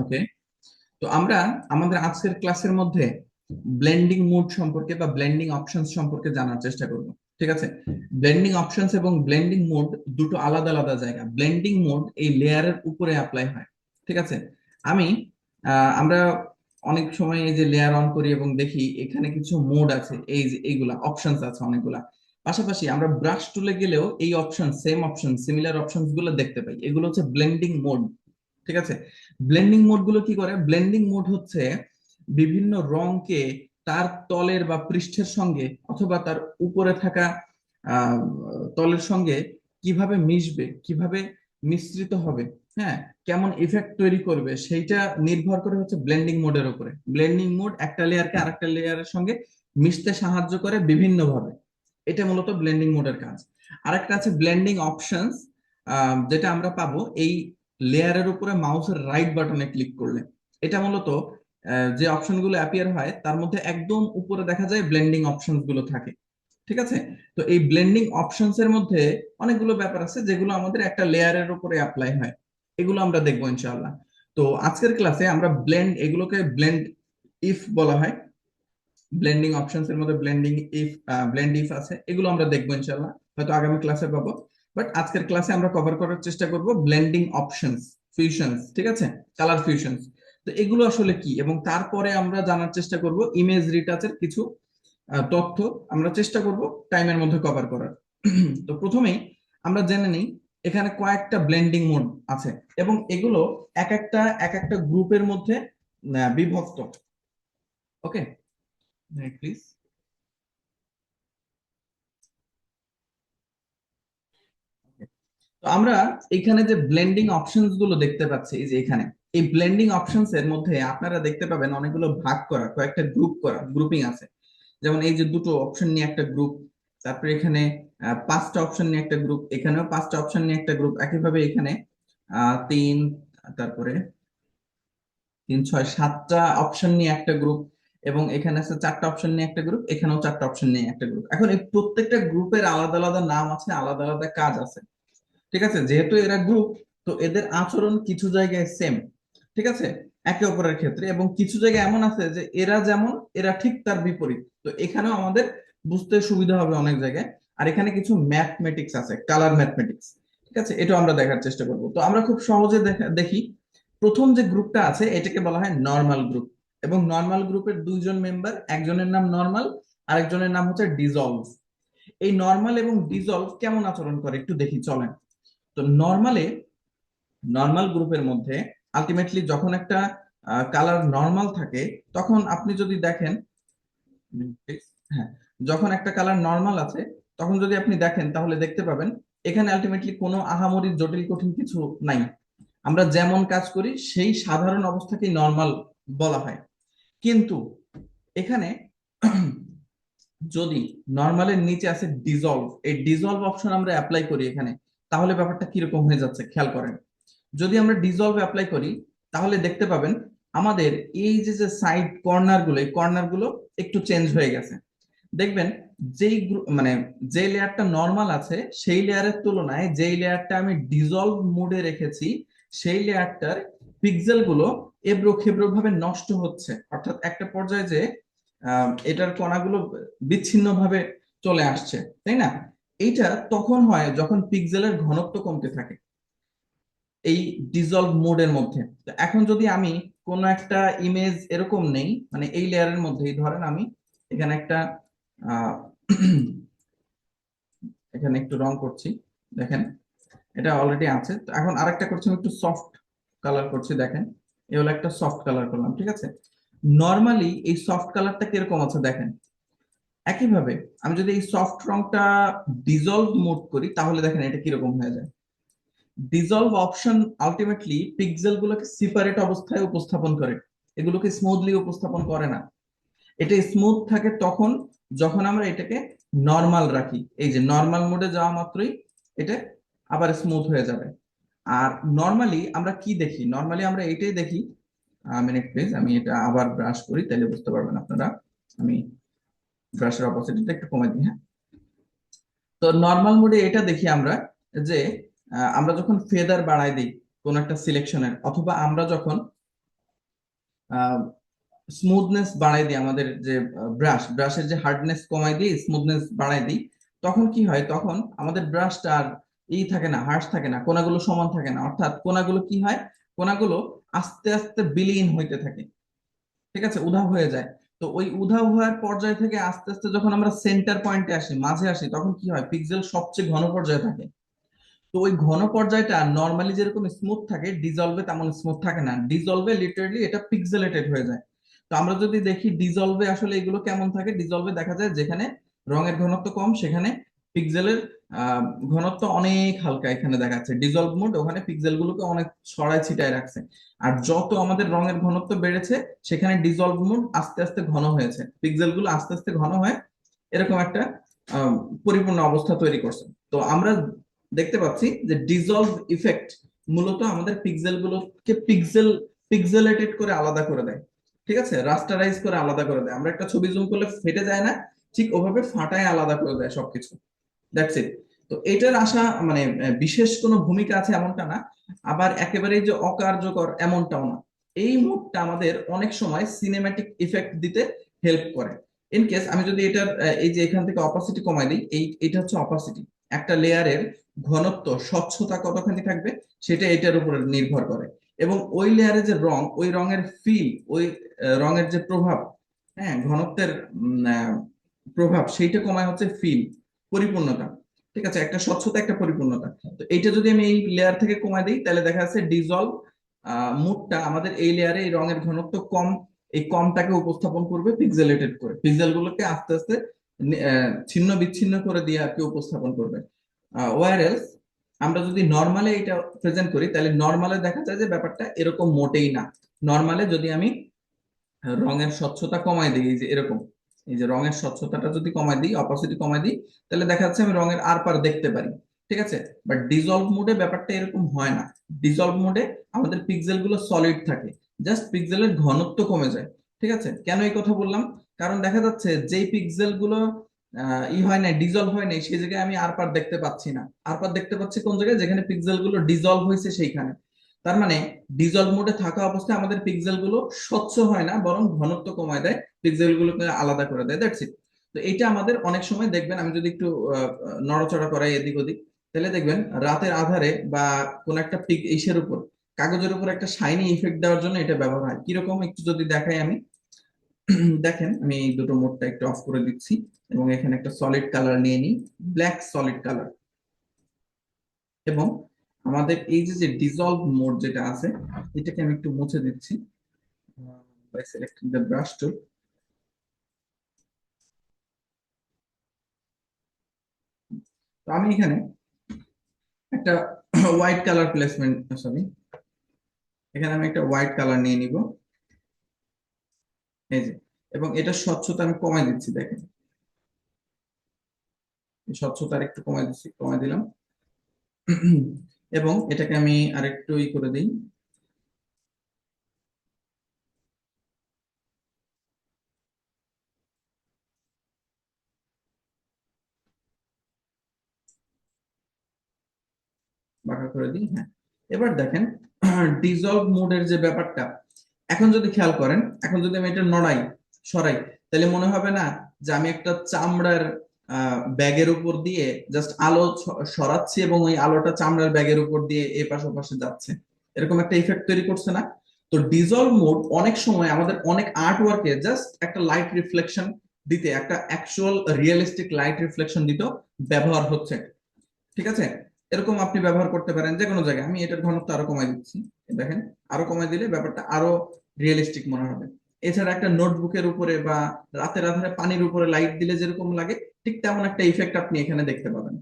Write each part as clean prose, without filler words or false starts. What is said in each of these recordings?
ওকে, তো আমরা আমাদের আজকের ক্লাসের মধ্যে ব্লেন্ডিং মোড সম্পর্কে বা ব্লেন্ডিং অপশনস সম্পর্কে জানার চেষ্টা করব। ঠিক আছে, ব্লেন্ডিং অপশনস এবং ব্লেন্ডিং মোড দুটো আলাদা আলাদা জায়গা। ব্লেন্ডিং মোড এই লেয়ারের উপরে অ্যাপ্লাই হয়। ঠিক আছে, আমি আমরা অনেক সময় এই যে লেয়ার অন করি এবং দেখি এখানে কিছু মোড আছে, এই যে এইগুলা অপশনস আছে অনেকগুলা। পাশাপাশি আমরা ব্রাশ টুলে গেলেও এই option, same option, similar options গুলো দেখতে পাই। এগুলো হচ্ছে ব্লেন্ডিং মোড। ঠিক আছে, ব্লেন্ডিং মোড গুলো কি করে? ব্লেন্ডিং মোড হচ্ছে বিভিন্ন রংকে তার তলের বা পৃষ্ঠের সঙ্গে অথবা তার উপরে থাকা আহ তলের সঙ্গে কিভাবে মিশবে, কিভাবে মিশ্রিত হবে, হ্যাঁ, কেমন ইফেক্ট তৈরি করবে, সেইটা নির্ভর করে হচ্ছে ব্লেন্ডিং মোডের উপরে। ব্লেন্ডিং মোড একটা লেয়ারকে আরেকটা লেয়ারের সঙ্গে মিশতে সাহায্য করে বিভিন্ন ভাবে। এটা মূলত ব্লেন্ডিং মোডের কাজ। আরেকটা আছে ব্লেন্ডিং অপশনস, যেটা আমরা পাবো এই লেয়ারের উপরে মাউসের রাইট বাটনে ক্লিক করলে। এটা মূলত যে অপশনগুলো অ্যাপিয়ার হয় তার মধ্যে একদম উপরে দেখা যায় ব্লেন্ডিং অপশনস গুলো থাকে। ঠিক আছে, তো এই ব্লেন্ডিং অপশনস এর মধ্যে অনেকগুলো ব্যাপার আছে যেগুলো আমাদের একটা লেয়ারের উপরে অ্যাপ্লাই হয়। এগুলো আমরা দেখবো ইনশাআল্লাহ। তো আজকের ক্লাসে আমরা এগুলোকে ব্লেন্ড ইফ বলা হয়। ব্লেন্ডিং অপশনস এর মধ্যে ব্লেন্ড ইফ আছে, এগুলো আমরা দেখবো ইনশাআল্লাহ, হয়তো আগামী ক্লাসে পাবো। বাট আজকের ক্লাসে আমরা কভার করার চেষ্টা করব ব্লেন্ডিং অপশনস, ফিউশনস। ঠিক আছে, কালার ফিউশনস। তো এগুলো আসলে কি, এবং তারপরে আমরা জানার চেষ্টা করব ইমেজ রিটাচের কিছু তথ্য। আমরা চেষ্টা করব টাইমের মধ্যে কভার করার। তো প্রথমেই আমরা জেনে নিই এখানে কয়েকটা ব্লেন্ডিং মোড আছে এবং এগুলো এক একটা গ্রুপের মধ্যে বিভক্ত। ওকে, প্লিজ। তো আমরা এখানে যে ব্লেন্ডিং অপশনস গুলো দেখতে পাচ্ছি, এই যে এখানে এই ব্লেন্ডিং অপশনস এর মধ্যে আপনারা দেখতে পাবেন অনেকগুলো ভাগ করা, কয়েকটা গ্রুপ করা, গ্রুপিং আছে। যেমন এই যে দুটো অপশন নিয়ে একটা গ্রুপ, তারপরে এখানে পাঁচটা অপশন নিয়ে একটা গ্রুপ, এখানেও পাঁচটা অপশন নিয়ে একটা গ্রুপ, একইভাবে এখানে তিন, তারপরে তিন ছয় সাতটা অপশন নিয়ে একটা গ্রুপ, এবং এখানে আছে চারটা অপশন নিয়ে একটা গ্রুপ, এখানেও চারটা অপশন নিয়ে একটা গ্রুপ। এখন এই প্রত্যেকটা গ্রুপের আলাদা আলাদা নাম আছে, আলাদা আলাদা কাজ আছে। ঠিক আছে, যেহেতু এরা গ্রুপ, তো এদের আচরণ কিছু জায়গায় সেম। ঠিক আছে, একে অপরের ক্ষেত্রে, এবং কিছু জায়গায় এমন আছে যে এরা যেমন, এরা ঠিক তার বিপরীত। তো এখানেও আমাদের বুঝতে সুবিধা হবে অনেক জায়গায়। আর এখানে কিছু ম্যাথমেটিক্স আছে, কালার ম্যাথমেটিক্স। ঠিক আছে, এটা আমরা দেখার চেষ্টা করব। তো আমরা খুব সহজে দেখি প্রথম যে গ্রুপটা আছে এটাকে বলা হয় নর্মাল গ্রুপ। এবং নর্মাল গ্রুপের দুইজন মেম্বার, একজনের নাম নর্মাল, আরেকজনের নাম হচ্ছে ডিজলভ। এই নর্মাল এবং ডিজলভ কেমন আচরণ করে একটু দেখি, চলেন। তো নর্মাল গ্রুপের মধ্যে আলটিমেটলি যখন একটা কালার নর্মাল থাকে, তখন আপনি যদি দেখেন, হ্যাঁ, যখন একটা কালার নর্মাল আছে তখন যদি আপনি দেখেন তাহলে দেখতে পাবেন এখানে আলটিমেটলি কোনো আহামরি জটিল কঠিন কিছু নাই। আমরা যেমন কাজ করি সেই সাধারণ অবস্থাকেই নর্মাল বলা হয়। কিন্তু এখানে যদি নর্মালের নিচে আছে ডিজলভ, এই ডিজলভ অপশন আমরা অ্যাপ্লাই করি এখানে, তাহলে ব্যাপারটা কিরকম হয়ে যাচ্ছে খেয়াল করেন। যদি আমরা ডিজলভ অ্যাপ্লাই করি তাহলে দেখতে পাবেন আমাদের এই যে যে সাইড কর্নার গুলো, এই কর্নার গুলো একটু চেঞ্জ হয়ে গেছে। দেখবেন মানে যে লেয়ারটা নর্মাল আছে সেই লেয়ারের তুলনায় যেই লেয়ারটা আমি ডিজলভ মোডে রেখেছি সেই লেয়ারটার পিক্সেল গুলো এবড়ো খেবড়ো ভাবে নষ্ট হচ্ছে। অর্থাৎ একটা পর্যায়ে যে এটার কণাগুলো বিচ্ছিন্ন ভাবে চলে আসছে, তাই না? এইটা তখন হয় যখন পিক্সেলের ঘনত্ব কমতে থাকে এই ডিজলভ মোডের মধ্যে। তো এখন যদি আমি কোন একটা ইমেজ এরকম নেই, মানে এই লেয়ারের মধ্যেই ধরেন আমি এখানে একটা আহ এখানে একটু রং করছি, দেখেন এটা অলরেডি আছে। তো এখন আরেকটা করছি, আমি একটু সফট কালার করছি, দেখেন এ হলো একটা সফট কালার করলাম। ঠিক আছে, নর্মালি এই সফট কালারটা কিরকম আছে দেখেন। একইভাবে আমি যদি এই সফট রংটা ডিজলভ মোড করি তাহলে দেখেন এটা কিরকম হয়ে যায়। ডিজলভ অপশন আলটিমেটলি পিক্সেল গুলোকে সেপারেট অবস্থায় উপস্থাপন করে, এগুলোকে স্মুথলি উপস্থাপন করে না। এটা স্মুথ থাকে তখন যখন আমরা এটাকে নর্মাল রাখি। এই যে নর্মাল মোডে যাওয়া মাত্রই এটা আবার স্মুথ হয়ে যাবে। আর নর্মালি আমরা কি দেখি? নর্মালি আমরা এটাই দেখি, মিনিট প্লিজ, আমি এটা আবার ব্রাশ করি তাহলে বুঝতে পারবেন আপনারা। আমি ব্রাশের অপোসিটিটা একটু কমাই দিই, হ্যাঁ। তো নর্মাল মোডে এটা দেখি আমরা যে আমরা যখন ফেদার বাড়াই দিই কোন একটা সিলেকশনের, অথবা আমরা যখন স্মুথনেস বাড়াই দিই, আমাদের যে ব্রাশের যে হার্ডনেস কমাই দিই, স্মুথনেস বাড়াই দিই, তখন কি হয়, তখন আমাদের ব্রাশটা আর থাকে না, হার্শ থাকে না, কোনাগুলো সমান থাকে না, অর্থাৎ কোনাগুলো কি হয়, কোনাগুলো আস্তে আস্তে বিলীন হইতে থাকে, ঠিক আছে, উধাও হয়ে যায়। তো ওই উধাও হওয়ার পর্যায় থেকে আস্তে আস্তে যখন আমরা সেন্টার পয়েন্টে আসি, মাঝে আসি, তখন কি হয়, পিক্সেল সবচেয়ে ঘন পর্যায়ে থাকে। তো ওই ঘন পর্যায়টা নর্মালি যেরকম স্মুথ থাকে, ডিজলভে তেমন স্মুথ থাকে না, ডিজলভে লিটারালি এটা পিক্সেলেটেড হয়ে যায়। তো আমরা যদি দেখি ডিজলভে আসলে এগুলো কেমন থাকে, ডিজলভে দেখা যায় যেখানে রঙের ঘনত্ব কম সেখানে পিক্সেলের আহ ঘনত্ব অনেক হালকা, এখানে দেখা যাচ্ছে ডিজলভ মোড ওখানে পিক্সেল গুলোকে অনেক ছড়ায় ছিটায় রাখছে। আর যত আমাদের রঙের ঘনত্ব বেড়েছে সেখানে ডিজলভ মোড আস্তে আস্তে ঘন হয়েছে, পিক্সেল গুলো আস্তে আস্তে ঘন হয়, এরকম একটা আহ, পরিপূর্ণ অবস্থা তৈরি করছে। তো আমরা দেখতে পাচ্ছি যে ডিজলভ ইফেক্ট মূলত আমাদের পিক্সেল গুলোকে পিক্সেলেটেড করে আলাদা করে দেয়, ঠিক আছে, রাস্টারাইজ করে আলাদা করে দেয়। আমরা একটা ছবি জুম করলে ফেটে যায় না, ঠিক ওভাবে ফাটায় আলাদা করে দেয় সবকিছু। That's it. তো এটার আশা মানে বিশেষ কোনো ভূমিকা আছে এমনটা না, আবার একেবারেই যে অকার্যকর এমনটাও না। এই মুডটা আমাদের অনেক সময় সিনেম্যাটিক ইফেক্ট দিতে হেল্প করে। ইন কেস আমি যদি এটার এই যে এখান থেকে অপাসিটি কমাই দিই, এটা হচ্ছে অপাসিটি, একটা লেয়ারের ঘনত্ব স্বচ্ছতা কতখানি থাকবে সেটা এটার উপর নির্ভর করে। এবং ওই লেয়ারে যে রং, ওই রঙের ফিল, ওই রঙের যে প্রভাব, হ্যাঁ, ঘনত্বের প্রভাব, সেইটা কমায় হচ্ছে ফিল, পরিপূর্ণতা, ঠিক আছে, একটা স্বচ্ছতা, একটা পরিপূর্ণতা। তো এইটা যদি আমি এই লেয়ার থেকে কমায় দিই তাহলে দেখা যাচ্ছে ডিজলভ মুডটা আমাদের এই লেয়ারে এই রঙের ঘনত্ব কম, এই কমটাকে উপস্থাপন করবে পিক্সেলেটেড করে, পিক্সেল গুলোকে আস্তে আস্তে ছিন্ন বিচ্ছিন্ন করে দিয়ে আর কি উপস্থাপন করবে। ওয়ারেলস আমরা যদি নর্মালে এটা প্রেজেন্ট করি তাহলে নর্মালে দেখা যায় যে ব্যাপারটা এরকম মোটেই না। নর্মালে যদি আমি রঙের স্বচ্ছতা কমাই দিই, এই যে এরকম, এই যে রঙের স্বচ্ছতাটা যদি কমাই দিই, অপাসিটি কমাই দিই, তাহলে দেখা যাচ্ছে আমি রঙের আর পার দেখতে পারি, ঠিক আছে। বাট ডিজলভ মোডে ব্যাপারটা এরকম হয় না। ডিজলভ মোডে আমাদের পিক্সেল গুলো সলিড থাকে, জাস্ট পিক্সেলের ঘনত্ব কমে যায়, ঠিক আছে। কেন এই কথা বললাম, কারণ দেখা যাচ্ছে যেই পিক্সেল গুলো হয় না, ডিজলভ হয় নাই, সেই জায়গায় আমি আর পার দেখতে পাচ্ছি না। আর পার দেখতে পাচ্ছি কোন জায়গায়, যেখানে পিক্সেল গুলো ডিজলভ হয়েছে সেইখানে। তার মানে ডিজলভ মোডে থাকা অবস্থায় আমাদের পিক্সেল গুলো স্বচ্ছ হয় না, বরং ঘনত্ব কমায় দেয়, পিক্সেল গুলোকে আলাদা করে দেয়, দ্যাটস ইট। তো এটা আমাদের অনেক সময় দেখবেন, আমি যদি একটু নড়াচড়া করাই এদিক ওদিক, তাহলে দেখবেন রাতের আধারে বা কোন একটা পিক ইসের উপর, কাগজের উপর একটা শাইনি ইফেক্ট দেওয়ার জন্য এটা ব্যবহার হয়। কিরকম একটু যদি দেখাই আমি, দেখেন আমি এই দুটো মোডটা একটু অফ করে দিচ্ছি এবং এখানে একটা সলিড কালার নিয়ে নিই, ব্ল্যাক সলিড কালার। এবং আমাদের এই যে ডিজলভ মোড যেটা আছে, এটাকে আমি একটু মুছে দিচ্ছি by selecting the brush tool. তো আমি এখানে একটা হোয়াইট কালার প্লেসমেন্ট, সরি, এখানে আমি একটা হোয়াইট কালার নিয়ে নিব, এই যে, এবং এটা স্বচ্ছতা আমি কমাই দিচ্ছি, দেখেন স্বচ্ছতা আর একটু কমাই দিচ্ছি, কমাই দিলাম। এবং এটাকে আমি আরেকটু ই করে দিই, বাঁকা করে দিই, হ্যাঁ। এবার দেখেন ডিজলভ মোডের যে ব্যাপারটা, এখন যদি খেয়াল করেন, এখন যদি আমি এটা নড়াই, সরাই, তাহলে মনে হবে না যে আমি একটা চামড়ার ব্যাগের উপর দিয়ে জাস্ট আলো সরাচ্ছি এবং ওই আলোটা চামড়ার ব্যাগের উপর দিয়ে এ পাশে ওপাশে যাচ্ছে, এরকম একটা ইফেক্ট তৈরি করছে না? তো ডিজলভ মোড অনেক সময় আমাদের অনেক আর্ট ওয়ার্কে জাস্ট একটা লাইট রিফ্লেকশন দিতে, একটা অ্যাকচুয়াল রিয়েলিস্টিক লাইট রিফ্লেকশন দিতেও ব্যবহার হচ্ছে, ঠিক আছে। এরকম আপনি ব্যবহার করতে পারেন যে কোনো জায়গায়। আমি এটার ঘনত্ব আরো কমাই দিচ্ছি, দেখেন, আরো কমাই দিলে ব্যাপারটা আরো রিয়েলিস্টিক মনে হবে। এছাড়া একটা নোটবুকের উপরে বা রাতের আধারে পানির উপরে লাইট দিলে যেরকম লাগে, ঠিক তেমন একটা ইফেক্ট আপনি এখানে দেখতে পাবেন।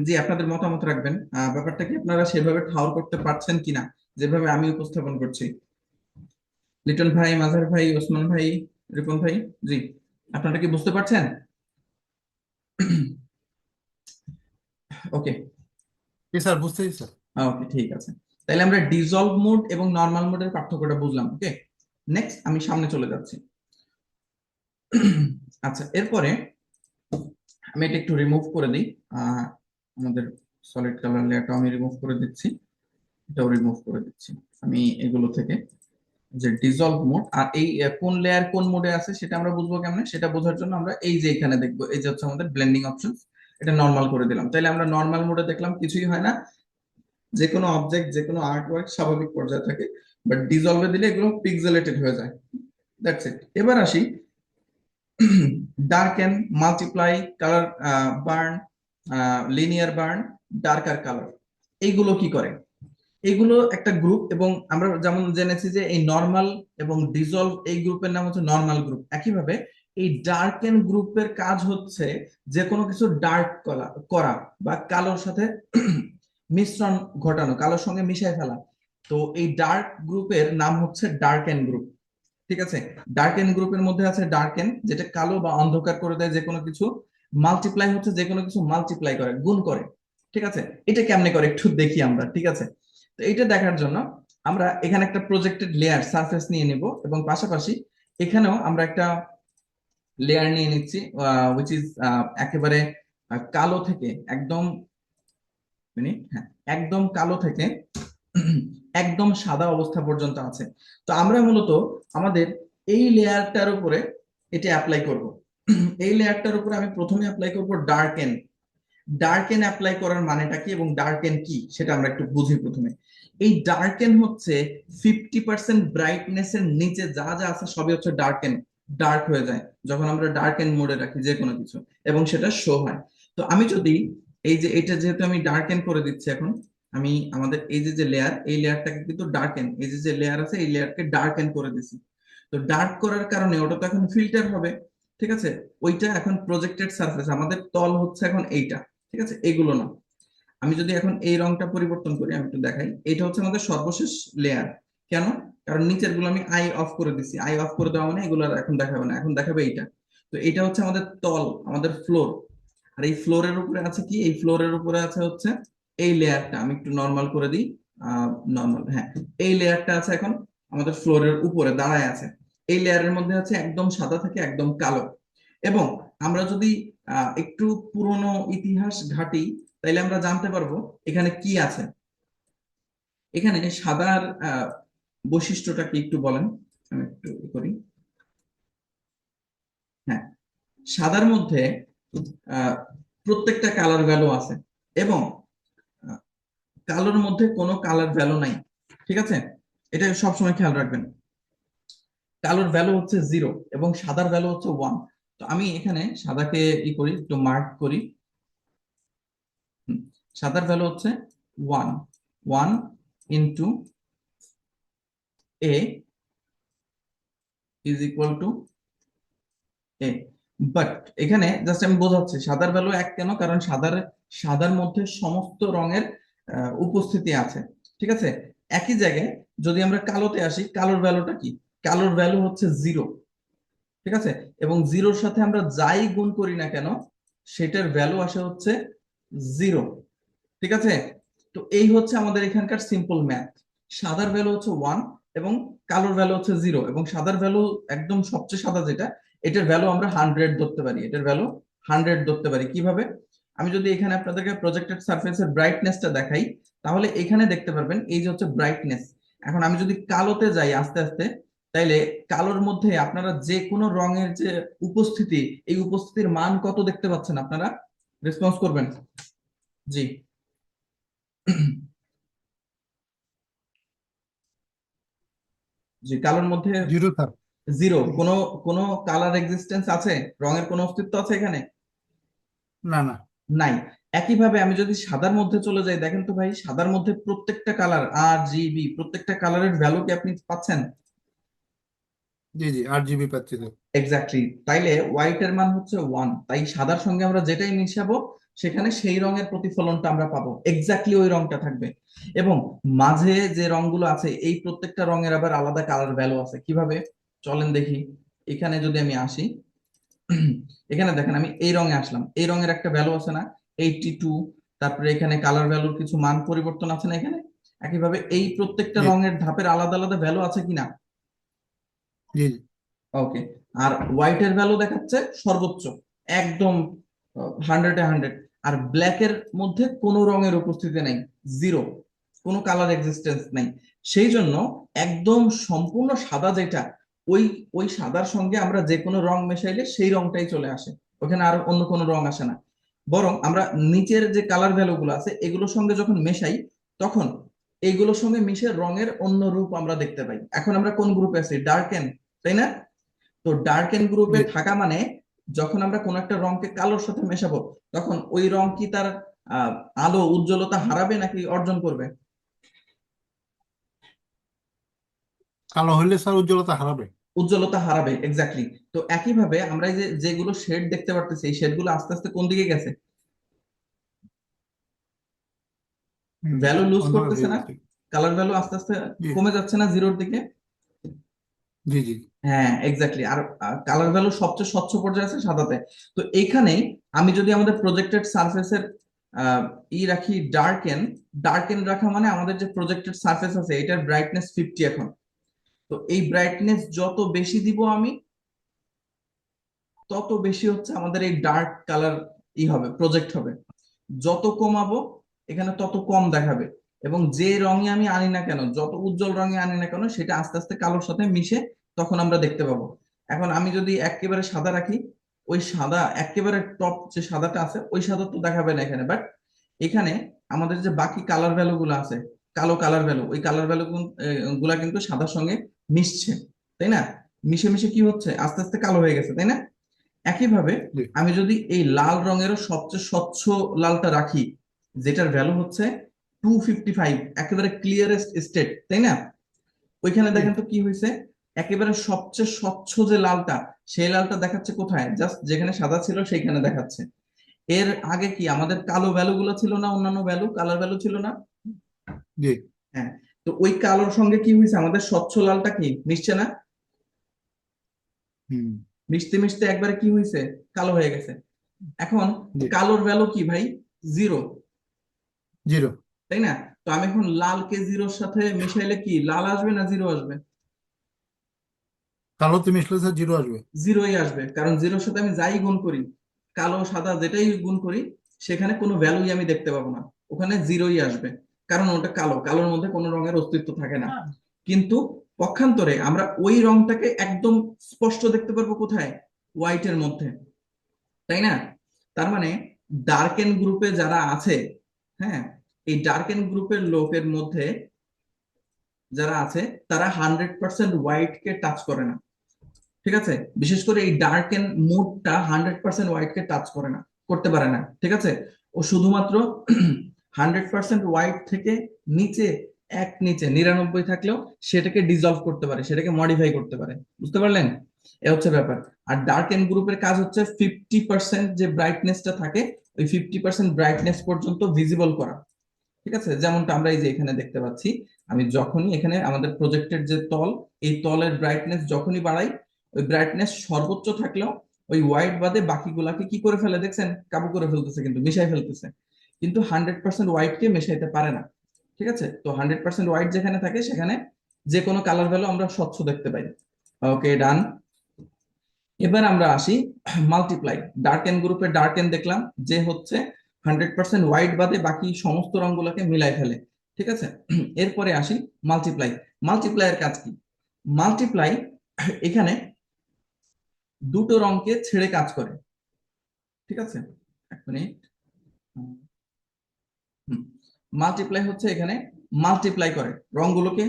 জি, আপনাদের মতামত রাখবেন, ব্যাপারটা কি আপনারা সেভাবে ঠাউর করতে পারছেন কিনা যেভাবে আমি উপস্থাপন করছি। লিটন ভাই, মাজার ভাই, ওসমান ভাই, রিপন ভাই, জি, আপনারা কি বুঝতে পারছেন? ওকে। জি স্যার, বুঝতেছি স্যার। ওকে, ঠিক আছে। তাহলে আমরা ডিজলভ মোড এবং নর্মাল মোডের পার্থক্যটা বুঝলাম। ওকে, নেক্সট আমি সামনে চলে যাচ্ছি। আচ্ছা, এরপরে আমি এটা একটু রিমুভ করে দিই, আমাদের সলিড কালার লেয়ারটা আমি রিমুভ করে দিচ্ছি, এটাও রিমুভ করে দিচ্ছি আমি এগুলো থেকে। যে ডিসলভ মোড। আর এই কোন লেয়ার কোন মোডে আছে সেটা আমরা বুঝবো কেমনে, সেটা বোঝার জন্য আমরা এই যে এখানে দেখবো, এই যে হচ্ছে আমাদের ব্লেন্ডিং অপশন, এটা নর্মাল করে দিলাম। তাইলে আমরা নর্মাল মোডে দেখলাম কিছুই হয় না, যে কোনো অবজেক্ট যে কোনো আর্ট ওয়ার্ক স্বাভাবিক পর্যায়ে থাকে, বাট ডিসলভে দিলে এগুলো পিক্সেলেটেড হয়ে যায়। That's it. এবার আসি darken, multiply, colour burn, linear burn, darker colour, এইগুলো কি করে? এগুলো একটা গ্রুপ, এবং আমরা যেমন জেনেছি যে এই নর্মাল এবং ডিসলভ এই গ্রুপের নাম হচ্ছে নর্মাল গ্রুপ। একইভাবে এই ডার্কেন গ্রুপের কাজ হচ্ছে যে কোনো কিছু ডার্ক করা বা কালোর সাথে মিশ্রণ ঘটানো, কালোর সঙ্গে মিশাই ফেলা। তো এই ডার্ক গ্রুপের নাম হচ্ছে ডার্কেন গ্রুপ। ঠিক আছে, ডার্কেন গ্রুপের মধ্যে আছে ডার্কেন, যেটা কালো বা অন্ধকার করে দেয় যে কোনো কিছু। মাল্টিপ্লাই হচ্ছে যে কোনো কিছু মাল্টিপ্লাই করে, গুণ করে। ঠিক আছে, এটা কেমনে করে একটু দেখি আমরা। ঠিক আছে, তো এটা দেখার জন্য আমরা এখানে একটা প্রজেক্টেড লেয়ার সারফেস নিয়ে নিব, এবং পাশাপাশি এখানেও আমরা একটা লেয়ার নিয়ে নিচ্ছি, উইচ ইজ একেবারে কালো থেকে একদম, হ্যাঁ, একদম কালো থেকে একদম সাদা অবস্থা পর্যন্ত আছে। তো আমরা মূলত আমাদের এই লেয়ারটার উপরে এটা অ্যাপ্লাই করব। এই লেয়ারটার উপরে আমি প্রথমে অ্যাপ্লাই করব ডার্কেন। ডার্কেন অ্যাপ্লাই করার মানেটা কি এবং ডার্কেন কি সেটা আমরা একটু বুঝি প্রথমে। এই ডার্কেন হচ্ছে 50% ব্রাইটনেস এর নিচে যা যা আছে সবই হচ্ছে ডার্কেন, ডার্ক হয়ে যায় যখন আমরা ডার্কেন মোডে রাখি যে কোনো কিছু, এবং সেটা শো হয়। তো আমি যদি এই যে এটা যেহেতু আমি ডার্কেন করে দিচ্ছি এখন, আমি আমাদের এই যে যে লেয়ার, এই লেয়ারটাকে কিন্তু ডার্কেন, এই যে যে লেয়ার আছে এই লেয়ারকে ডার্কেন করে দিছি। তো ডার্ক করার কারণে ওটা তো এখন ফিল্টার হবে। ঠিক আছে, ওইটা এখন প্রজেক্টেড সারফেস, আমাদের তল হচ্ছে এখন এইটা। ঠিক আছে, এগুলো না। আমি যদি এখন এই রংটা পরিবর্তন করি, আমি একটু দেখাই, এটা হচ্ছে আমাদের সর্বশেষ লেয়ার। কেন? কারণ নিচের গুলো আমি আই অফ করে দিছি। আই অফ করে দেওয়া মানে এগুলো আর এখন দেখাবে না, এখন দেখাবে এইটা। তো এটা হচ্ছে আমাদের তল, আমাদের ফ্লোর। আর এই ফ্লোরের উপরে আছে কি? এই ফ্লোরের উপরে আছে হচ্ছে এই লেয়ারটা। আমি একটু নর্মাল করে দিই, নর্মাল, হ্যাঁ। এই লেয়ারটা আছে এখন আমাদের ফ্লোরের উপরে দাঁড়ায় আছে। এই লেয়ারের মধ্যে আছে একদম সাদা থেকে একদম কালো। এবং আমরা যদি একটু পুরনো ইতিহাস ঘাঁটি, তাইলে আমরা জানতে পারবো এখানে কি আছে। এখানে সাদার বৈশিষ্ট্যটা কি একটু বলেন, আমি একটু করি। হ্যাঁ, সাদার মধ্যে আহ, প্রত্যেকটা কালার ভ্যালু আছে, এবং আহ, কালোর মধ্যে কোনো কালার ভ্যালু নাই। ঠিক আছে, এটা সবসময় খেয়াল রাখবেন। কালোর ভ্যালু হচ্ছে 0 এবং সাদার ভ্যালু হচ্ছে 1। তো আমি এখানে সাদাকে ই করি, একটু মার্ক করি। সাদার ভ্যালু হচ্ছে 1, 1 into A is equal to A. But এখানে জাস্ট আমি বোঝাচ্ছি সাদার ভ্যালু 1 কেন, কারণ সাদার মধ্যে সমস্ত রঙের উপস্থিতি আছে। ঠিক আছে, একই জায়গায় যদি আমরা কালোতে আসি, কালোর ভ্যালুটা কি? কালোর ভ্যালু হচ্ছে 0। ঠিক আছে, এবং জিরোর সাথে আমরা যাই গুণ করি না কেন সেটার ভ্যালু আসে হচ্ছে 0। ঠিক আছে, তো এই হচ্ছে আমাদের এখানকার সিম্পল ম্যাথ। সাদার ভ্যালু হচ্ছে 1 এবং কালোর ভ্যালু হচ্ছে 0, এবং সাদার ভ্যালু একদম সবচেয়ে সাদা যেটা, এটার ভ্যালু আমরা 100 ধরতে পারি। এটার ভ্যালু 100 ধরতে পারি কিভাবে? আমি যদি এখানে আপনাদেরকে প্রজেক্টেড সারফেসের ব্রাইটনেসটা দেখাই, তাহলে এখানে দেখতে পারবেন এই যে হচ্ছে ব্রাইটনেস। এখন আমি যদি কালোতে যাই আস্তে আস্তে, তাইলে কালোর মধ্যে আপনারা যে কোনো রঙের যে উপস্থিতি, এই উপস্থিতির মান কত দেখতে পাচ্ছেন আপনারা? রেসপন্স করবেন। জি। জি, কালোর মধ্যে জিরো স্যার। 0, কোনো কোনো কালার এক্সিস্টেন্স আছে? রঙের কোনো অস্তিত্ব আছে এখানে? না না। নাই। একইভাবে আমি যদি সাদার মধ্যে চলে যাই, দেখেন তো ভাই, সাদার মধ্যে প্রত্যেকটা কালার, আর জি বি, প্রত্যেকটা কালারের ভ্যালু কি আপনি পাচ্ছেন? জি জি, 8 জিবি পাচ্ছি তো। এক্স্যাক্টলি। তাইলে হোয়াইট এর মান হচ্ছে 1, তাই সাদার সঙ্গে আমরা যেটাই মিশাবো সেখানে সেই রঙের প্রতিফলনটা আমরা পাবো, এক্স্যাক্টলি ওই রংটা থাকবে। এবং মাঝে যে রংগুলো আছে এই প্রত্যেকটা রঙের আবার আলাদা কালার ভ্যালু আছে। কিভাবে? চলেন দেখি। এখানে যদি আমি আসি, এখানে দেখেন আমি এই রঙে আসলাম, এই রঙের একটা ভ্যালু আছে না, 82। তারপরে এখানে কালার ভ্যালুর কিছু মান পরিবর্তন আছে না এখানে? একইভাবে এই প্রত্যেকটা জি রঙের ধাপের আলাদা আলাদা ভ্যালু আছে কিনা? জি জি। ওকে। আর হোয়াইট এর ভ্যালু দেখাচ্ছে সর্বোচ্চ, একদম 100-এ 100। আর ব্ল্যাক এর মধ্যে কোনো রঙের উপস্থিতি নেই, 0, কোনো কালার এক্সিস্টেন্স নাই। সেই জন্য একদম সম্পূর্ণ সাদা যেটা, ওই ওই সাদার সঙ্গে আমরা যে কোনো রং মেশাইলে সেই রংটাই চলে আসে, ওখানে আর অন্য কোনো রং আসে না। বরং আমরা নিচের যে কালার ভ্যালু গুলো আছে এগুলোর সঙ্গে যখন মেশাই, তখন এইগুলোর সঙ্গে মিশে রঙের অন্য রূপ আমরা দেখতে পাই। এখন আমরা কোন গ্রুপে আছি? ডার্কেন, তাই না? তো ডার্কেন গ্রুপে জি। থাকা মানে যখন আমরা কোন একটা রংকে কালোর সাথে মেশাবো, তখন ওই রং কি তার আহ, আলো উজ্জ্বলতা হারাবে নাকি অর্জন করবে? কালো হইলে স্যার উজ্জ্বলতা হারাবে। উজ্জ্বলতা হারাবে, এক্স্যাক্টলি। তো একইভাবে আমরা এই যে যেগুলো শেড দেখতে পারতেছি, এই শেডগুলো আস্তে আস্তে কোন দিকে গেছে? হুম। ভ্যালু লুজ অন্ধকার করতেছে হয়ে না? গেছে। কালার ভ্যালু আস্তে আস্তে জি কমে যাচ্ছে না জিরোর দিকে? জি জি। হ্যাঁ, এক্স্যাক্টলি। আর কালার ভ্যালু সবচেয়ে স্বচ্ছ পর্যায়ে আছে সাদাতে। তো এইখানেই আমি যদি আমাদের প্রজেক্টেড সারফেসের ই রাখি ডার্কেন, ডার্কেন রাখা মানে আমাদের যে প্রজেক্টেড সারফেস আছে এটার ব্রাইটনেস 50 এখন। তো এই ব্রাইটনেস যত বেশি দিব আমি, তত বেশি হচ্ছে আমাদের এই ডার্ক কালার ই হবে, প্রজেক্ট হবে। যত কমাবো এখানে তত কম দেখাবে। এবং যে রঙে আমি আনি না কেন, যত উজ্জ্বল রঙে আনি না কেন, সেটা আস্তে আস্তে কালোর সাথে মিশে তখন আমরা দেখতে পাবো। এখন আমি যদি একেবারে সাদা রাখি, ওই সাদা একেবারে টপ যে সাদাটা আছে ওই সাদা তো দেখাবে না এখানে, বাট এখানে আমাদের যে বাকি কালার ভ্যালু গুলো আছে, কালো কালার ভ্যালু, ওই কালার ভ্যালু গুলা কিন্তু সাদার সঙ্গে মিশছে, তাই না? মিশে মিশে কি হচ্ছে, আস্তে আস্তে কালো হয়ে গেছে, তাই না? একইভাবে জি আমি যদি এই লাল রঙেরও সবচেয়ে স্বচ্ছ লালটা রাখি, যেটার ভ্যালু হচ্ছে 255, একেবারে ক্লিয়ারেস্ট স্টেট, তাই না? ওইখানে জি। দেখেন তো কি হয়েছে, একেবারে সবচেয়ে স্বচ্ছ যে লালটা, সেই লালটা দেখাচ্ছে কোথায়? জাস্ট যেখানে সাদা ছিল সেইখানে দেখাচ্ছে। এর আগে কি আমাদের কালো ভ্যালু গুলো ছিল না? অন্যান্য ভ্যালু, কালার ভ্যালু ছিল না? জি। হ্যাঁ। তো ওই কালোর সঙ্গে কি হয়েছে, আমাদের স্বচ্ছ লালটা কি মিশছে না? হুম। মিশতে মিশতে একবারে কি হয়েছে, কালো হয়ে গেছে। এখন জি। কালোর ভ্যালু কি ভাই? Zero, zero. তাই না? তো আমি এখন লালকে জিরোর সাথে মিশাইলে কি লাল আসবে না জিরো আসবে? কালোতে মিশলে স্যার জিরো আসবে। জিরোই আসবে, কারণ জিরোর সাথে আমি যাই গুণ করি, কালো সাদা যেটাই গুণ করি, সেখানে কোনো ভ্যালুই আমি দেখতে পাবো না, ওখানে জিরোই আসবে। কারণ ওটা কালো, কালোর মধ্যে কোনো রঙের অস্তিত্ব থাকে না। কিন্তু পক্ষান্তরে আমরা ওই রংটাকে একদম স্পষ্ট দেখতে পারবো কোথায়? হোয়াইটের মধ্যে, তাই না? তার মানে ডার্কেন গ্রুপে যারা আছে, হ্যাঁ, এই ডার্কেন গ্রুপের লোকের মধ্যে যারা আছে, তারা 100% হোয়াইট কে টাচ করে না। ঠিক আছে? বিশেষ করে এই ডার্ক এন্ড মুডটা 100% হোয়াইট কে টাচ করে না, করতে পারে না। ঠিক আছে? ও শুধুমাত্র 100% হোয়াইট থেকে নিচে, এক নিচে 99 থাকলেও সেটাকে ডিজলভ করতে পারে, সেটাকে মডিফাই করতে পারে। বুঝতে পারলেন? এ হচ্ছে ব্যাপার। আর ডার্ক এন্ড গ্রুপের কাজ হচ্ছে 50% যে ব্রাইটনেসটা থাকে, ওই 50% ব্রাইটনেস পর্যন্ত ভিজিবল করা। ঠিক আছে? যেমনটা আমরা এই যে এখানে দেখতে পাচ্ছি, আমি যখনই এখানে আমাদের প্রজেক্টের যে তল, এই তলের ব্রাইটনেস যখনই বাড়াই, ওই ব্রাইটনেস সর্বোচ্চ থাকলেও ওই হোয়াইট বাদে বাকিগুলাকে কি করে ফেলে দেখছেন? কাবু করে ফেলতেছে, কিন্তু মিশাই ফেলতেছে। কিন্তু 100% হোয়াইট কে মেশাইতে পারে না। ঠিক আছে? তো 100% হোয়াইট যেখানে থাকে সেখানে যে কোনো কালার ভ্যালু আমরা স্বচ্ছ দেখতে পাই। ওকে, ডান। এবার আমরা আসি মাল্টিপ্লাই। ডার্কেন গ্রুপে ডার্কেন দেখলাম যে হচ্ছে 100% হোয়াইট বাদে বাকি সমস্ত রংগুলোকে মিলাই ফেলে। ঠিক আছে? এরপরে আসি মাল্টিপ্লাই। মাল্টিপ্লাই এর কাজ কি? মাল্টিপ্লাই এখানে দুটো রংকে ছেড়ে কাজ করে। ঠিক আছে? এক মিনিট। মাল্টিপ্লাই হচ্ছে এখানে মাল্টিপ্লাই করে, রংগুলোকে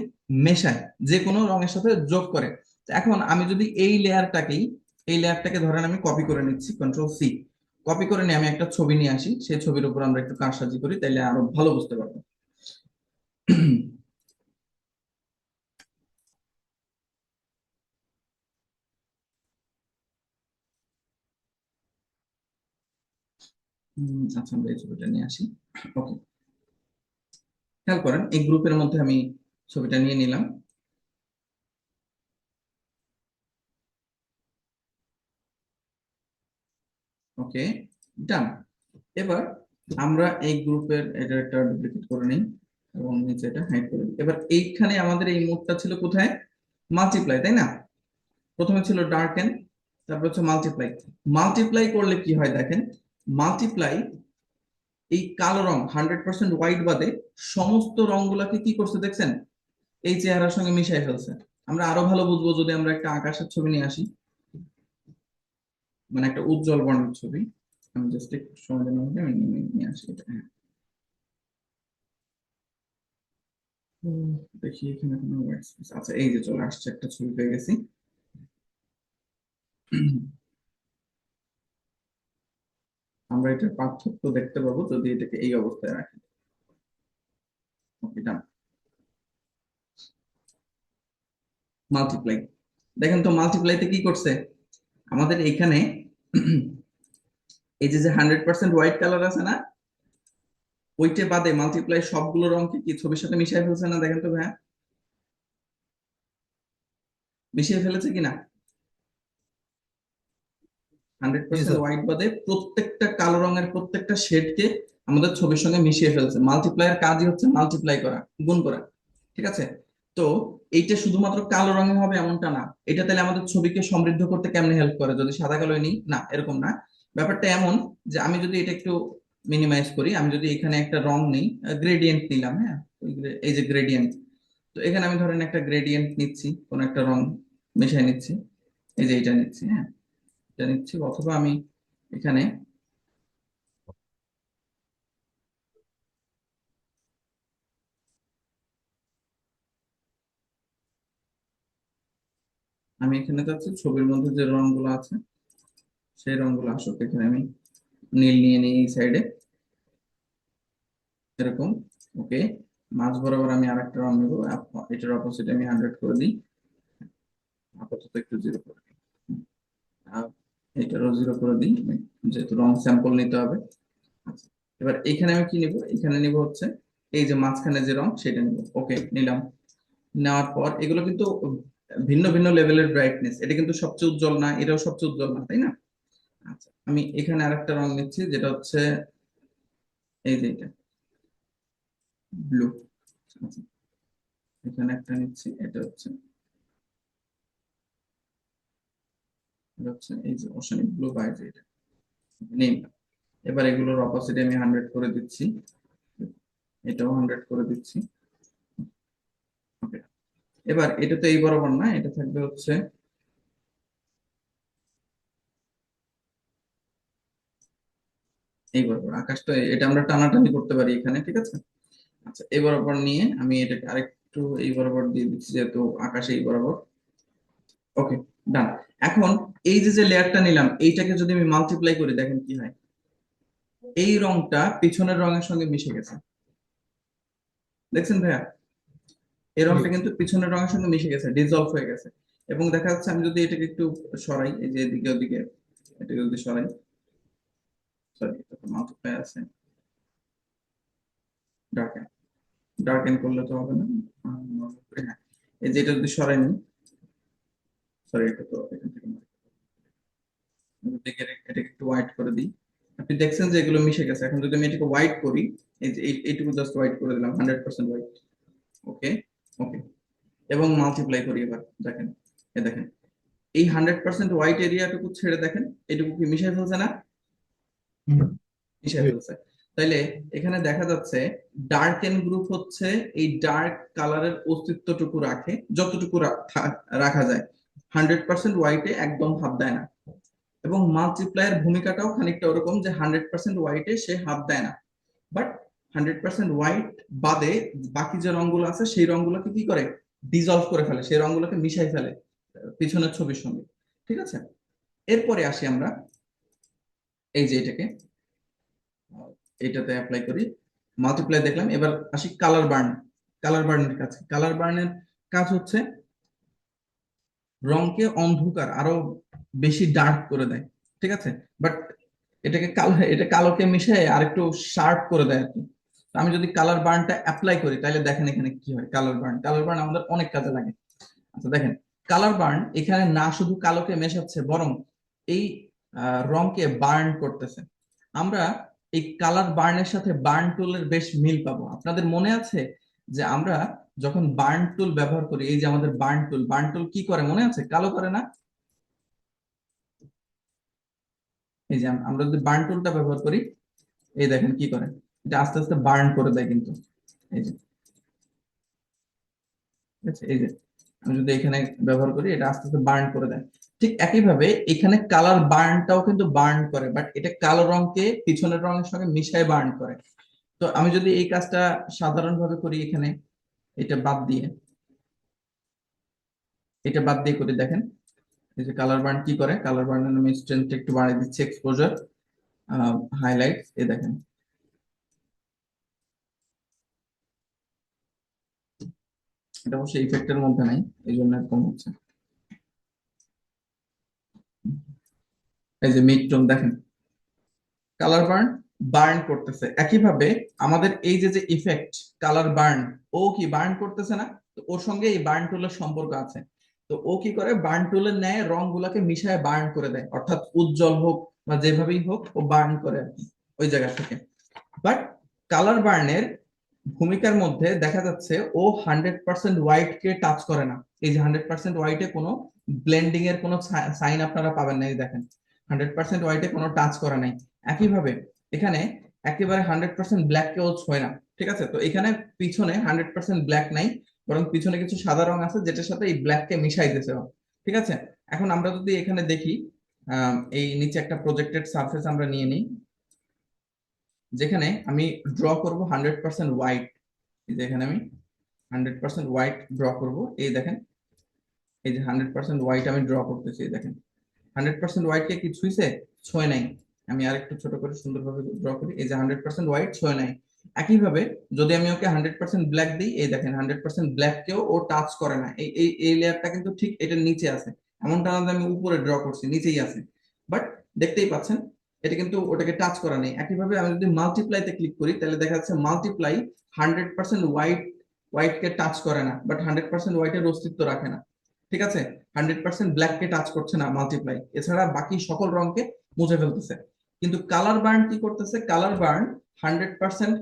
মেশায়, যে কোনো রঙের সাথে যোগ করে। তো এখন আমি যদি এই লেয়ারটাকে ধরেন আমি কপি করে নিচ্ছি, কন্ট্রোল C। কপি করে নিয়ে আমি একটা ছবি নিয়ে আসি, সেই ছবির উপর আমরা একটু কারসাজি করি, তাইলে আরো ভালো বুঝতে পারবো। আচ্ছা, আমরা এই ছবিটা নিয়ে আসি। ওকে, খেয়াল করেন এই গ্রুপের মধ্যে আমি ছবিটা নিয়ে নিলাম। ওকে, ডান। এবার আমরা এই গ্রুপের এটা একটা ডুপ্লিকেট করে নিই এবং নিচে এটা হাইড করে দিই। এবার এইখানে আমাদের এই মোডটা ছিল কোথায়? মাল্টিপ্লাই, তাই না? প্রথমে ছিল ডার্কেন, তারপর হচ্ছে মাল্টিপ্লাই। মাল্টিপ্লাই করলে কি হয় দেখেন, মাল্টিপ্লাই এই কালো রং 100% হোয়াইট বাদে সমস্ত রংগুলাকে কি করছে দেখছেন, এই চেহারার সঙ্গে মিশাই ফেলছে। আমরা আরো ভালো বুঝবো যদি আমরা একটা আকাশের ছবি নিয়ে আসি, মানে একটা উজ্জ্বল বর্ণের ছবি। আমি জাস্ট একটু সময় জন্য আমি নিয়ে আসি এটা। হ্যাঁ, তো দেখি এখানে কোনো white space আচ্ছা, এই যে চলে আসছে, একটা ছবি পেয়ে গেছি। আমরা এটার পার্থক্য দেখতে পাবো যদি এটাকে এই অবস্থায় রাখি। ওকে, ডান। মাল্টিপ্লাই, দেখেন তো মাল্টিপ্লাইতে কি করছে আমাদের এখানে। এই যে 100% হোয়াইট কালার আছে না, ওইটা বাদে মাল্টিপ্লাই সবগুলো রঙকে কি ছবির সাথে মিশিয়ে ফেলছে না, দেখেন তো ভাইয়া, মিশিয়ে ফেলেছে কিনা। হান্ড্রেড জি পার্সেন্ট স্যার। হোয়াইট বাদে প্রত্যেকটা কালো রঙের প্রত্যেকটা শেডকে আমাদের ছবির সঙ্গে মিশিয়ে ফেলছে। মাল্টিপ্লাইয়ের কাজই হচ্ছে মাল্টিপ্লাই করা, গুণ করা, ঠিক আছে। তো এইটা শুধুমাত্র কালো রঙে হবে এমনটা না। এটা তাহলে আমাদের ছবিকে সমৃদ্ধ করতে কেমনে হেল্প করে, যদি সাদা কালো নিই না, এরকম না। ব্যাপারটা এমন যে আমি যদি এটা একটু মিনিমাইজ করি, আমি যদি এখানে একটা রং নিই, গ্রেডিয়েন্ট নিলাম, হ্যাঁ, এই যে গ্রেডিয়েন্ট। তো এখানে আমি ধরেন একটা গ্রেডিয়েন্ট নিচ্ছি, কোন একটা রং মিশাই নিচ্ছি, এই যে এটা নিচ্ছি, হ্যাঁ, এটা নিচ্ছি। অথবা আমি এখানে চাচ্ছি ছবির মধ্যে যে রংগুলো আছে সেই রংগুলো আসুক। এখানে আমি নীল নিয়ে নিই এই সাইডে, এরকম। ওকে, মাঝ বরাবর আমি আরেকটা রং নেবো, এটার অপোজিট আমি 100 করে দিই, আপাতত একটু 0 করে দিই। আর এটারও 0 করে দিই, যেহেতু রং স্যাম্পল নিতে হবে। আচ্ছা, এবার এখানে আমি কি নিব, এখানে নিব হচ্ছে এই যে মাঝখানে যে রং সেটা নিব। ওকে, নিলাম। নেওয়ার পর এগুলো কিন্তু ভিন্ন ভিন্ন লেভেলের ব্রাইটনেস, এটা কিন্তু সবচেয়ে উজ্জ্বল না, এটাও সবচেয়ে উজ্জ্বল না, তাই না। আচ্ছা, আমি এখানে আরেকটা রং নিচ্ছি, যেটা হচ্ছে এই যে এটা ব্লু। আচ্ছা, এখানে একটা নিচ্ছি, এটা হচ্ছে এই যে ওশানিক ব্লু বা এই যে এটা নেই। এবার এগুলোর অপোজিটে আমি 100 করে দিচ্ছি, এটাও 100 করে দিচ্ছি। ওকে, এবার এটা তো এই বরাবর না, এটা থাকবে হচ্ছে এই বরাবর। আকাশটা এটা আমরা টানাটানি করতে পারি এখানে, ঠিক আছে। আচ্ছা, এই বরাবর নিয়ে আমি এটাকে আরেকটু এই বরাবর দিয়ে দিচ্ছি, যেহেতু আকাশ এই বরাবর। ওকে, ডান। এখন এই যে যে লেয়ারটা নিলাম, এইটাকে যদি আমি মাল্টিপ্লাই করি, দেখেন কি হয়। এই রংটা পিছনের রঙের সঙ্গে মিশে গেছে, দেখছেন ভাইয়া। এই জি। রংটা কিন্তু পিছনের রঙের সঙ্গে মিশে গেছে, ডিজলভ হয়ে গেছে। এবং দেখা যাচ্ছে আমি যদি এটাকে একটু সরাই, এই যে এদিকে ওদিকে এটাকে যদি সরাই, সরি, এটা তো মাল্টিপ্লাই আছে, ডার্কেন, ডার্কেন করলে তো হবে না। হ্যাঁ, এই যে এটা যদি সরাই নি, সরি, এটা তো এখান থেকে এটাকে একটু হোয়াইট করে দিই। আপনি দেখছেন যে এগুলো মিশে গেছে। এখন যদি আমি এটাকে হোয়াইট করি, এই যে এইটুকু জাস্ট হোয়াইট করে দিলাম, 100% হোয়াইট। ওকে, ওকে, এবং মাল্টিপ্লাই করি এবার, দেখেন, দেখেন এই 100% হোয়াইট এরিয়াটুকু ছেড়ে দেখেন, এটুকু কি মিশে ফেলছে না, হুম। মিশে জি। ফেলছে। তাইলে এখানে দেখা যাচ্ছে ডার্ক এন গ্রুপ হচ্ছে এই ডার্ক কালারের অস্তিত্বটুকু রাখে, যতটুকু রাখা যায়। 100% হোয়াইটে একদম হাত দেয় না। এবং মাল্টিপ্লায়ের ভূমিকাটাও খানিকটা ওরকম, যে 100% হোয়াইটে সে হাত দেয় না, বাট 100% হোয়াইট বাদে বাকি যে রংগুলো আছে সেই রংগুলোকে কি করে, ডিজলভ করে ফেলে, সেই রংগুলোকে মিশাই ফেলে পিছনের ছবির সঙ্গে, ঠিক আছে। এরপরে আসি আমরা এই যে এটাকে এইটাতে অ্যাপ্লাই করি, মাল্টিপ্লাই দেখলাম। এবার আসি কালার বার্ন। কালার বার্নের কাছে, কালার বার্নের কাজ হচ্ছে রংকে অন্ধকার আরো বেশি ডার্ক করে দেয়, ঠিক আছে। বাট এটাকে কালো, এটা কালোকে মিশিয়ে আরেকটু শার্প করে দেয় আর কি। তো আমি যদি কালার বার্নটা অ্যাপ্লাই করি, তাহলে দেখেন এখানে কি হয়। কালার বার্ন, কালার বার্ন আমাদের অনেক কাজে লাগে। আচ্ছা, দেখেন, কালার বার্ন এখানে না শুধু কালোকে মেশাচ্ছে, বরং এই রংকে বার্ন করতেছে। আমরা এই কালার বার্নের সাথে বার্ন টুলের বেশ মিল পাবো। আপনাদের মনে আছে যে আমরা যখন বার্ন টুল ব্যবহার করি, এই যে আমাদের বার্ন টুল, বার্ন টুল কি করে মনে আছে, কালো করে না। এই যে আমরা যদি বার্ন টুলটা ব্যবহার করি, এই দেখেন কি করে, এটা আস্তে আস্তে বার্ন করে দেয় কিন্তু। এই যে, ঠিক আছে, এই যে আমি যদি এখানে ব্যবহার করি এটা আস্তে আস্তে বার্ন করে দেয়। ঠিক একইভাবে এখানে কালার বার্নটাও কিন্তু বার্ন করে, বাট এটা কালো রঙকে পিছনের রঙের সঙ্গে মিশায় বার্ন করে। তো আমি যদি এই কাজটা সাধারণভাবে করি, এখানে এটা বাদ দিয়ে করি, দেখেন এই যে কালার বার্ন কি করে। কালার বার্নের আমি স্ট্রেংথ একটু বাড়িয়ে দিচ্ছি, এক্সপোজার, হাইলাইটস, এই দেখেন এটা অবশ্য ইফেক্টের মধ্যে নাই, এই জন্য এরকম হচ্ছে। এই যে মিড টোন দেখেন, কালার বার্ন বার্ন করতেছে। একইভাবে আমাদের এই যে যে ইফেক্ট কালার বার্ন, ও কি বার্ন করতেছে না? তো ওর সঙ্গে এই বার্ন টুলের সম্পর্ক আছে। তো ও কি করে, বার্ন টুলের ন্যায় রং গুলাকে মিশায় বার্ন করে দেয়, অর্থাৎ উজ্জ্বল হোক বা যেভাবেই হোক ও বার্ন করে আর কি ওই জায়গা থেকে। বাট কালার বার্নের ভূমিকার মধ্যে দেখা যাচ্ছে ও 100% হোয়াইট কে টাচ করে না। এই যে 100% হোয়াইটে কোনো ব্লেন্ডিং এর কোনো সাইন আপনারা পাবেন না, এই দেখেন 100% হোয়াইটে কোনো টাচ করা নাই। একইভাবে এখানে একেবারে 100% ব্ল্যাক কেও ছোঁয় না, ঠিক আছে। তো এখানে পিছনে 100% ব্ল্যাক নাই, বরং পিছনে কিছু সাদা রং আছে যেটার সাথে এই ব্ল্যাক কে মিশাই দিয়েছে, ঠিক আছে। এখন আমরা যদি এখানে দেখি, এই নিচে একটা প্রজেক্টেড সারফেস আমরা নিয়ে নিই, যেখানে আমি ড্র করব 100% হোয়াইট। এই যে এখানে আমি 100% হোয়াইট ড্র করব, এই দেখেন এই যে 100% হোয়াইট আমি ড্র করতেছি, এই দেখেন 100% হোয়াইট কে কি ছুঁইছে? ছোঁয় নাই। আমি আরেকটু ছোট করে সুন্দরভাবে ড্র করি, এই যে 100% হোয়াইট ছোঁয় নাই। একইভাবে যদি আমি ওকে 100% ব্ল্যাক দিই, এই দেখেন 100% ব্ল্যাক কেও ও টাচ করে না। এই এই এই লেয়ারটা কিন্তু ঠিক এটার নিচে আছে, এমনটা না যে আমি উপরে ড্র করছি, নিচেই আছে। বাট দেখতেই পাচ্ছেন এটা কিন্তু ওটাকে টাচ করা নেই। একইভাবে আমি যদি মাল্টিপ্লাইতে ক্লিক করি, তাহলে দেখা যাচ্ছে মাল্টিপ্লাই 100% হোয়াইট কে টাচ করে না, বাট 100% হোয়াইটের অস্তিত্ব রাখে না, ঠিক আছে। 100% ব্ল্যাক কে টাচ করছে না মাল্টিপ্লাই, এছাড়া বাকি সকল রংকে মুছে ফেলতেছে। কিন্তু কালার বার্ন কি করতেছে? কালার বার্ন 100%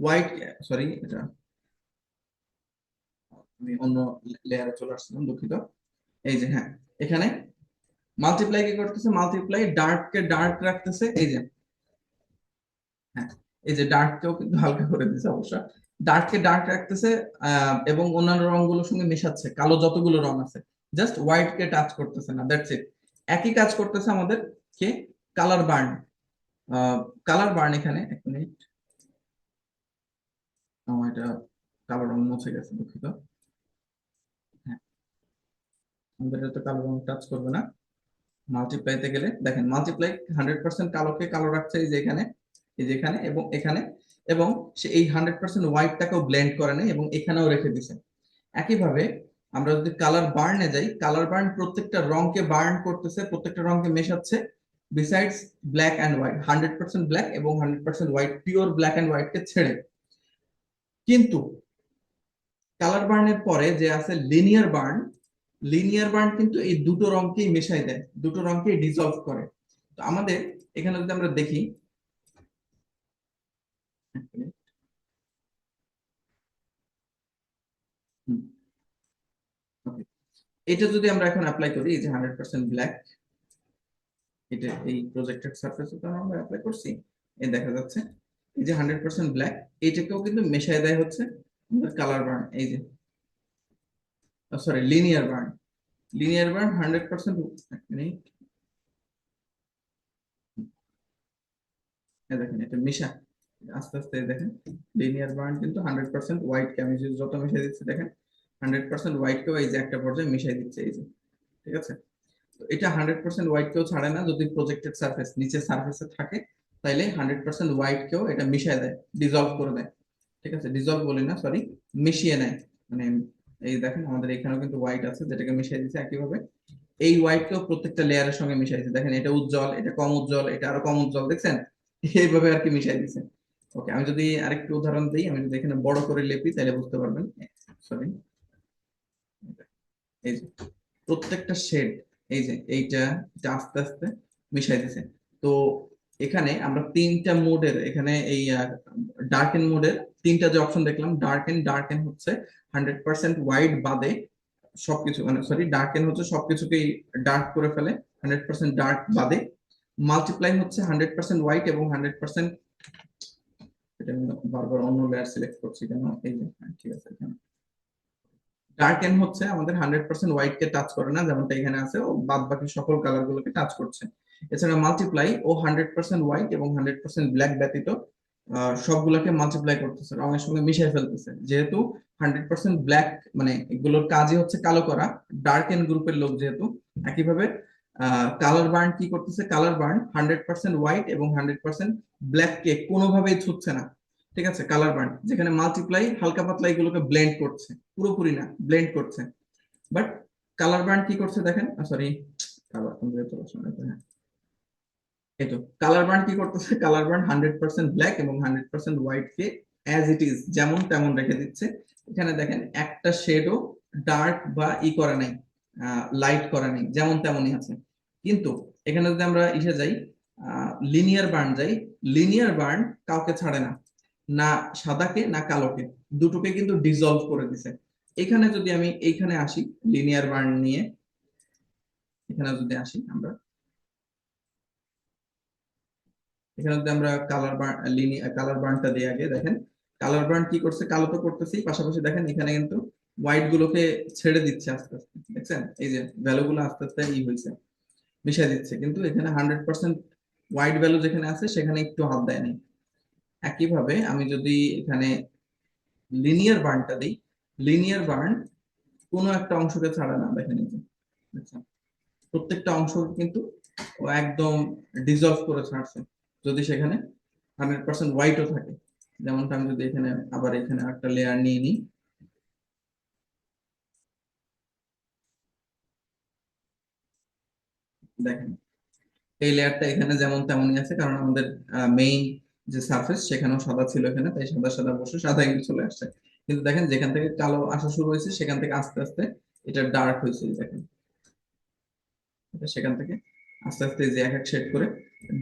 হোয়াইট, সরি এটা আমি অন্য লেয়ারে চলে আসছিলাম, দুঃখিত। এই যে হ্যাঁ, এখানে মাল্টিপ্লাই কি করতেছে? মাল্টিপ্লাই ডার্ক কে ডার্ক রাখতেছে, এই যে হ্যাঁ, এই যে ডার্ক কেও কিন্তু হালকা করে দিচ্ছে অবশ্য, ডার্ক কে ডার্ক রাখতেছে, এবং অন্যান্য রংগুলোর সঙ্গে মেশাচ্ছে, কালো যতগুলো রং আছে, জাস্ট হোয়াইট কে টাচ করতেছে না, দ্যাটস ইট। একই কাজ করতেছে আমাদের কে কালার বার্ন। কালার বার্ন এখানে এক মিনিট, আমার এটা কালো রং মুছে গেছে, দুঃখিত। হ্যাঁ, আমাদের এটা তো কালো রং টাচ করবে না। মাল্টিপ্লাইতে গেলে দেখেন মাল্টিপ্লাই 100% কালোকে কালো রাখছে, এই যে এখানে, এই যে এখানে এবং এখানে, এবং সে এই 100% হোয়াইটটাকেও ব্লেন্ড করে নেয় এবং এখানেও রেখে দিছে। একইভাবে আমরা যদি কালার বার্নে যাই, কালার বার্ন প্রত্যেকটা রংকে বার্ন করতেছে, প্রত্যেকটা রংকে মেশাচ্ছে, besides black and white, 100% black এবং 100% হোয়াইট, পিওর ব্ল্যাক এন্ড হোয়াইটকে ছেড়ে। কিন্তু কালার বার্নের পরে যে আছে লিনিয়ার বার্ন, লিনিয়ার বার্ন কিন্তু এই দুটো রংকেই মেশাই দেয়, দুটো রংকেই ডিসলভ করে। তো আমাদের এখানে যদি আমরা দেখি, এটা যদি আমরা এখন অ্যাপ্লাই করি, এই যে 100% ব্ল্যাক, এটা এই প্রজেক্টেড সারফেস আমরা অ্যাপ্লাই করছি, এই দেখা যাচ্ছে এই যে 100% ব্ল্যাক, এটাকেও কিন্তু মেশাই দেয় হচ্ছে আমাদের কালার বার্ন। এই যে sorry, linear burn, linear burn 100%, এক মিনিট, দেখেন এটা মিশা আস্তে আস্তে, দেখেন লিনিয়ার বার্ন কিন্তু 100% হোয়াইট কে আমি যত মিশাই দিচ্ছি, দেখেন 100% হোয়াইট কেও এই যে একটা পর্যায়ে মিশাই দিচ্ছে, এই যে, ঠিক আছে। তো এটা 100% হোয়াইট কেও ছাড়ে না, যদি প্রজেক্টেড সারফেস নিচে সারফেসে থাকে তাইলে 100% হোয়াইট কেও এটা মিশায় দেয়, ডিজলভ করে দেয়, ঠিক আছে। ডিজলভ বলি না, সরি, মিশিয়ে নেয়। মানে এই দেখেন আমাদের এখানেও কিন্তু হোয়াইট আছে যেটাকে মিশিয়ে দিচ্ছে, একইভাবে এই হোয়াইট কেও প্রত্যেকটা লেয়ারের সঙ্গে মিশাই দিচ্ছে। দেখেন এটা উজ্জ্বল, এটা কম উজ্জ্বল, এটা আরো কম উজ্জ্বল, দেখছেন এইভাবে আর কি মিশাই দিচ্ছে। ওকে, আমি যদি আরেকটু উদাহরণ দিই, আমি যদি এখানে বড় করে লেপি তাহলে বুঝতে পারবেন। সরি, এই যে প্রত্যেকটা শেড, এই যে এইটা, এটা আস্তে আস্তে মিশাই দিছে। তো এখানে আমরা তিনটা মোডের, এখানে এই ডার্কেন মোডের তিনটা যে অপশন দেখলাম, ডার্কেন হচ্ছে 100% হোয়াইট বাদে সবকিছু, মানে সরি, ডার্কেন হচ্ছে সবকিছুকেই ডার্ক করে ফেলে 100% ডার্ক বাদে। মাল্টিপ্লাই হচ্ছে 100% হোয়াইট এবং 100% এটা আমি বারবার অন্য লেয়ার সিলেক্ট করছি কেন, এই যে ঠিক আছে। এখানে ডার্কেন হচ্ছে আমাদের 100% হোয়াইট কে টাচ করে না, যেমনটা এখানে আছে, ও বাদ বাকি সকল কালার গুলোকে টাচ করছে। এছাড়া মাল্টিপ্লাই ও 100% হোয়াইট এবং 100% ব্ল্যাক ব্যতীত সবগুলোকে মাল্টিপ্লাই করতেছে, রঙের সঙ্গে মিশিয়ে ফেলতেছে। যেহেতু 100% ব্ল্যাক মানে এগুলোর কাজই হচ্ছে কালো করা, ডার্কেন গ্রুপের লোক যেহেতু, একইভাবে কালার বার্ন কি করতেছে, কালার বার্ন 100% হোয়াইট এবং 100% ব্ল্যাক কে কোনোভাবেই ছুটছে না। ঠিক আছে, কালার বার্ন যেখানে মাল্টিপ্লাই হালকা পাতলা এগুলোকে ব্লেন্ড করছে, পুরোপুরি না, ব্লেন্ড করছে। বাট কালার বার্ন কি করছে দেখেন, সরি এই তো কালার বার্ন কি করতেছে, কালার বার্ন 100% ব্ল্যাক এবং 100% white K as it is যেমন তেমন রেখে দিচ্ছে। এখানে দেখেন একটা শেডও ডার্ক বা করা নাই, লাইট করা নেই, যেমন তেমনই আছে। কিন্তু এখানে যদি আমরা ইসে যাই, লিনিয়ার বার্ন যাই, লিনিয়ার বার্ন কাউকে ছাড়ে না, না সাদাকে না কালোকে, দুটোকে কিন্তু ডিজলভ করে দিছে। এখানে যদি আমি এইখানে আসি লিনিয়ার বার্ন নিয়ে, এখানে যদি আসি আমরা, এখানে যদি আমরা কালার বার্ন কালার বার্নটা দিই আগে, দেখেন কালার বার্ন কি করছে, কালো তো করতেছি, পাশাপাশি দেখেন এখানে কিন্তু হোয়াইট গুলোকে ছেড়ে দিচ্ছে আস্তে আস্তে, দেখছেন এই যে ভ্যালু গুলো আস্তে আস্তে হয়েছে, মিশিয়ে দিচ্ছে। কিন্তু এখানে 100% হোয়াইট ভ্যালু যেখানে আছে সেখানে একটু হাত দেয়নি। একইভাবে আমি যদি এখানে লিনিয়ার বার্নটা দিই, লিনিয়ার বার্ন কোনো একটা অংশকে ছাড়ে না, দেখেন এই যে, দেখছেন প্রত্যেকটা অংশ কিন্তু ও একদম ডিজলভ করে ছাড়ছে, যদি সেখানে 100% হোয়াইটও থাকে। যেমনটা আমি যদি এখানে আবার এখানে একটা লেয়ার নিয়ে নিই, দেখেন এই লেয়ারটা এখানে যেমন তেমনই আছে, কারণ আমাদের মেইন যে সারফেস সেখানেও সাদা ছিল এখানে, তাই সাদা সাদা বসে সাদা কিন্তু চলে আসছে। কিন্তু দেখেন যেখান থেকে কালো আসা শুরু হয়েছে সেখান থেকে আস্তে আস্তে এটা ডার্ক হয়েছে, দেখেন সেখান থেকে আস্তে আস্তে যে এক এক শেড করে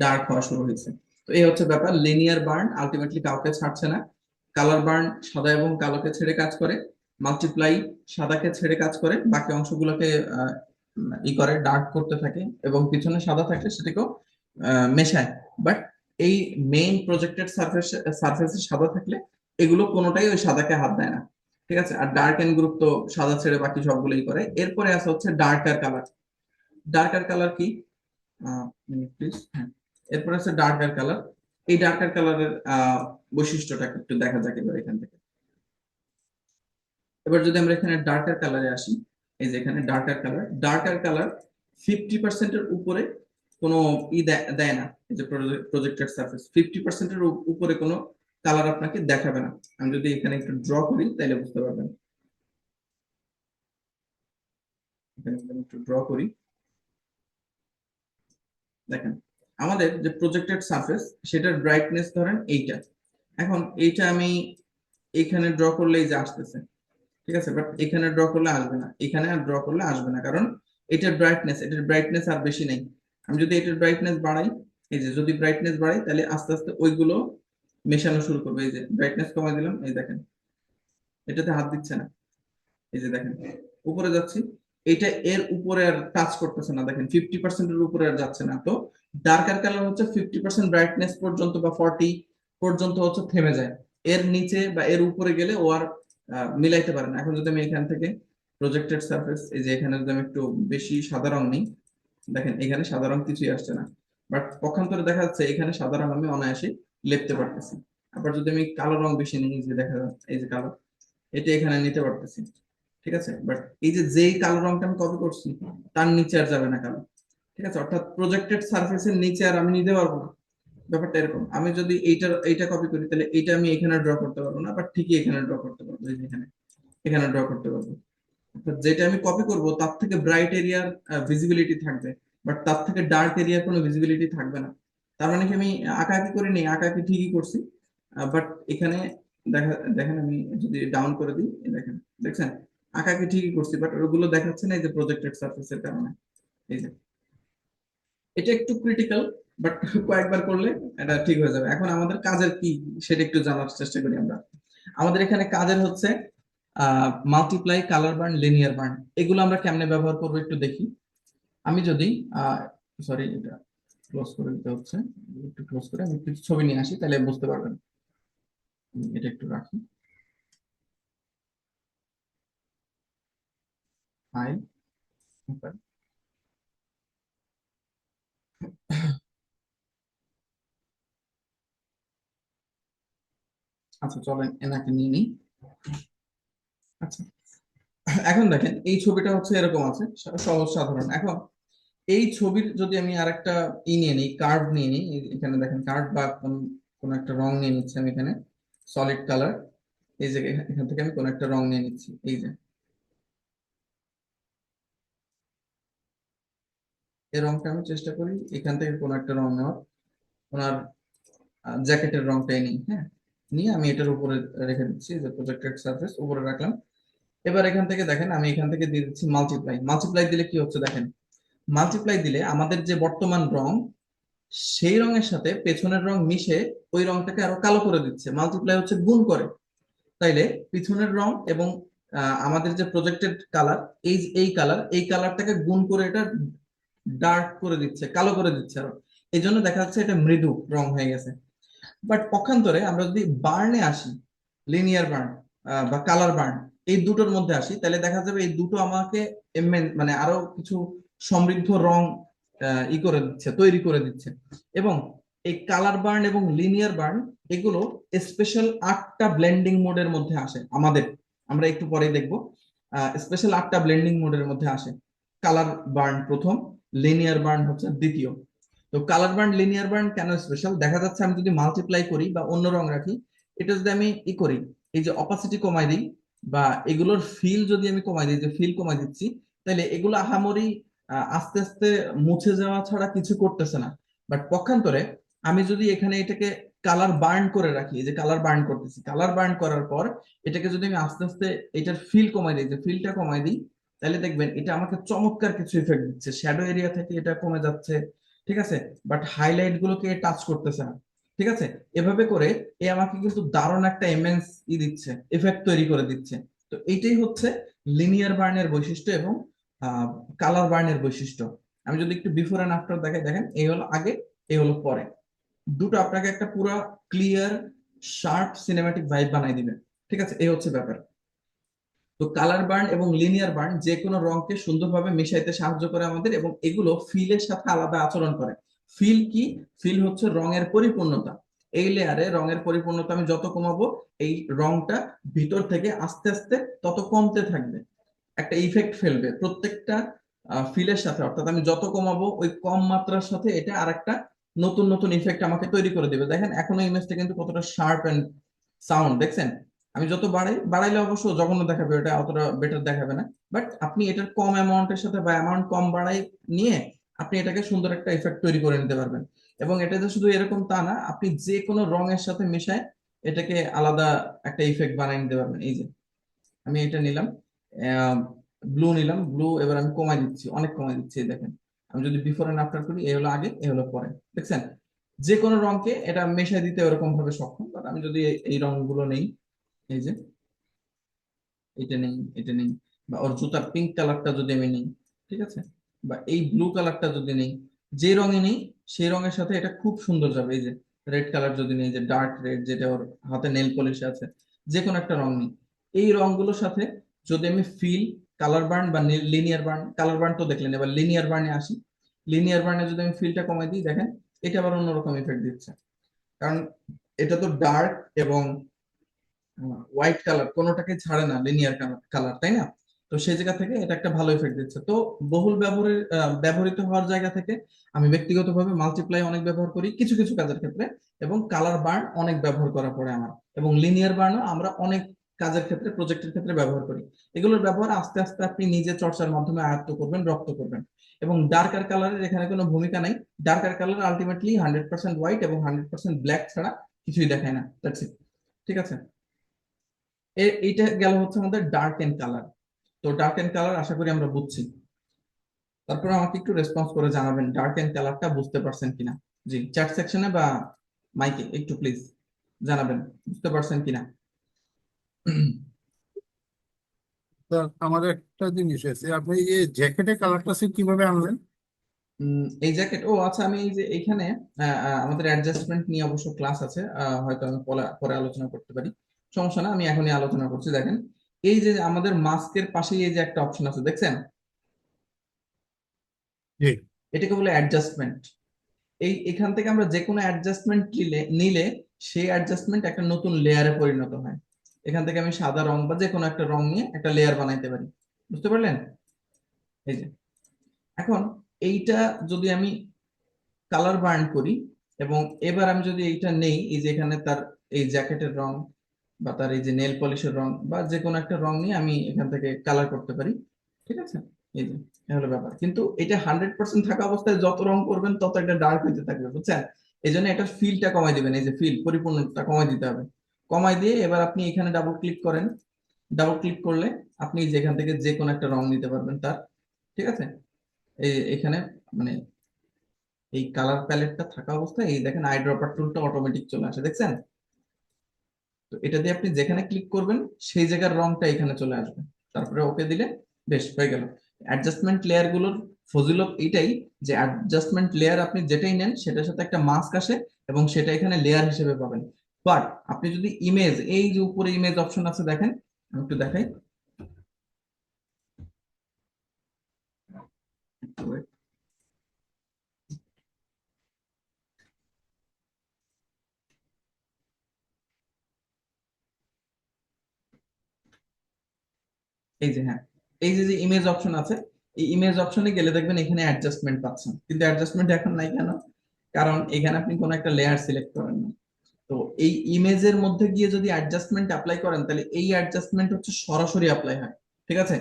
ডার্ক হওয়া শুরু হয়েছে। তো এই হচ্ছে ব্যাপার, লিনিয়ার বার্ন আলটিমেটলি কাউকে ছাড়ছে না, কালার বার্ন সাদা এবং কালোকে ছেড়ে কাজ করে, মাল্টিপ্লাই সাদাকে ছেড়ে কাজ করে, বাকি অংশগুলোকে করে ডার্ক করতে থাকে, এবং পিছনে সাদা থাকলে সেটাকেও মেশায়। বাট এই মেইন প্রজেক্টেড সারফেসে সাদা থাকলে এগুলো কোনোটাই ওই সাদাকে হাত দেয় না। ঠিক আছে, আর ডার্ক এন্ড গ্রুপ তো সাদা ছেড়ে বাকি সবগুলোই করে। এরপরে আসা হচ্ছে ডার্কার কালার। ডার্কার কালার কি, প্লিজ, হ্যাঁ, এরপর আছে ডার্কার কালার। এই ডার্কার কালারের বৈশিষ্ট্যটা একটু দেখা যাক এবার এখান থেকে। এবার যদি আমরা এখানে ডার্কার কালারে আসি, এই যে এখানে ডার্কার কালার 50%-এর উপরে কোনো দেয় না। এই যে প্রজেক্টেড সারফেস 50%-এর উপরে কোনো কালার আপনাকে দেখাবে না। আমি যদি এখানে একটু ড্র করি তাহলে বুঝতে পারবেন, এখানে একটু ড্র করি, দেখেন আমাদের যে প্রজেক্টেড সারফেস সেটার ব্রাইটনেস ধরেন এইটা, এখন এইটা আমি এখানে ড্র করলেই যে আসতেছে, ঠিক আছে, বাট এখানে ড্র করলে আসবে না, এখানে আর ড্র করলে আসবে না, কারণ এটার ব্রাইটনেস আর বেশি নেই। আমি যদি এটার ব্রাইটনেস বাড়াই, এই যে যদি ব্রাইটনেস বাড়াই তাহলে আস্তে আস্তে ওইগুলো মেশানো শুরু করবে। এই যে ব্রাইটনেস কমাই দিলাম, এই দেখেন এটাতে হাত দিচ্ছে না, এই যে দেখেন উপরে যাচ্ছি, এটা এর উপরে আর টাচ করতেছে না, দেখেন 50%-এর উপরে আর যাচ্ছে না। তো ডার্কার কালার হচ্ছে 50% ব্রাইটনেস পর্যন্ত বা 40 পর্যন্ত হচ্ছে থেমে যায়, এর নিচে বা এর উপরে গেলে ও আর মিলাইতে পারে না। এখন যদি আমি এখান থেকে প্রজেক্টেড সারফেস, এই যে এখানে যদি আমি একটু বেশি সাদা রং নিই, দেখেন এখানে সাদা রং কিছুই আসছে না, বাট পক্ষান্তরে দেখা যাচ্ছে এখানে সাদা রং আমি অনায়াসে লেপতে পারতেছি। আবার যদি আমি কালো রং বেশি নিই, যে দেখা যাচ্ছে এই যে কালো, এটা এখানে নিতে পারতেছি, ঠিক আছে। বাট এই যে যেই কালো রংটা আমি কপি করছি তার নিচে আর যাবে না কালো, ঠিক আছে, অর্থাৎ প্রজেক্টেড সারফেসের নিচে আর আমি নিতে পারবো না। ব্যাপারটা এরকম, আমি যদি এইটা কপি করি তাহলে এইটা আমি এখানে ড্র করতে পারবো না, বাট ঠিকই এখানে ড্র করতে পারবো, এই যে এখানে ড্র করতে পারবো। অর্থাৎ যেটা আমি কপি করব তার থেকে ব্রাইট এরিয়ার ভিজিবিলিটি থাকবে, বাট তার থেকে ডার্ক এরিয়ার কোনো ভিজিবিলিটি থাকবে না। তার মানে কি আমি আঁকাআঁকি করিনি, আঁকাআঁকি ঠিকই করছি, বাট এখানে দেখেন আমি যদি ডাউন করে দিই, দেখেন দেখছেন আঁকাআঁকি ঠিকই করছি, বাট ওগুলো দেখাচ্ছে না এই যে প্রজেক্টেড সারফেসের কারণে। এই যে এটা একটু ক্রিটিক্যাল, বাট কয়েকবার করলে এটা ঠিক হয়ে যাবে। এখন আমাদের কাজের কি সেটা একটু জানার চেষ্টা করি আমরা। আমাদের এখানে কাজের হচ্ছে multiply, colour burn, linear burn, এগুলো আমরা কেমনে ব্যবহার করবো একটু দেখি। আমি যদি সরি এটা ক্লোজ করে দিতে হচ্ছে, একটু ক্লোজ করে আমি কিছু ছবি নিয়ে আসি তাহলে বুঝতে পারবেন। এটা একটু রাখি, ফাইল, আচ্ছা চলেন এনাকে নিয়ে নিই। আচ্ছা, এখন দেখেন এই ছবিটা হচ্ছে এরকম আছে, সহজ সাধারণ। এখন এই ছবির যদি আমি আরেকটা নিয়ে নিই, কার্ভ নিয়ে নিই, এখানে দেখেন কার্ভ বা কোন একটা রং নিয়ে নিচ্ছি আমি এখানে, সলিড কালার। এই যে এখান থেকে আমি কোন একটা রং নিয়ে নিচ্ছি, এই যে এই রংটা আমি চেষ্টা করি এখান থেকে কোন একটা রং নেওয়ার। ওনার জ্যাকেটের রংটাই নিই, হ্যাঁ, নিয়ে আমি এটার উপরে রেখে দিচ্ছি, যে প্রজেক্টেড সারফেস উপরে রাখলাম। এবার এখান থেকে দেখেন আমি এখান থেকে দিয়ে দিচ্ছি মাল্টিপ্লাই। মাল্টিপ্লাই দিলে কি হচ্ছে দেখেন, মাল্টিপ্লাই দিলে আমাদের যে বর্তমান রং, সেই রঙের সাথে পেছনের রং মিশে ওই রংটাকে আরো কালো করে দিচ্ছে। মাল্টিপ্লাই হচ্ছে গুণ করে। তাইলে পিছনের রং এবং আমাদের যে প্রজেক্টেড কালার, এই কালারটাকে গুণ করে এটা ডার্ক করে দিচ্ছে, কালো করে দিচ্ছে আরো। এই জন্য দেখা যাচ্ছে এটা মৃদু রং হয়ে গেছে। বাট পক্ষান্তরে আমরা যদি বার্নে আসি, লিনিয়ার বার্ন বা কালার বার্ন, এই দুটোর মধ্যে আসি, তাহলে দেখা যাবে এই দুটো আমাকে মানে আরো কিছু সমৃদ্ধ রং করে দিচ্ছে, তৈরি করে দিচ্ছে। এবং এই কালার বার্ন এবং লিনিয়ার বার্ন এগুলো স্পেশাল 8টা ব্লেন্ডিং মোডের মধ্যে আসে আমাদের। আমরা একটু পরেই দেখবো স্পেশাল 8টা ব্লেন্ডিং মোডের মধ্যে আসে। কালার বার্ন প্রথম, লিনিয়ার বার্ন হচ্ছে দ্বিতীয়। তো কালার বার্ন লিনিয়ার বার্ন কেন স্পেশাল, দেখা যাচ্ছে আমি যদি মাল্টিপ্লাই করি বা অন্য রং রাখি, এটা যদি আমি করি, এই যে অপাসিটি কমাই দিই বা এগুলোর ফিল যদি আমি কমাই দিই, যে ফিল কমাই দিচ্ছি, তাহলে এগুলো আহামরি আস্তে আস্তে মুছে যাওয়া ছাড়া কিছু করতেছে না। বাট পক্ষান্তরে আমি যদি এখানে এটাকে কালার বার্ন করে রাখি, এই যে কালার বার্ন করতেছি, কালার বার্ন করার পর এটাকে যদি আমি আস্তে আস্তে এটার ফিল কমাই দিই, যে ফিলটা কমাই দিই, তাহলে দেখবেন এটা আমাকে চমৎকার কিছু ইফেক্ট দিচ্ছে। শ্যাডো এরিয়া থেকে এটা কমে যাচ্ছে, ঠিক আছে, বাট হাইলাইট গুলোকে টাচ করতেছে না, ঠিক আছে। এভাবে করে এ আমাকে কিন্তু দারুণ একটা ইমেন্স দিচ্ছে, এফেক্ট তৈরি করে দিচ্ছে। তো এইটাই হচ্ছে লিনিয়ার বার্নের বৈশিষ্ট্য এবং কালার বার্নের বৈশিষ্ট্য। আমি যদি একটু বিফোর এন্ড আফটার দেখাই, দেখেন এই হলো আগে, এই হলো পরে, দুটো আপনাকে একটা পুরো ক্লিয়ার শার্প সিনেম্যাটিক ভাইব বানাই দিবে, ঠিক আছে। এই হচ্ছে ব্যাপার। তো কালার বার্ন এবং লিনিয়ার বার্ন যে কোনো রংকে সুন্দরভাবে মিশাইতে সাহায্য করে আমাদের, এবং এগুলো ফিলের সাথে আলাদা আচরণ করে। ফিল কি? ফিল হচ্ছে রঙের পরিপূর্ণতা। এই লেয়ারে রঙের পরিপূর্ণতা আমি যত কমাবো, এই রংটা ভিতর থেকে আস্তে আস্তে তত কমতে থাকবে, একটা ইফেক্ট ফেলবে প্রত্যেকটা ফিলের সাথে। অর্থাৎ আমি যত কমাবো ওই কম মাত্রার সাথে এটা আরেকটা নতুন নতুন ইফেক্ট আমাকে তৈরি করে দেবে। দেখেন এখনো ইমেজটা কিন্তু কতটা শার্প এন্ড সাউন্ড, দেখছেন? আমি যত বাড়াইলে অবশ্য জঘন্য দেখাবে, ওটা অতটা বেটার দেখাবে না। বাট আপনি এটার কম অ্যামাউন্টের সাথে বা অ্যামাউন্ট কম বাড়াই নিয়ে আপনি এটাকে সুন্দর একটা ইফেক্ট তৈরি করে নিতে পারবেন। এবং এটা যে শুধু এরকম তা না, আপনি যে কোনো রঙের সাথে মিশায় এটাকে আলাদা একটা ইফেক্ট বানিয়ে নিতে পারবেন। এই যে আমি এটা নিলাম, ব্লু নিলাম, ব্লু এবার আমি কমাই দিচ্ছি, অনেক কমাই দিচ্ছি, এই দেখেন। আমি যদি বিফোর এন্ড আফটার করি, এই হলো আগে, এই হলো পরে, দেখছেন? যে কোনো রংকে এটা মেশাই দিতে ওরকম ভাবে সক্ষম। বাট আমি যদি এই রংগুলো নেই, এই যে এটা নেই, এটা নেই, বা ওর জুতার পিঙ্ক কালারটা যদি আমি নেই, ঠিক আছে, বা এই ব্লু কালারটা যদি নেই, যে রঙে নেই সেই রঙের সাথে এটা খুব সুন্দর যাবে। এই যে রেড কালার যদি নেই, যে ডার্ক রেড, যেটা ওর হাতে নেল পলিশ আছে, যে কোনো একটা রং নেই, এই রংগুলোর সাথে যদি আমি ফিল, কালার বার্ন বা লিনিয়ার বার্ন, কালার বার্ন তো দেখলেন, এবার লিনিয়ার বার্নে আসি। লিনিয়ার বার্নে যদি আমি ফিলটা কমাই দিই, দেখেন এটা আবার অন্যরকম ইফেক্ট দিচ্ছে। কারণ এটা তো ডার্ক এবং হোয়াইট কালার কোনোটাকে ছাড়ে না, লিনিয়ার কালার, তাই না? তো সেই জায়গা থেকে এটা একটা ভালো ইফেক্ট দিচ্ছে। তো বহুল ব্যবহৃত হওয়ার জায়গা থেকে আমি ব্যক্তিগতভাবে মাল্টিপ্লাই অনেক ব্যবহার করি কিছু কিছু কাজের ক্ষেত্রে, এবং কালার বার্ন অনেক ব্যবহার করা পড়ে আমার, এবং লিনিয়ার বার্নও আমরা অনেক কাজের ক্ষেত্রে, প্রজেক্টের ক্ষেত্রে ব্যবহার করি। এগুলোর ব্যবহার আস্তে আস্তে আপনি নিজে চর্চার মাধ্যমে আয়ত্ত করবেন, রপ্ত করবেন। এবং ডার্কার কালারের এখানে কোনো ভূমিকা নাই। ডার্কার কালার আলটিমেটলি 100% হোয়াইট এবং 100% ব্ল্যাক ছাড়া কিছুই দেখায় না, দ্যাটস ইট, ঠিক আছে। এইটা গেল হচ্ছে আমাদের ডার্ক এন্ড কালার। তো ডার্ক এন্ড কালার আশা করি আমরা বুঝছি। তারপরে আমাকে একটু রেসপন্স করে জানাবেন ডার্ক এন্ড কালারটা বুঝতে পারছেন কিনা। জি, চ্যাট সেকশনে বা মাইকে একটু প্লিজ জানাবেন বুঝতে পারছেন কিনা। তা আমার একটা জিনিস আছে, আপনি এই জ্যাকেটের কালারটা কিভাবে আনলেন? এই জ্যাকেট, ও আচ্ছা, আমি এই যে এইখানে আমাদের অ্যাডজাস্টমেন্ট নিয়ে অবশ্য ক্লাস আছে, হয়তো আমি পরে আলোচনা করতে পারি, সমস্যা না, আমি এখনই আলোচনা করছি। দেখেন, এই যে আমাদের মাস্কের পাশেই এই যে একটা অপশন আছে, দেখছেন? জি। এটাকে বলে অ্যাডজাস্টমেন্ট। এখান থেকে আমরা যে কোনো অ্যাডজাস্টমেন্ট নিলে সেই অ্যাডজাস্টমেন্ট একটা নতুন লেয়ারে পরিণত হয়। এখান থেকে আমি সাদা রং বা যে কোনো একটা রং নিয়ে একটা লেয়ার বানাইতে পারি। বুঝতে পারলেন? এই যে এখন এইটা যদি আমি কালার বার্ন করি, এবং এবার আমি যদি এইটা নেই, এই যে এখানে তার এই জ্যাকেটের রং বা তার এই যে নেল পলিশের রং বা যে কোনো একটা রং নিয়ে আমি এখান থেকে কালার করতে পারি। ঠিক আছে? এই যে এ হলো ব্যাপার, কিন্তু এটা 100% থাকা অবস্থায় যত রং করবেন তত এটা ডার্ক হইতে থাকবে, বুঝছেন? এই জন্য এটা ফিলটা কমাই দিবেন, এই যে ফিল পরিপূর্ণতা কমাই দিতে হবে। কমাই দিয়ে এবার আপনি এখানে ডাবল ক্লিক করেন। ডাবল ক্লিক করলে আপনি যেখান থেকে যে কোনো একটা রং নিতে পারবেন তার। ঠিক আছে? এখানে মানে এই কালার প্যালেটটা থাকা অবস্থায় এই দেখেন আই ড্রপার টুলটা অটোমেটিক চলে আসে, দেখছেন? তো এটা দিয়ে আপনি যেখানে ক্লিক করবেন সেই জায়গার রংটা এখানে চলে আসবে। তারপরে ওকে দিলে বেশ হয়ে গেল। অ্যাডজাস্টমেন্ট লেয়ার গুলোর ফজিলত এটাই যে অ্যাডজাস্টমেন্ট লেয়ার আপনি যেটাই নেন সেটার সাথে একটা মাস্ক আসে এবং সেটা এখানে লেয়ার হিসেবে পাবেন। বাট আপনি যদি ইমেজ, এই যে উপরে ইমেজ অপশন আছে দেখেন, আমি একটু দেখাই। এই যে হ্যাঁ, এই যে যে ইমেজ অপশন আছে, এই ইমেজ অপশনে গেলে দেখবেন এখানে অ্যাডজাস্টমেন্ট পাচ্ছেন, কিন্তু অ্যাডজাস্টমেন্ট এখন নাই কেন? কারণ এখানে আপনি কোনো একটা লেয়ার সিলেক্ট করেন না। তো এই ইমেজের মধ্যে গিয়ে যদি অ্যাডজাস্টমেন্ট অ্যাপ্লাই করেন তাহলে এই অ্যাডজাস্টমেন্ট হচ্ছে সরাসরি অ্যাপ্লাই হয়। ঠিক আছে?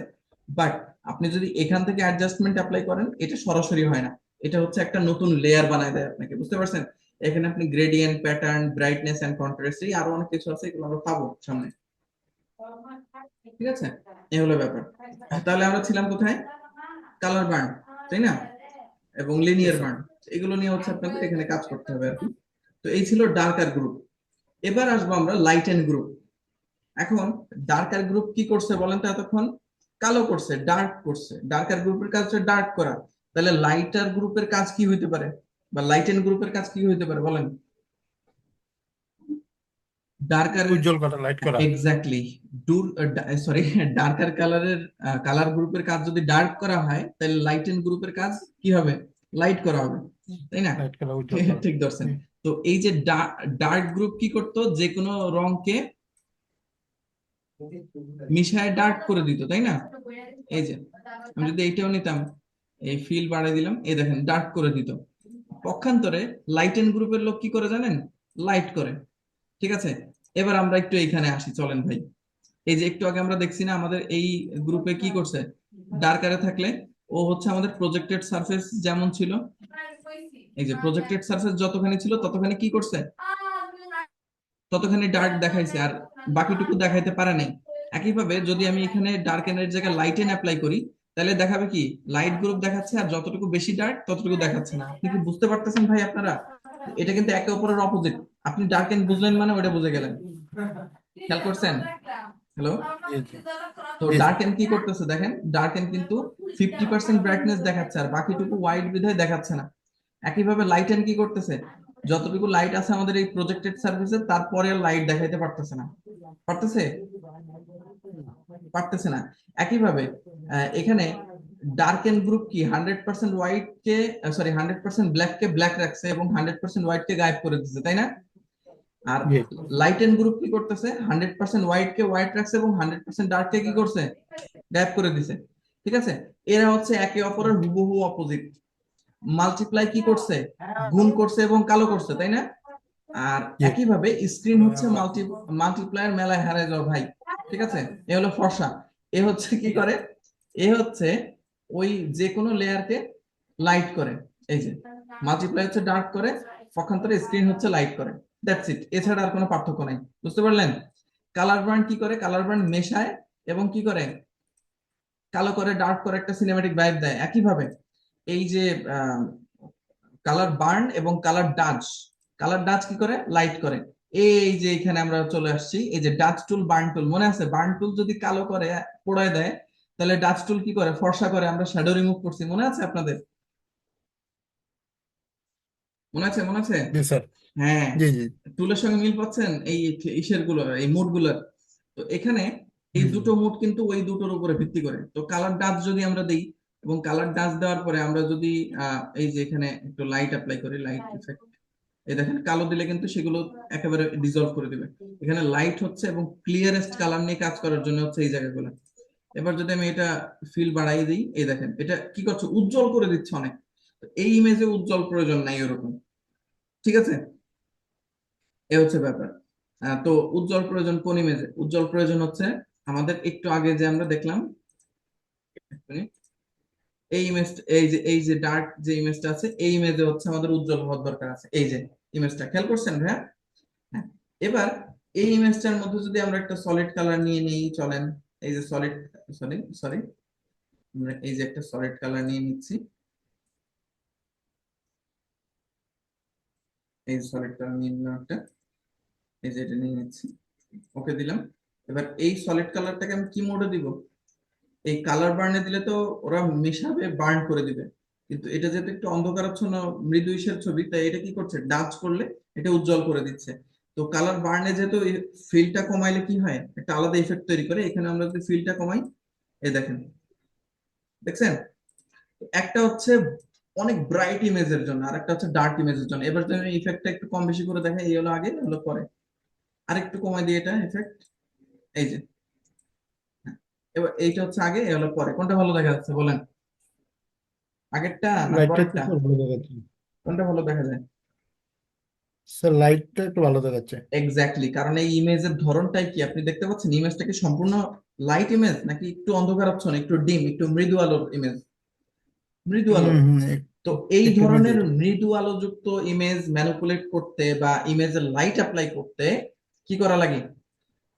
বাট আপনি যদি এখান থেকে অ্যাডজাস্টমেন্ট অ্যাপ্লাই করেন এটা সরাসরি হয় না, এটা হচ্ছে একটা নতুন লেয়ার বানায় দেয় আপনাকে, বুঝতে পারছেন? এখানে আপনি gradient, pattern, brightness and contrast, এই আরো অনেক কিছু আছে, এগুলো আমরা পাবো সামনে। ঠিক আছে? এই হলো ব্যাপার। তাহলে আমরা ছিলাম কোথায়? কালার বার্ন, তাই না? এবং জি লিনিয়ার স্যার। বার্ন, এগুলো নিয়ে হচ্ছে আপনাদের এখানে কাজ করতে হবে আর কি। তো এই ছিল ডার্কার গ্রুপ। এবার আসবো আমরা লাইট এন্ড গ্রুপ। এখন ডার্কার গ্রুপ কি করছে বলেন তো? এতক্ষণ কালো করছে, ডার্ক করছে। ডার্কার গ্রুপের কাজ হচ্ছে ডার্ক করা। তাহলে লাইটার গ্রুপের কাজ কি হইতে পারে, বা লাইট এন্ড গ্রুপের কাজ কি হইতে পারে বলেন? ডার্কার, উজ্জ্বল করা, লাইট করা। এক্স্যাক্টলি। সরি, ডার্কার কালারের কালার গ্রুপের কাজ যদি ডার্ক করা হয় তাহলে লাইট এন্ড গ্রুপের কাজ কি হবে? লাইট করা হবে, তাই না? লাইট করা, উজ্জ্বল করা। ঠিক ধরছেন। জি। তো এই যে ডার্ক গ্রুপ কি করতো, যে কোনো রংকে মিশায় ডার্ক করে দিত, তাই না? এই যে আমি যদি এইটাও নিতাম, এই ফিল বাড়াই দিলাম, এই দেখেন ডার্ক করে দিত। পক্ষান্তরে লাইট এন্ড গ্রুপের লোক কি করে জানেন? লাইট করে। ঠিক আছে? এবার আমরা একটু এইখানে আসি, চলেন ভাই। এই যে একটু আগে আমরা দেখছি না আমাদের এই গ্রুপে কি করছে? ডার্কারে থাকলে ও হচ্ছে আমাদের প্রজেক্টেড সারফেস যেমন ছিল, এই যে প্রজেক্টেড সারফেস যতখানি ছিল ততখানি কি করছে? ততখানি ডার্ক দেখাইছে, আর বাকিটুকু দেখাইতে পারে নাই। একইভাবে যদি আমি এখানে ডার্ক এর জায়গায় লাইট এন অ্যাপ্লাই করি তাহলে দেখাবে কি? লাইট গ্রুপ দেখাচ্ছে, আর যতটুকু বেশি ডার্ক ততটুকু দেখাচ্ছে না। আপনি কি বুঝতে পারতেছেন ভাই আপনারা? এটা কিন্তু একে অপরের অপোজিট। আপনি ডার্ক এন বুঝলেন মানে ওটা বুঝে গেলেন। খেয়াল করছেন? হ্যালো? জি জি। তো জি স্যার। ডার্ক এন কি করতেছে দেখেন, ডার্ক এন কিন্তু 50% ব্রাইটনেস দেখাচ্ছে আর বাকিটুকু হোয়াইট বিধায় দেখাচ্ছে না। একইভাবে লাইট এন কি করতেছে, যতটুকু লাইট আছে আমাদের এই প্রজেক্টেড সার্ভিসে তারপরে লাইট দেখাইতে পারতেছে না। পারতেছে? পারতেছে না। একইভাবে এখানে ডার্ক এন্ড গ্রুপ কি 100% হোয়াইট কে, সরি 100% ব্ল্যাক কে ব্ল্যাক রাখছে এবং 100% হোয়াইট কে গায়েব করে দিচ্ছে, তাই না? আর জি। লাইট এন্ড গ্রুপ কি করতেছে? 100% হোয়াইট কে হোয়াইট রাখছে এবং 100% ডার্ক কে কি করছে? গায়েব করে দিছে। ঠিক আছে? এরা হচ্ছে একে অপরের হুবহু অপোজিট। মাল্টিপ্লাই কি করছে? গুণ করছে এবং কালো করছে, তাই না? আর জি। একইভাবে স্ক্রিন হচ্ছে মাল্টিপ্লায়ার মেলায় হারায় যাও ভাই। ঠিক আছে? এ হলো ফর্সা। এ হচ্ছে কি করে? এ হচ্ছে ওই যে কোনো লেয়ারকে লাইট করে। এই যে মাল্টিপ্লাই হচ্ছে ডার্ক করে, পক্ষান্তরে স্ক্রিন হচ্ছে লাইট করে। দ্যাটস ইট, এছাড়া আর কোনো পার্থক্য নাই। বুঝতে পারলেন? কালার বার্ন কি করে? কালার বার্ন মেশায় এবং কি করে? কালো করে ডার্ক করে একটা সিনেম্যাটিক ভাইব দেয়। একইভাবে এই যে কালার বার্ন এবং কালার ডাচ, কালার ডাচ কি করে? লাইট করে। এই যে এখানে আমরা চলে আসছি, এই যে ডাচ টুল, বার্ন টুল, মনে আছে? বার্ন টুল যদি কালো করে পোড়ায় দেয়, তাহলে ডাচ টুল কি করে? ফর্সা করে। আমরা শ্যাডো রিমুভ করছি, মনে আছে আপনাদের? মনে আছে, মনে আছে? জি স্যার। হ্যাঁ, জি জি। টুলের সঙ্গে মিল পাচ্ছেন এই ইসের গুলো, এই মোড গুলোর। তো এখানে এই হুম। দুটো মোড কিন্তু ওই দুটোর উপরে ভিত্তি করে। তো কালার ডাচ যদি আমরা দিই, এবং কালার ডাচ দেওয়ার পরে আমরা যদি এই যে এখানে একটু লাইট অ্যাপ্লাই করি, লাইট ইফেক্ট, এই দেখেন কালো দিলে কিন্তু সেগুলো একেবারে ডিজলভ করে দিবে। এখানে লাইট হচ্ছে এবং ক্লিয়ারেস্ট কালার নিয়ে কাজ করার জন্য হচ্ছে এই জায়গাগুলো। এবার যদি আমি এটা ফিল বাড়াই দিই, এই দেখেন এটা কি করছে, উজ্জ্বল করে দিচ্ছে অনেক। তো এই ইমেজে উজ্জ্বল প্রয়োজন নাই ওরকম, ঠিক আছে? এ হচ্ছে ব্যাপার। তো উজ্জ্বল প্রয়োজন কোন ইমেজে? উজ্জ্বল প্রয়োজন হচ্ছে আমাদের একটু আগে যে আমরা দেখলাম, এক মিনিট, এই ইমেজ, এই যে ডার্ক যে ইমেজটা আছে, এই ইমেজে হচ্ছে আমাদের উজ্জ্বল হওয়ার দরকার আছে। এই যে ইমেজটা খেয়াল করছেন ভাইয়া? হ্যাঁ। এবার এই ইমেজটার মধ্যে যদি আমরা একটা সলিড কালার নিয়ে নিই, চলেন। এই যে সলিড, সরি সরি, আমরা এই যে একটা সলিড কালার নিয়ে নিচ্ছি, এই সলিড কালার নিয়ে নিলাম একটা, এই যে এটা নিয়ে নিচ্ছি, ওকে দিলাম। এবার এই সলিড কালারটাকে আমি কি মোডে দিব? এই কালার বার্নে দিলে তো ওরা মেশাবে, বার্ন করে দিবে। কিন্তু এটা যেহেতু একটু অন্ধকারাচ্ছন্ন মৃদু ইসের ছবি, তাই এটা কি করছে, ডাচ করলে এটা উজ্জ্বল করে দিচ্ছে। তো কালার বার্নে যেহেতু ফিলটা কমাইলে কি হয়, একটা আলাদা ইফেক্ট তৈরি করে। এখানে আমরা যদি ফিলটা কমাই, এই দেখেন, দেখছেন? একটা হচ্ছে অনেক ব্রাইট ইমেজের জন্য, আর একটা হচ্ছে ডার্ক ইমেজের জন্য। এবার যদি আমি ইফেক্টটা একটু কম বেশি করে দেখাই, এই হলো আগে, এই হলো পরে। আর একটু কমাই দিই এটা ইফেক্ট, এই যে, হ্যাঁ। এবার এইটা হচ্ছে আগে, এই হলো পরে, কোনটা ভালো দেখা যাচ্ছে বলেন? আগেরটা না লাইটটা একটু পরেরটা? স্যার ভালো দেখাচ্ছে। কোনটা ভালো দেখা যায়? স্যার লাইটটা একটু ভালো দেখাচ্ছে। এক্স্যাক্টলি, কারণ এই ইমেজের ধরনটাই কি আপনি দেখতে পাচ্ছেন, ইমেজটা কি সম্পূর্ণ লাইট ইমেজ, নাকি একটু অন্ধকারাচ্ছন্ন, একটু ডিম, একটু মৃদু আলোর ইমেজ? মৃদু আলো। হুম হুম, তো এই একটু ধরনের মিডিল। মৃদু আলোযুক্ত ইমেজ ম্যানিপুলেট করতে বা ইমেজের লাইট অ্যাপ্লাই করতে কি করা লাগে?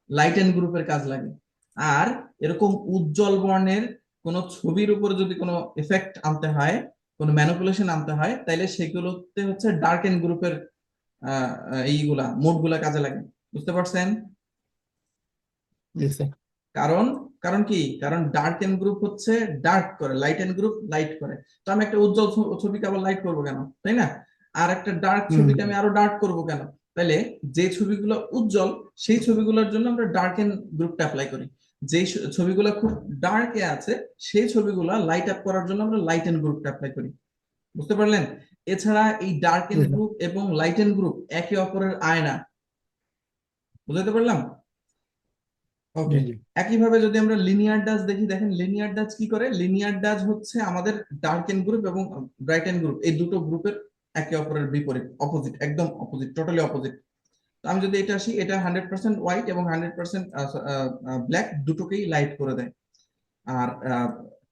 লাইট এন্ড গ্রুপের কাজ লাগে। আর এরকম উজ্জ্বল বর্ণের কোন ছবির উপর যদি কোনো এফেক্ট আনতে হয়, কোনো ম্যানিপুলেশন আনতে হয়, তাইলে সেগুলোতে হচ্ছে ডার্ক এন্ড গ্রুপের এইগুলা মোড গুলা কাজে লাগে। বুঝতে পারছেন? জি স্যার। কারণ, কারণ কি, কারণ ডার্ক এন্ড গ্রুপ হচ্ছে ডার্ক করে, লাইট এন্ড গ্রুপ লাইট করে। তো আমি একটা উজ্জ্বল ছবিকে আবার লাইট করবো কেন, তাই না? আর একটা ডার্ক হুম ছবিকে আমি আরো ডার্ক করবো কেন? তাইলে যে ছবিগুলো উজ্জ্বল, সেই ছবিগুলোর জন্য আমরা ডার্ক এন্ড গ্রুপটা অ্যাপ্লাই করি। যে ছবিগুলো খুব ডার্কে আছে, সেই ছবিগুলো লাইট আপ করার জন্য আমরা লাইট এন্ড গ্রুপটা অ্যাপ্লাই করি। বুঝতে পারলেন? এছাড়া এই ডার্ক জি এন্ড স্যার। গ্রুপ এবং লাইট এন্ড গ্রুপ একে অপরের আয়না। বুঝতে পারলাম? ওকে। জি জি। একইভাবে যদি আমরা লিনিয়ার ডাচ দেখি, দেখেন লিনিয়ার ডাচ কি করে। লিনিয়ার ডাচ হচ্ছে আমাদের ডার্ক এন্ড গ্রুপ এবং ব্রাইট এন্ড গ্রুপ, এই দুটো গ্রুপের একে অপরের বিপরীত, অপোজিট, একদম অপোজিট, টোটালি অপোজিট। তো আমি যদি এটা আসি, এটা 100% হোয়াইট এবং 100% ব্ল্যাক, দুটোকেই লাইট করে দেয়। আর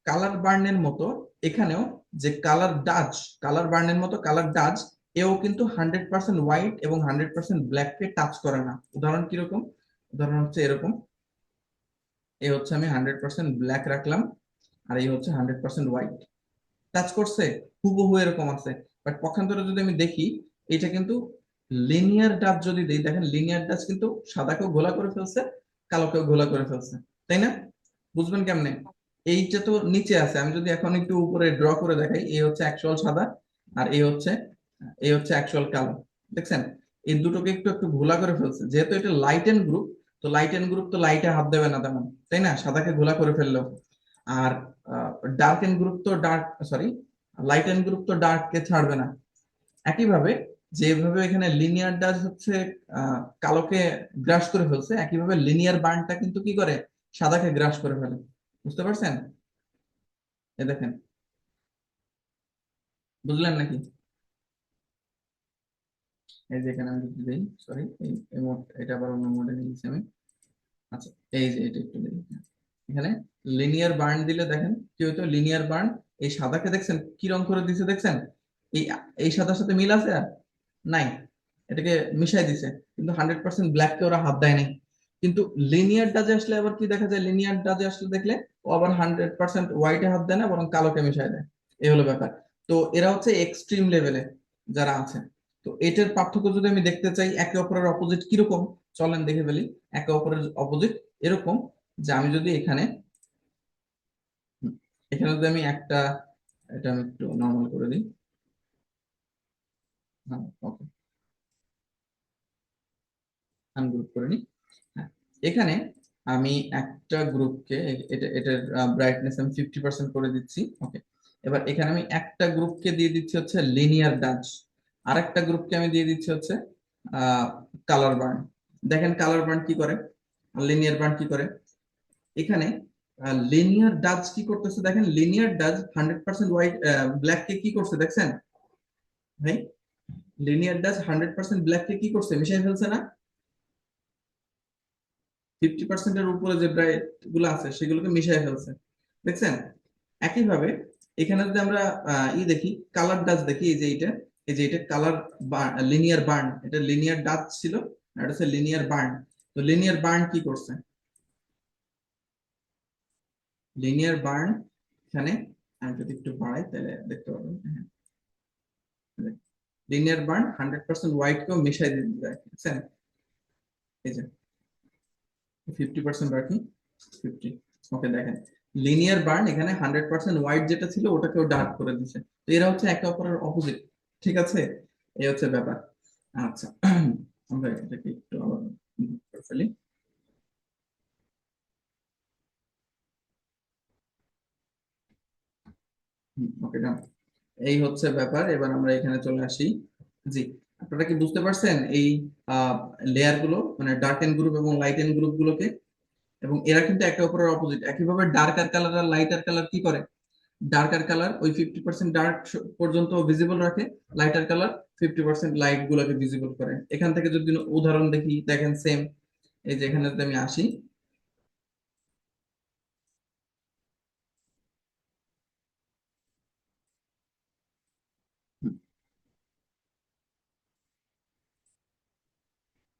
কালার বার্নের মতো এখানেও, যে কালার ডাচ, কালার বার্নের মতো কালার ডাচ, এও কিন্তু 100% হোয়াইট এবং 100% ব্ল্যাককে টাচ করে না। উদাহরণ কিরকম? উদাহরণ হচ্ছে এরকম, এই হচ্ছে আমি 100% ব্ল্যাক রাখলাম, আর এই হচ্ছে 100% হোয়াইট। টাচ করছে, হুবহু এরকম আছে। বাট পক্ষান্তরে যদি আমি দেখি, এটা কিন্তু লিনিয়ার ডাচ যদি দেই, দেখেন লিনিয়ার ডাচ কিন্তু সাদাকেও ঘোলা করে ফেলছে, কালোকেও ঘোলা করে ফেলছে, তাই না? বুঝবেন কেমনে? এইটা তো নিচে আছে, আমি যদি এখন একটু উপরে ড্র করে দেখাই, এই হচ্ছে অ্যাকচুয়াল সাদা, আর এই হচ্ছে অ্যাকচুয়াল কালো। দেখছেন? এই দুটোকে একটু একটু ঘোলা করে ফেলছে। যেহেতু এটা লাইট এন্ড গ্রুপ, তো লাইট এন্ড গ্রুপ তো লাইটে হাত দেবে না তেমন, তাই না, সাদাকে ঘোলা করে ফেললো। আর ডার্ক এন্ড গ্রুপ তো dark, sorry, lighten group তো ডার্ক কে ছাড়বে না। একইভাবে যেভাবে এখানে লিনিয়ার ডাচ হচ্ছে কালোকে গ্রাস করে ফেলছে, একইভাবে লিনিয়ার বার্নটা কিন্তু কি করে, সাদাকে গ্রাস করে ফেলে। বুঝতে পারছেন? এ দেখেন, বুঝলেন নাকি? এই যে এখানে আমি যদি দিই, সরি, এই মোড, এটা আবার অন্য মোডে নিয়েছি আমি। আচ্ছা, এই যে এটা একটু দিই, এখানে লিনিয়ার বার্ন দিলে দেখেন কি হতো, লিনিয়ার বার্ন, এই সাদাকে দেখছেন কি রং করে দিছে, দেখছেন? এই এই সাদার সাথে মিল আছে আর নাই, এটাকে মিশাই দিছে। কিন্তু 100% ব্ল্যাককে ওরা হাত দেয় নাই। কিন্তু লিনিয়ার ডাজে আসলে আবার কি দেখা যায়, লিনিয়ার ডাজে আসলে দেখলে ও আবার 100% হোয়াইটে হাত দেয় না, বরং কালোকে মিশাই দেয়। এই হলো ব্যাপার। তো এরা হচ্ছে এক্সট্রিম লেভেলে যারা আছে। তো এটার পার্থক্য যদি আমি দেখতে চাই, একে অপরের অপোজিট কিরকম, চলেন দেখে ফেলি। একে অপরের অপোজিট এরকম, যে আমি যদি এখানে, এখানে যদি আমি একটা, এটা আমি একটু নর্মাল করে দিই, হ্যাঁ, ওকে, আনগ্রুপ করে নি। হ্যাঁ, এখানে আমি একটা গ্রুপকে, এটা এটার ব্রাইটনেস আমি 50% করে দিচ্ছি। ওকে, এবার এখানে আমি একটা গ্রুপকে দিয়ে দিচ্ছি হচ্ছে লিনিয়ার ডাচ, আর একটা গ্রুপকে আমি দিয়ে দিচ্ছি হচ্ছে কালার বার্ন। দেখেন কালার বার্ন কি করে, লিনিয়ার বার্ন কি করে। এখানে লিনিয়ার ডাচ কি করতেছে, দেখেন লিনিয়ার ডাচ 100% হোয়াইট ব্ল্যাক কে কি করছে দেখছেন ভাই, লিনিয়ার ডাচ 100% ব্ল্যাক কে কি করছে, মিশিয়ে ফেলছে না। 50% উপরে যে ব্রাইট গুলো আছে সেগুলোকে মিশিয়ে ফেলছে, দেখছেন। একইভাবে এখানে যদি আমরা দেখি, কালার ডাচ দেখি, এই যে এটা কালার লিনিয়ার বার্ন, এটা লিনিয়ার ডাচ ছিল, আর এটা হচ্ছে লিনিয়ার বার্ন। তো লিনিয়ার বার্ন কি করছে, লিনিয়ার বার্ন এখানে আমি যদি একটু বাড়াই তাহলে দেখতে পাবেন। লিনিয়ার বার্ন 100% হোয়াইট কেও মিশাই দিতে যায়, বুঝছেন। এই যে 50% রাখি, 50। ওকে, দেখেন লিনিয়ার বার্ন এখানে 100% হোয়াইট যেটা ছিল ওটাকেও ডার্ক করে দিচ্ছে। তো এরা হচ্ছে একে অপরের অপোজিট, ঠিক আছে। এই হচ্ছে ব্যাপার। আচ্ছা, আমরা এটাকে একটু আবার করে ফেলি। ওকে, ডান। এই হচ্ছে ব্যাপার, এবার আমরা এখানে চলে আসি। জি, আপনারা কি বুঝতে পারছেন এই লেয়ার গুলো, মানে ডার্ক এন্ড গ্রুপ এবং লাইট এন্ড গ্রুপ গুলোকে, এবং এরা কিন্তু একে অপরের অপোজিট। একইভাবে ডার্কার কালার আর লাইটার কালার কি করে, ডার্কার কালার ওই 50% ডার্ক পর্যন্ত ভিজিবল রাখে, লাইটার কালার 50% লাইট গুলোকে ভিজিবল করে। এখান থেকে যদি উদাহরণ দেখি, দেখেন সেম। এই যে এখানে যদি আমি আসি,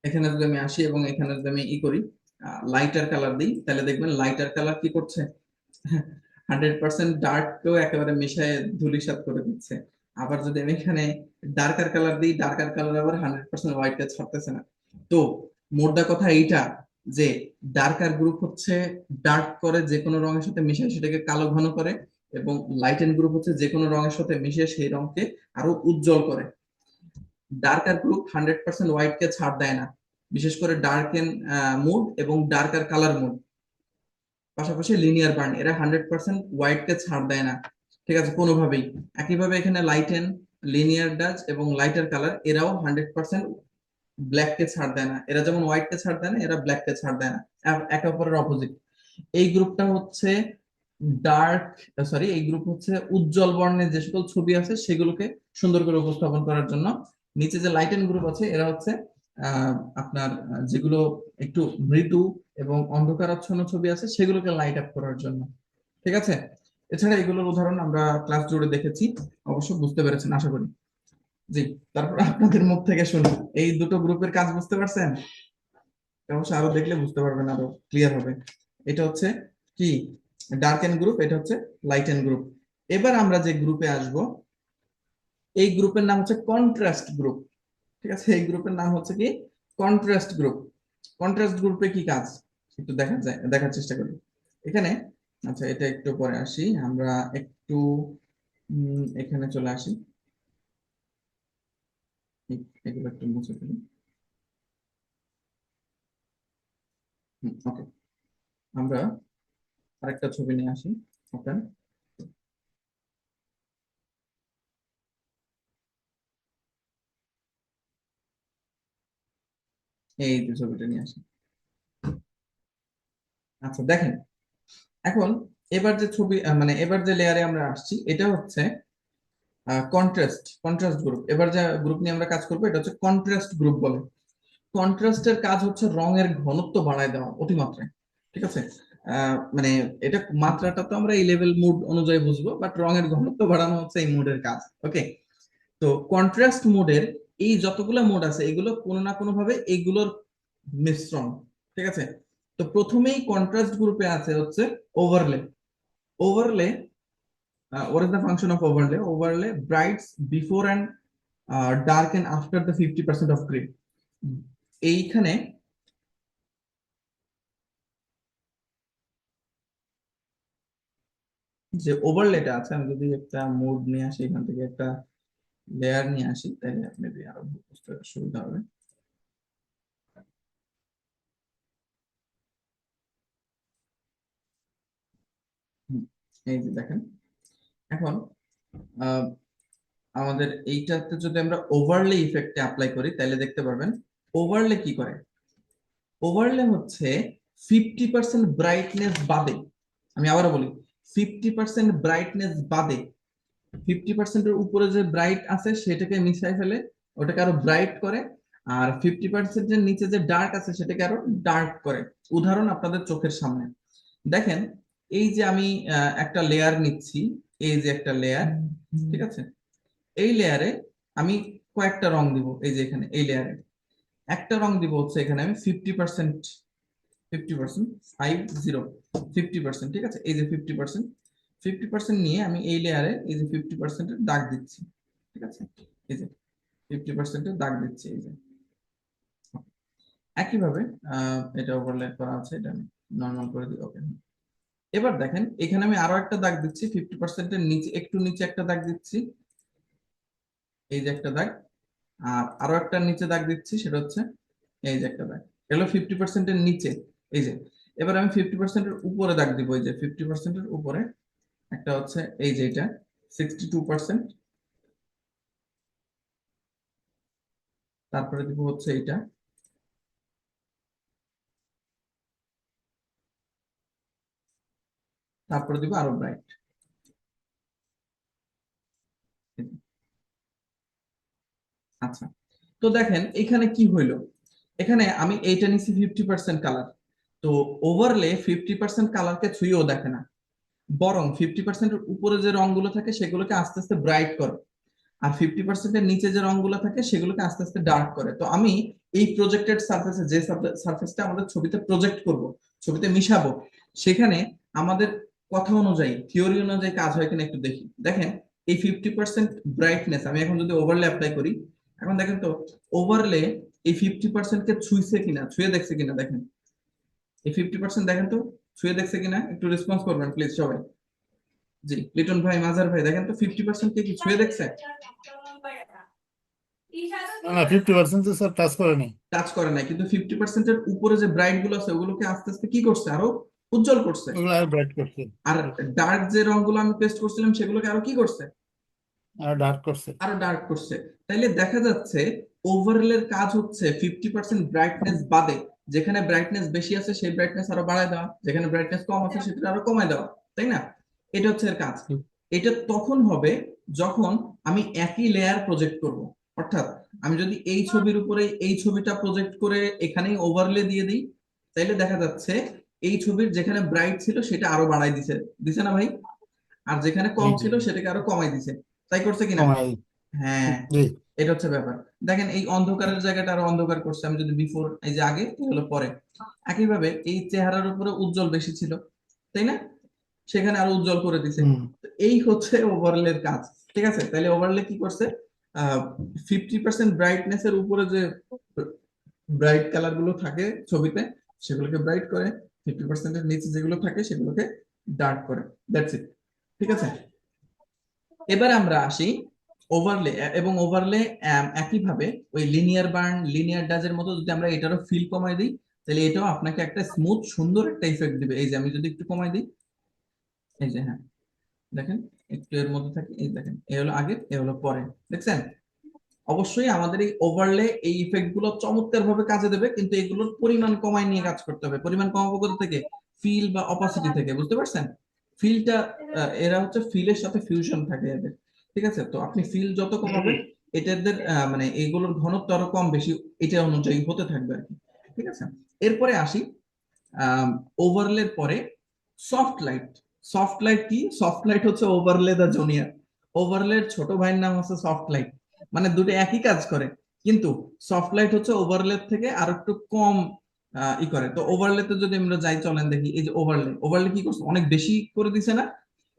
এখানে যদি আমি আসি এবং এখানে যদি আমি করি, লাইটার কালার দিই, তাহলে দেখবেন লাইটার কালার কি করছে, 100% ডার্ক কেও একেবারে মিশায় ধূলিসাৎ করে দিচ্ছে। আবার যদি আমি এখানে ডার্কার কালার দিই, ডার্কার কালার আবার 100% হোয়াইট কে ছাড়তেছে না। তো মোদ্দা কথা এইটা, যে ডার্কার গ্রুপ হচ্ছে ডার্ক করে যে কোনো রঙের সাথে মিশে সেটাকে কালো ঘন করে, এবং লাইটেন গ্রুপ হচ্ছে যে কোনো রঙের সাথে মিশে সেই রঙকে আরো উজ্জ্বল করে। ডার্কার গ্রুপ 100% হোয়াইট কে ছাড় দেয় না, বিশেষ করে ডার্ক এন মুড এবং ডার্কার কালার মুড, পাশাপাশি লিনিয়ার বার্ন, এরা 100% হোয়াইট কে ছাড় দেয় না, ঠিক আছে, কোনোভাবেই। একইভাবে এখানে লাইটেন, লিনিয়ার ডাচ এবং লাইটার কালার এরাও 100% ব্ল্যাক কে ছাড় দেয় না। এরা যেমন হোয়াইট কে ছাড় দেয় না, এরা ব্ল্যাক কে ছাড় দেয় না, একে অপরের অপোজিট। এই গ্রুপটা হচ্ছে ডার্ক, সরি, এই গ্রুপ হচ্ছে উজ্জ্বল বর্ণের যে সকল ছবি আছে সেগুলোকে সুন্দর করে উপস্থাপন করার জন্য। নিচে যে লাইট এন্ড গ্রুপ আছে এরা হচ্ছে আপনার যেগুলো একটু মৃদু এবং অন্ধকারাচ্ছন্ন ছবি আছে সেগুলোকে লাইট আপ করার জন্য, ঠিক আছে। এছাড়া এগুলোর উদাহরণ আমরা ক্লাস জুড়ে দেখেছি, অবশ্য বুঝতে পেরেছেন আশা করি। জি, তারপর আপনাদের মুখ থেকে শুনি, এই দুটো গ্রুপের কাজ বুঝতে পারছেন? অবশ্য আরো দেখলে বুঝতে পারবেন, আরো ক্লিয়ার হবে। এটা হচ্ছে কি ডার্ক এন্ড গ্রুপ, এটা হচ্ছে লাইট এন্ড গ্রুপ। এবার আমরা যে গ্রুপে আসব, এই গ্রুপের নাম হচ্ছে কন্ট্রাস্ট গ্রুপ, ঠিক আছে। এই গ্রুপের নাম হচ্ছে কি কন্ট্রাস্ট গ্রুপ। কন্ট্রাস্ট গ্রুপে কি কাজ একটু দেখার চেষ্টা করি এখানে। আচ্ছা, এটা একটু পরে আসি আমরা, একটু এখানে চলে আসি, এগুলো একটু মুছে ফেলি। ওকে, আমরা আরেকটা ছবি নিয়ে আসি, ওপেন। এই যে ছবিটা নিয়ে আসি। আচ্ছা, দেখেন এখন এবার যে ছবি মানে এবার যে লেয়ারে আমরা আসছি এটা হচ্ছে কন্ট্রাস্ট গ্রুপ। এবার যে গ্রুপ নিয়ে আমরা কাজ করবো এটা হচ্ছে কন্ট্রাস্ট গ্রুপ বলে। কন্ট্রাস্টের কাজ হচ্ছে রঙের ঘনত্ব বাড়ায় দেওয়া অতিমাত্রায়, ঠিক আছে। মানে এটা মাত্রাটা তো আমরা এই লেভেল মুড অনুযায়ী বুঝবো, বাট রঙের ঘনত্ব বাড়ানো হচ্ছে এই মুডের কাজ। ওকে, তো কন্ট্রাস্ট মোডের এই যতগুলো মোড আছে এগুলো কোনো না কোনো ভাবে এগুলোর মিশ্রণ, ঠিক আছে। তো প্রথমেই কন্ট্রাস্ট গ্রুপে আছে হচ্ছে overlay. Overlay, what is the function of overlay? Overlay brights before and darken after the 50% of gray. এইখানে যে ওভারলেটা আছে, আমি যদি একটা মোড নিয়ে আসি এখান থেকে, একটা লেয়ার নিয়ে আসি, তাহলে মেবি আরো বুঝতে সুবিধা হবে। এই যে দেখেন, এখন আহ, আমাদের এইটাতে যদি আমরা ওভারলে ইফেক্টে অ্যাপ্লাই করি তাহলে দেখতে পারবেন ওভারলে কি করে। ওভারলে হচ্ছে 50% ব্রাইটনেস বাদে, আমি আবারও বলি 50% ব্রাইটনেস বাদে 50%-এর উপরে যে ব্রাইট আছে সেটাকে মিশাই ফেলে, ওটাকে আরো ব্রাইট করে। আর 50%-এর নিচে যে ডার্ক আছে সেটাকে আরো ডার্ক করে। উদাহরণ আপনাদের চোখের সামনে দেখেন, এই যে আমি একটা লেয়ার নিচ্ছি, এই যে একটা লেয়ার, ঠিক আছে, এই লেয়ারে আমি কয়েকটা রং দিব। এই যে এখানে এই লেয়ারে একটা রং দিব হচ্ছে এখানে আমি 50%, 50%, 50%, ঠিক আছে, এই যে 50%, 50% নিয়ে আমি এই লেয়ারে এই যে 50%-এর দাগ দিচ্ছি, ঠিক আছে, এই যে 50%-এর দাগ দিচ্ছি, এই যে একইভাবে এটা ওভারলে করা আছে, এটা আমি নর্মাল করে দিই, ওকে। এবার দেখেন এখানে আমি আরো একটা দাগ দিচ্ছি, 50%-এর নিচে একটু নিচে একটা দাগ দিচ্ছি, এই যে একটা দাগ। আর আরো একটা নিচে দাগ দিচ্ছি, সেটা হচ্ছে এই যে একটা দাগ। এগুলো 50%-এর নিচে, এই যে। এবার আমি 50%-এর উপরে দাগ দিব, এই যে 50%-এর উপরে একটা হচ্ছে এই যে এটা 62%, তারপরে দিব হচ্ছে এইটা, তারপরে দিব আরো ব্রাইট। আচ্ছা, তো দেখেন এখানে কি হইলো, এখানে আমি এইটা নিচ্ছি 50% কালার, তো ওভারলে 50% কালারকে ছুঁয়েও দেখে না, বরং 50%-এর উপরে যে রংগুলো থাকে সেগুলোকে আস্তে আস্তে ব্রাইট করে, আর 50%-এর নিচে যে রংগুলো থাকে সেগুলোকে আস্তে আস্তে ডার্ক করে। তো আমি এই প্রজেক্টেড সারফেসে, যে সারফেসটা আমাদের ছবিতে প্রজেক্ট করব, ছবিতে মিশাবো, সেখানে আমাদের কথা অনুযায়ী, থিওরি অনুযায়ী কাজ হয় কিনা একটু দেখি। দেখেন এই 50% ব্রাইটনেস আমি এখন যদি ওভারলে অ্যাপ্লাই করি, এখন দেখেন তো ওভারলে এই 50% কে ছুঁইছে কিনা, ছুঁয়ে দেখছে কিনা, দেখেন এই 50% দেখেন তো ছুঁয়ে দেখছে কিনা, একটু রেসপন্স করবেন প্লিজ সবাই। জি, লিটন ভাই, মাজার ভাই, দেখেন তো 50% কে কি ছুঁয়ে দেখছে? না না, 50% তো স্যার টাচ করেনি। টাচ করে নাই, কিন্তু 50%-এর উপরে যে ব্রাইট গুলো আছে ওগুলোকে আস্তে আস্তে কি করছে, আরো উজ্জ্বল করছে। ওগুলো আর ব্রাইট করছে। আর ডার্ক যে রংগুলো আমি পেস্ট করছিলাম সেগুলোকে আরো কি করছে, আর ডার্ক করছে। আরো ডার্ক করছে। তাইলে দেখা যাচ্ছে ওভারলের কাজ হচ্ছে 50% ব্রাইটনেস বাদে, যেখানে ব্রাইটনেস বেশি আছে সেই ব্রাইটনেস আরো বাড়ায় দেওয়া, যেখানে ব্রাইটনেস কম আছে সেটা আরো কমায় দেওয়া, তাই না? এটা হচ্ছে এর কাজ। এটা তখন হবে যখন আমি একই লেয়ার প্রজেক্ট করব, অর্থাৎ আমি যদি এই ছবির উপরে এই ছবিটা প্রজেক্ট করে এখানেই ওভারলে দিয়ে দিই, তাইলে দেখা যাচ্ছে এই ছবির যেখানে ব্রাইট ছিল সেটা আরো বাড়াই দিছে, দিছে না ভাই? আর যেখানে জি কম জি। ছিল সেটাকে আরো কমাই দিছে, তাই করছে কিনা? কমাই। হ্যাঁ, জি। এটা হচ্ছে ব্যাপার। দেখেন এই অন্ধকারের জায়গাটা আরো অন্ধকার করছে, আমি যদি বিফোর এই যে আগে, এই হলো পরে। একইভাবে এই চেহারার উপরে উজ্জ্বল বেশি ছিল, তাই না, সেখানে আরো উজ্জ্বল করে দিছে। হুম। তো এই হচ্ছে ওভারলের কাজ, ঠিক আছে। তাহলে ওভারলে কি করছে, 50% ব্রাইটনেস এর উপরে যে ব্রাইট কালার গুলো থাকে ছবিতে সেগুলোকে ব্রাইট করে, 50% এর নিচে যেগুলো থাকে সেগুলোকে ডার্ক করে, দ্যাটস ইট, ঠিক আছে। এবার আমরা আসি ওভারলে, এবং ওভারলে একইভাবে ওই লিনিয়ার বার্ন, লিনিয়ার ডাজের মতো যদি আমরা এটারও ফিল কমাই দিই, তাহলে এটাও আপনাকে একটা স্মুথ সুন্দর একটা ইফেক্ট দিবে। এই যে আমি যদি একটু কমাই দিই, এই যে হ্যাঁ, দেখেন একটু এর মধ্যে থাকে, এই দেখেন এ হলো আগে, এ হলো পরে, দেখছেন? অবশ্যই আমাদের এই ওভারলে এই ইফেক্ট গুলো চমৎকার ভাবে কাজে দেবে, কিন্তু এগুলোর পরিমাণ কমায় নিয়ে কাজ করতে হবে। পরিমাণ কমাবো কোথা থেকে? ফিল বা অপাসিটি থেকে, বুঝতে পারছেন? ফিলটা, এরা হচ্ছে ফিলের সাথে ফিউশন থাকে এদের, ঠিক আছে। তো আপনি ফিল যত কমাবেন এটাদের মানে এইগুলোর ঘনত্ব আরো কম বেশি এটা অনুযায়ী হতে থাকবে আর কি, ঠিক আছে। এরপরে আসি ওভারলের পরে সফট লাইট। সফট লাইট কি? সফট লাইট হচ্ছে ওভারলে দা জুনিয়র। ওভারলের ছোট ভাইয়ের নাম হচ্ছে সফট লাইট, মানে দুটো একই কাজ করে, কিন্তু সফট লাইট হচ্ছে ওভারলে থেকে আর একটু কম ই করে। তো ওভারলেতে যদি আমরা যাই, চলেন দেখি। এই যে ওভারলে, ওভারলে কি করছে, অনেক বেশি করে দিছে না?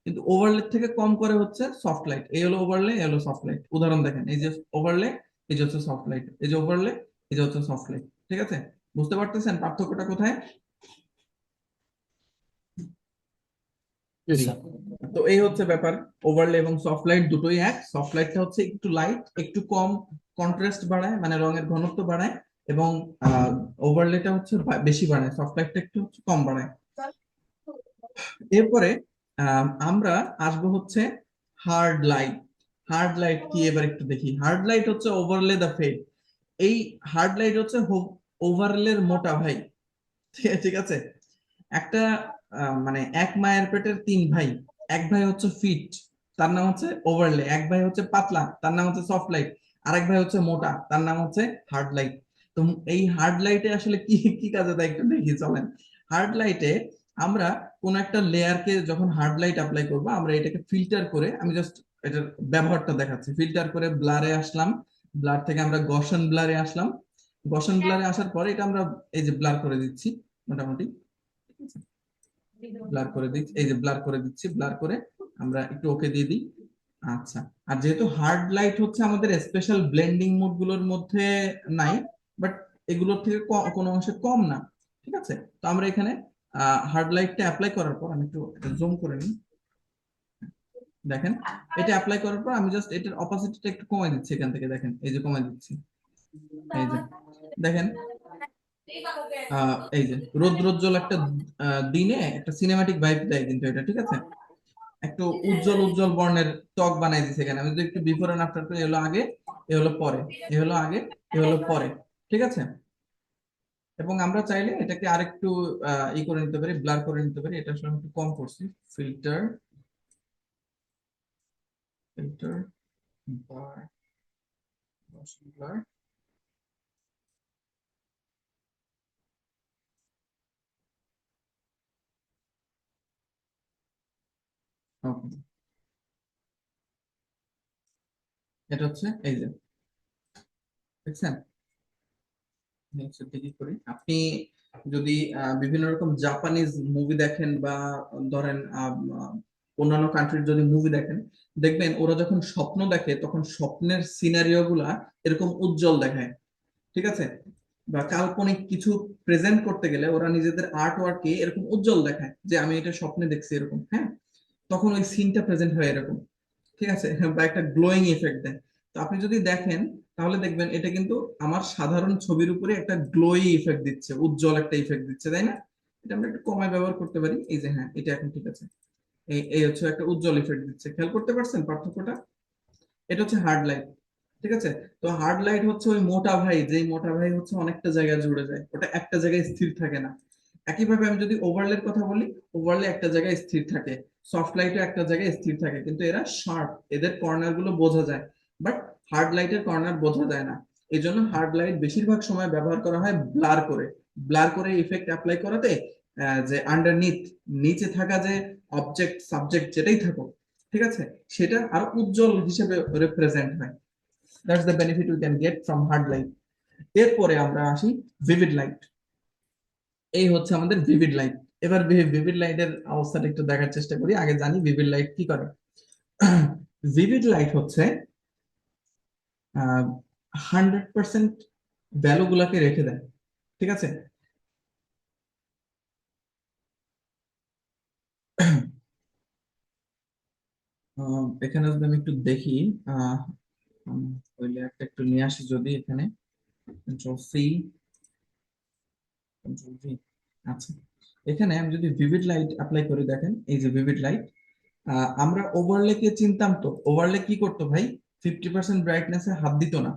কিন্তু ওভারলে থেকে কম করে হচ্ছে সফট লাইট। এই হলো ওভারলে, এই হলো সফট লাইট। উদাহরণ দেখেন, এই যে ওভারলে, এই যে হচ্ছে সফট লাইট, এই যে ওভারলে, এই যে হচ্ছে সফট লাইট, ঠিক আছে। বুঝতে পারতেছেন পার্থক্যটা কোথায়? জি জি, স্যার। তো এই হচ্ছে ব্যাপার, ওভারলে এবং সফট লাইট দুটোই এক। সফট লাইটটা হচ্ছে একটু লাইট, একটু কম কন্ট্রাস্ট বাড়ায়, মানে রঙের ঘনত্ব বাড়ায়, এবং ওভারলেটা হচ্ছে বেশি বাড়ায়, সফট লাইটটা একটু হচ্ছে কম বাড়ায়। এরপরে আমরা আসবো হচ্ছে হার্ড লাইট। হার্ড লাইট কি এবার একটু দেখি। হার্ড লাইট হচ্ছে ওভারলে দা ফেড। এই হার্ড লাইট হচ্ছে ওভারলের মোটা ভাই। ঠিক আছে। একটা মানে এক মায়ের পেটের তিন ভাই। এক ভাই হচ্ছে ফিট, তার নাম হচ্ছে ওভারলে। এক ভাই হচ্ছে পাতলা, তার নাম হচ্ছে সফট লাইট। আরেক ভাই হচ্ছে মোটা, তার নাম হচ্ছে হার্ড লাইট। তো এই হার্ড লাইটে আসলে কি কি কাজে দেয় একটু দেখি চলেন। হার্ড লাইটে আমরা কোন একটা লেয়ারকে যখন হার্ড লাইট অ্যাপ্লাই করবো, আমরা এটাকে ফিল্টার করে, আমি জাস্ট এটার ব্যবহারটা দেখাচ্ছি। ফিল্টার করে ব্লারে আসলাম, ব্লার থেকে আমরা গসন ব্লারে আসলাম। গসন ব্লারে আসার পরে এটা আমরা এই যে ব্লার করে দিচ্ছি মোটামুটি। ব্লার করে দিচ্ছি, এই যে ব্লার করে দিচ্ছি, ব্লার করে আমরা একটু ওকে দিয়ে দিই। আচ্ছা। আর যেহেতু হার্ড লাইট হচ্ছে আমাদের স্পেশাল ব্লেন্ডিং মোড গুলোর মধ্যে নাই, বাট এগুলোর থেকে কোনো অংশে কম না। ঠিক আছে। তো আমরা এখানে হার্ড লাইটটা অ্যাপ্লাই করার পর, আমি একটু জুম করে নিই, দেখেন। এটা অ্যাপ্লাই করার পর আমি জাস্ট এটার অপোজিটটা একটু কমাই দিচ্ছি এখান থেকে, দেখেন এই যে কমাই দিচ্ছি, এই যে দেখেন। এই যে রৌদ্রোজ্জ্বল একটা দিনে একটা সিনেমাটিক ভাইব দেয় কিন্তু এটা, ঠিক আছে। একটু উজ্জ্বল উজ্জ্বল বর্ণের ত্বক বানাই দিছে এখানে। আমি যদি একটু বিফোর এন্ড আফটার করি, এ হলো আগে, এ হলো পরে, এ হলো আগে, এ হলো পরে। ঠিক আছে। এবং আমরা চাইলে এটাকে আরেকটু ই করে নিতে পারি, ব্লার করে নিতে পারি। এটা আসলে আমি একটু কম করছি। Filter, filter, blur, blur. Okay, এটা হচ্ছে এই যে, দেখছেন। নেক্সট দিকে করি। আপনি যদি বিভিন্ন রকম জাপানিজ মুভি দেখেন, বা ধরেন অন্যান্য কান্ট্রির যদি মুভি দেখেন, দেখবেন ওরা যখন স্বপ্ন দেখে তখন স্বপ্নের সিনারিও গুলা এরকম উজ্জ্বল দেখায়। ঠিক আছে। বা কাল্পনিক কিছু প্রেজেন্ট করতে গেলে ওরা নিজেদের আর্ট ওয়ার্কে এরকম উজ্জ্বল দেখায়, যে আমি এটা স্বপ্নে দেখছি এরকম, হ্যাঁ। তখন ওই সিনটা প্রেজেন্ট হয় এরকম। ঠিক আছে। বা একটা গ্লোয়িং ইফেক্ট দেয়। তো আপনি যদি দেখেন তাহলে দেখবেন এটা কিন্তু আমার সাধারণ ছবির উপরে একটা গ্লোয়ি ইফেক্ট দিচ্ছে, উজ্জ্বল একটা ইফেক্ট দিচ্ছে, তাই না? এটা আমরা একটু কমায় ব্যবহার করতে পারি। এই যে, হ্যাঁ, এটা এখন ঠিক আছে। এই এই হচ্ছে একটা উজ্জ্বল ইফেক্ট দিচ্ছে, খেয়াল করতে পারছেন পার্থক্যটা? এটা হচ্ছে হার্ড লাইট। ঠিক আছে। তো হার্ড লাইট হচ্ছে ওই মোটা ভাই, যেই মোটা ভাই হচ্ছে অনেকটা জায়গা জুড়ে যায়, ওটা একটা জায়গায় স্থির থাকে না। একইভাবে আমি যদি ওভারলের কথা বলি, ওভারলে একটা জায়গায় স্থির থাকে, সফট লাইটও একটা জায়গায় স্থির থাকে, কিন্তু এরা শার্প, এদের কর্নার গুলো বোঝা যায়। বাট হার্ড লাইটের কর্নার বোঝা যায় না। এই জন্য হার্ড লাইট বেশিরভাগ সময় ব্যবহার করা হয় ব্লার করে। ব্লার করে ইফেক্ট অ্যাপ্লাই করাতে যে আন্ডারনিথ, নিচে থাকা যে অবজেক্ট সাবজেক্ট যেটাই থাকুক, ঠিক আছে, সেটা আরো উজ্জ্বল হিসেবে রিপ্রেজেন্ট হয়। That's the benefit we can get from hard light. এরপরে আমরা আসি ভিভিড লাইট। এই হচ্ছে আমাদের ভিভিড লাইট। এবার ভিভিড লাইটের অবস্থাটা একটু দেখার চেষ্টা করি। আগে জানি ভিভিড লাইট কি করে। ভিভিড লাইট হচ্ছে 100% ভ্যালু গুলাকে রেখে দেয়। ঠিক আছে। এখানে যদি আমি একটু দেখি, আহ ওই লেয়ারটা একটু নিয়ে আসি যদি এখানে, কন্ট্রোল সি, কন্ট্রোল ভি। আচ্ছা। এখানে আমি যদি ভিভিড লাইট অ্যাপ্লাই করি, দেখেন এই যে ভিভিড লাইট। আমরা ওভারলে কে চিনতাম তো, ওভারলে কি করতো ভাই, 50% ব্রাইটনেসে হাত দিত না।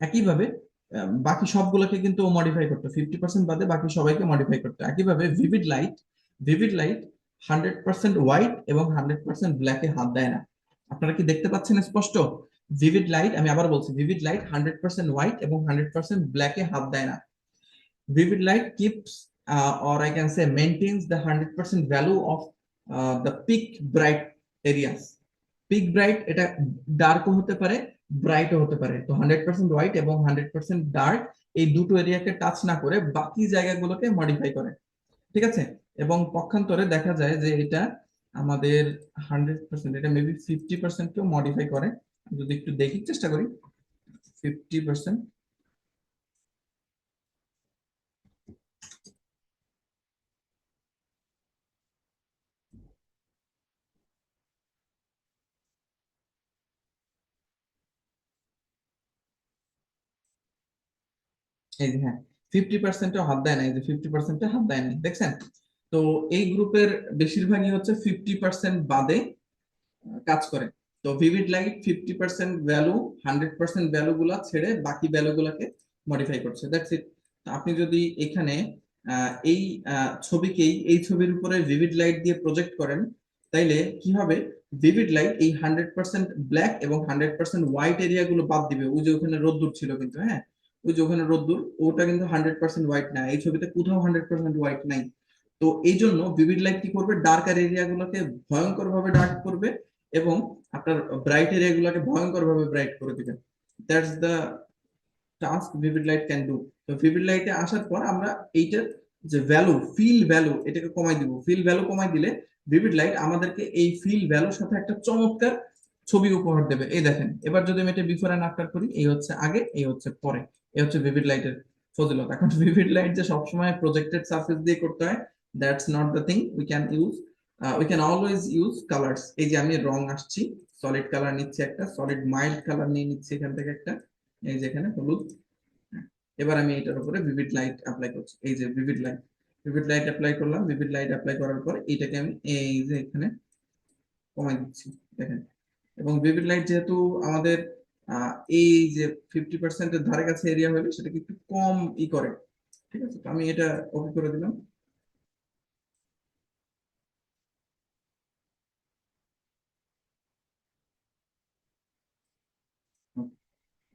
একইভাবে বাকি সবগুলোকে কিন্তু ও মডিফাই করতো, 50% বাদে বাকি সবাইকে মডিফাই করতো। একইভাবে vivid light, vivid light 100% white এবং 100% ব্ল্যাকে হাত দেয় না। আপনারা কি দেখতে পাচ্ছেন স্পষ্ট? ভিভিড লাইট, আমি আবার বলছি, ভিভিড লাইট 100% হোয়াইট এবং 100% ব্ল্যাকে হাত দেয় না। Vivid light keeps, or I can say maintains the 100% value of the peak bright areas. Peak bright এটা ডার্কও হতে পারে, ব্রাইটও হতে পারে। তো 100% হোয়াইট এবং 100% ডার্ক, এই দুটো এরিয়াকে টাচ না করে বাকি জায়গাগুলোকে মডিফাই করে। ঠিক আছে। এবং পক্ষান্তরে দেখা যায় যে এটা আমাদের 100%, এটা মেবি 50% কেও মডিফাই করে। যদি একটু দেখি চেষ্টা করি, 50%। এই যে হ্যাঁ, 50%ও হাত দেয় না, এই যে 50%-এ হাত দেয়নি, দেখছেন? তো এই গ্রুপের বেশিরভাগই হচ্ছে 50% বাদে কাজ করে। তো ভিভিড লাইট 50% ভ্যালু, 100% ভ্যালু গুলা ছেড়ে বাকি ভ্যালু গুলাকে মডিফাই করছে, দ্যাটস ইট। আপনি যদি এখানে এই ছবিকেই এই ছবির উপরে ভিভিড লাইট দিয়ে প্রজেক্ট করেন, তাইলে কি হবে? ভিভিড লাইট এই 100% ব্ল্যাক এবং 100% হোয়াইট এরিয়া গুলো বাদ দিবে। ওই যে ওখানে রোদ্দুর ছিল কিন্তু, হ্যাঁ, ওই যে ওখানে রোদ্দুর, ওটা কিন্তু 100% হোয়াইট না, এই ছবিতে কোথাও 100% হোয়াইট নাই। তো এই জন্য ভিভিড লাইট কি করবে? ডার্কার এরিয়া গুলোকে ভয়ঙ্কর ভাবে ডার্ক করবে এবং আপনার ব্রাইট এরিয়া গুলোকে ভয়ঙ্কর ভাবে ব্রাইট করে দিবে। That's the task vivid light can do. তো ভিভিড লাইটে আসার পর আমরা এইটার যে ভ্যালু, ফিল ভ্যালু, এটাকে কমাই দিব। ফিল ভ্যালু কমাই দিলে ভিভিড লাইট আমাদেরকে এই ফিল ভ্যালুর সাথে একটা চমৎকার ছবি উপহার দেবে। এই দেখেন, এবার যদি আমি এটা বিফোর এন্ড আফটার করি, এই হচ্ছে আগে, এই হচ্ছে পরে। এই হচ্ছে ভিভিড লাইটের ফজিলত। এখন ভিভিড লাইট যে সবসময় প্রজেক্টেড সারফেস দিয়ে করতে হয়, that's not the thing. We can always use colours. এই যে আমি রং আসছি, সলিড কালার নিচ্ছি, একটা সলিড মাইল্ড কালার নিয়ে নিচ্ছি এখান থেকে একটা, এই যে এখানে হলুদ। এবার আমি এটার উপরে ভিভিড লাইট অ্যাপ্লাই করছি, এই যে vivid light, vivid light apply করলাম। ভিভিড লাইট অ্যাপ্লাই করার পর এটাকে আমি এই যে এখানে কমাই দিচ্ছি, দেখেন। এবং ভিভিড লাইট যেহেতু আমাদের এই যে 50%-এর ধারে কাছে এরিয়া হলে সেটাকে একটু কম করে, ঠিক আছে? তো আমি এটা ওকে করে দিলাম।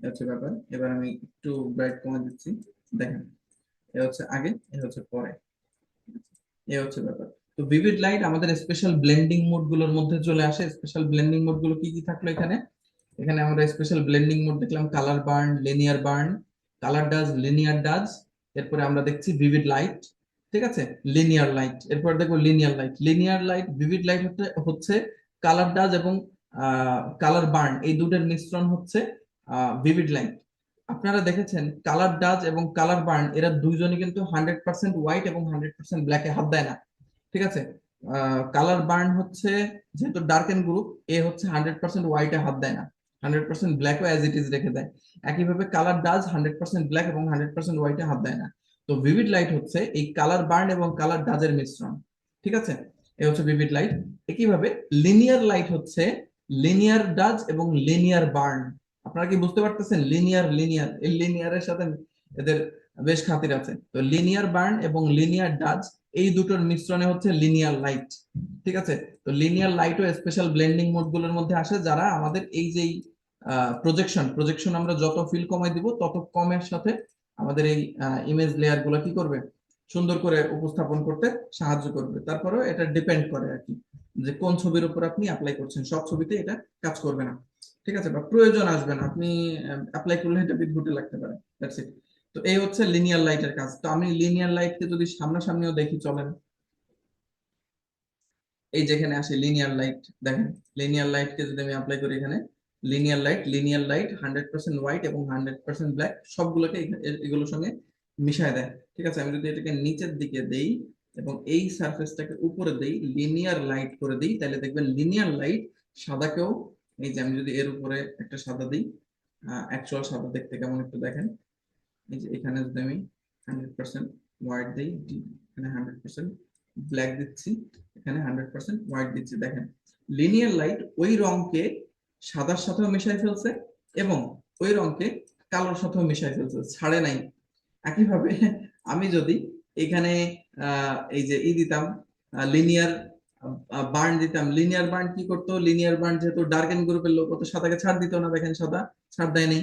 এই হচ্ছে ব্যাপার। এবার আমি একটু ব্রাইট কমে দিচ্ছি, দেখেন। এ হচ্ছে আগে, এ হচ্ছে পরে, এই হচ্ছে ব্যাপার। তো ভিভিড লাইট আমাদের স্পেশাল ব্লেন্ডিং মোড গুলোর মধ্যে চলে আসে। স্পেশাল ব্লেন্ডিং মোড গুলো কি কি থাকলো এখানে? এখানে আমরা স্পেশাল ব্লেন্ডিং মোড দেখলাম, colour burn, linear burn, colour does, linear does. এরপরে আমরা দেখছি ভিভিড লাইট, ঠিক আছে, লিনিয়ার লাইট। এরপর দেখবো linear light. Linear light, vivid light হচ্ছে কালার ডাজ এবং কালার বার্ন, এই দুটোর মিশ্রণ হচ্ছে ভিভিড লাইট। আপনারা দেখেছেন কালার ডাজ এবং কালার বার্ন এরা দুইজনই কিন্তু 100% হোয়াইট এবং 100% ব্ল্যাকে হাত দেয় না, ঠিক আছে? কালার বার্ন হচ্ছে যেহেতু ডার্ক এন্ড গ্রুপ, এ হচ্ছে 100% হোয়াইটে হাত দেয় না, 100% ব্ল্যাকও অ্যাজ ইট ইজ রেখে দেয়। একইভাবে কালার ডাজ 100% ব্ল্যাক এবং 100% হোয়াইটে হাত দেয় না। তো ভিভিড লাইট হচ্ছে এই কালার বার্ন এবং কালার ডাজের মিশ্রণ, ঠিক আছে? এ হচ্ছে ভিভিড লাইট। একইভাবে লিনিয়ার লাইট হচ্ছে লিনিয়ার ডাজ এবং লিনিয়ার বার্ন। আপনারা কি বুঝতে পারতেছেন? লিনিয়ার, লিনিয়ার, এই লিনিয়ারের সাথে এদের বেশ খাতির আছে। তো লিনিয়ার বার্ন এবং লিনিয়ার ডাজ এই দুটোর মিশ্রণে হচ্ছে লিনিয়ার লাইট, ঠিক আছে? তো লিনিয়ার লাইটও স্পেশাল ব্লেন্ডিং মোড গুলোর মধ্যে আসে, যারা আমাদের এই যে প্রজেকশন আমরা যত ফিল কমাই দিব তত কমের সাথে আমাদের এই ইমেজ লেয়ার গুলো কি করবে? সুন্দর করে উপস্থাপন করতে সাহায্য করবে। তারপরেও এটা ডিপেন্ড করে আর কি, যে কোন ছবির উপর আপনি অ্যাপ্লাই করছেন। সব ছবিতে এটা কাজ করবে না, ঠিক আছে, বা প্রয়োজন আসবে না। আপনি অ্যাপ্লাই করলে এটা বিদ্যুতে লাগতে পারে, দ্যাটস ইট। তো এই হচ্ছে লিনিয়ার লাইটের কাজ। তো আমি লিনিয়ার লাইটকে যদি সামনাসামনিও দেখি, চলেন। এই যেখানে আসে লিনিয়ার লাইট, দেখেন, লিনিয়ার লাইটকে যদি আমি অ্যাপ্লাই করি এখানে, লিনিয়ার লাইট 100% হোয়াইট এবং 100% ব্ল্যাক সবগুলোকে এগুলোর সঙ্গে মিশায় দেয়, ঠিক আছে? আমি যদি এটাকে নিচের দিকে দেই এবং এই সারফেসটাকে উপরে দেই, লিনিয়ার লাইট করে দিই, তাহলে দেখবেন লিনিয়ার লাইট সাদাকেও, এই যে আমি যদি এর উপরে একটা সাদা দিই, অ্যাকচুয়াল সাদা দেখতে কেমন একটু দেখেন। এই যে এখানে যদি আমি 100% হোয়াইট দিই, এখানে 100% ব্ল্যাক দিচ্ছি, এখানে 100% হোয়াইট দিচ্ছি, দেখেন লিনিয়ার লাইট ওই রংকে সাদার সাথেও মিশাই ফেলছে এবং ওই রংকে কালোর সাথেও মিশাই ফেলছে, ছাড়ে নাই। একইভাবে আমি যদি এখানে এই যে দিতাম, লিনিয়ার বার্ন দিতাম, লিনিয়ার বার্ন কি করতো? লিনিয়ার বার্ন যেহেতু ডার্ক এন্ড গ্রুপের লোক, তো সাদাকে ছাড় দিত না, দেখেন সাদা ছাড় দেয় নাই।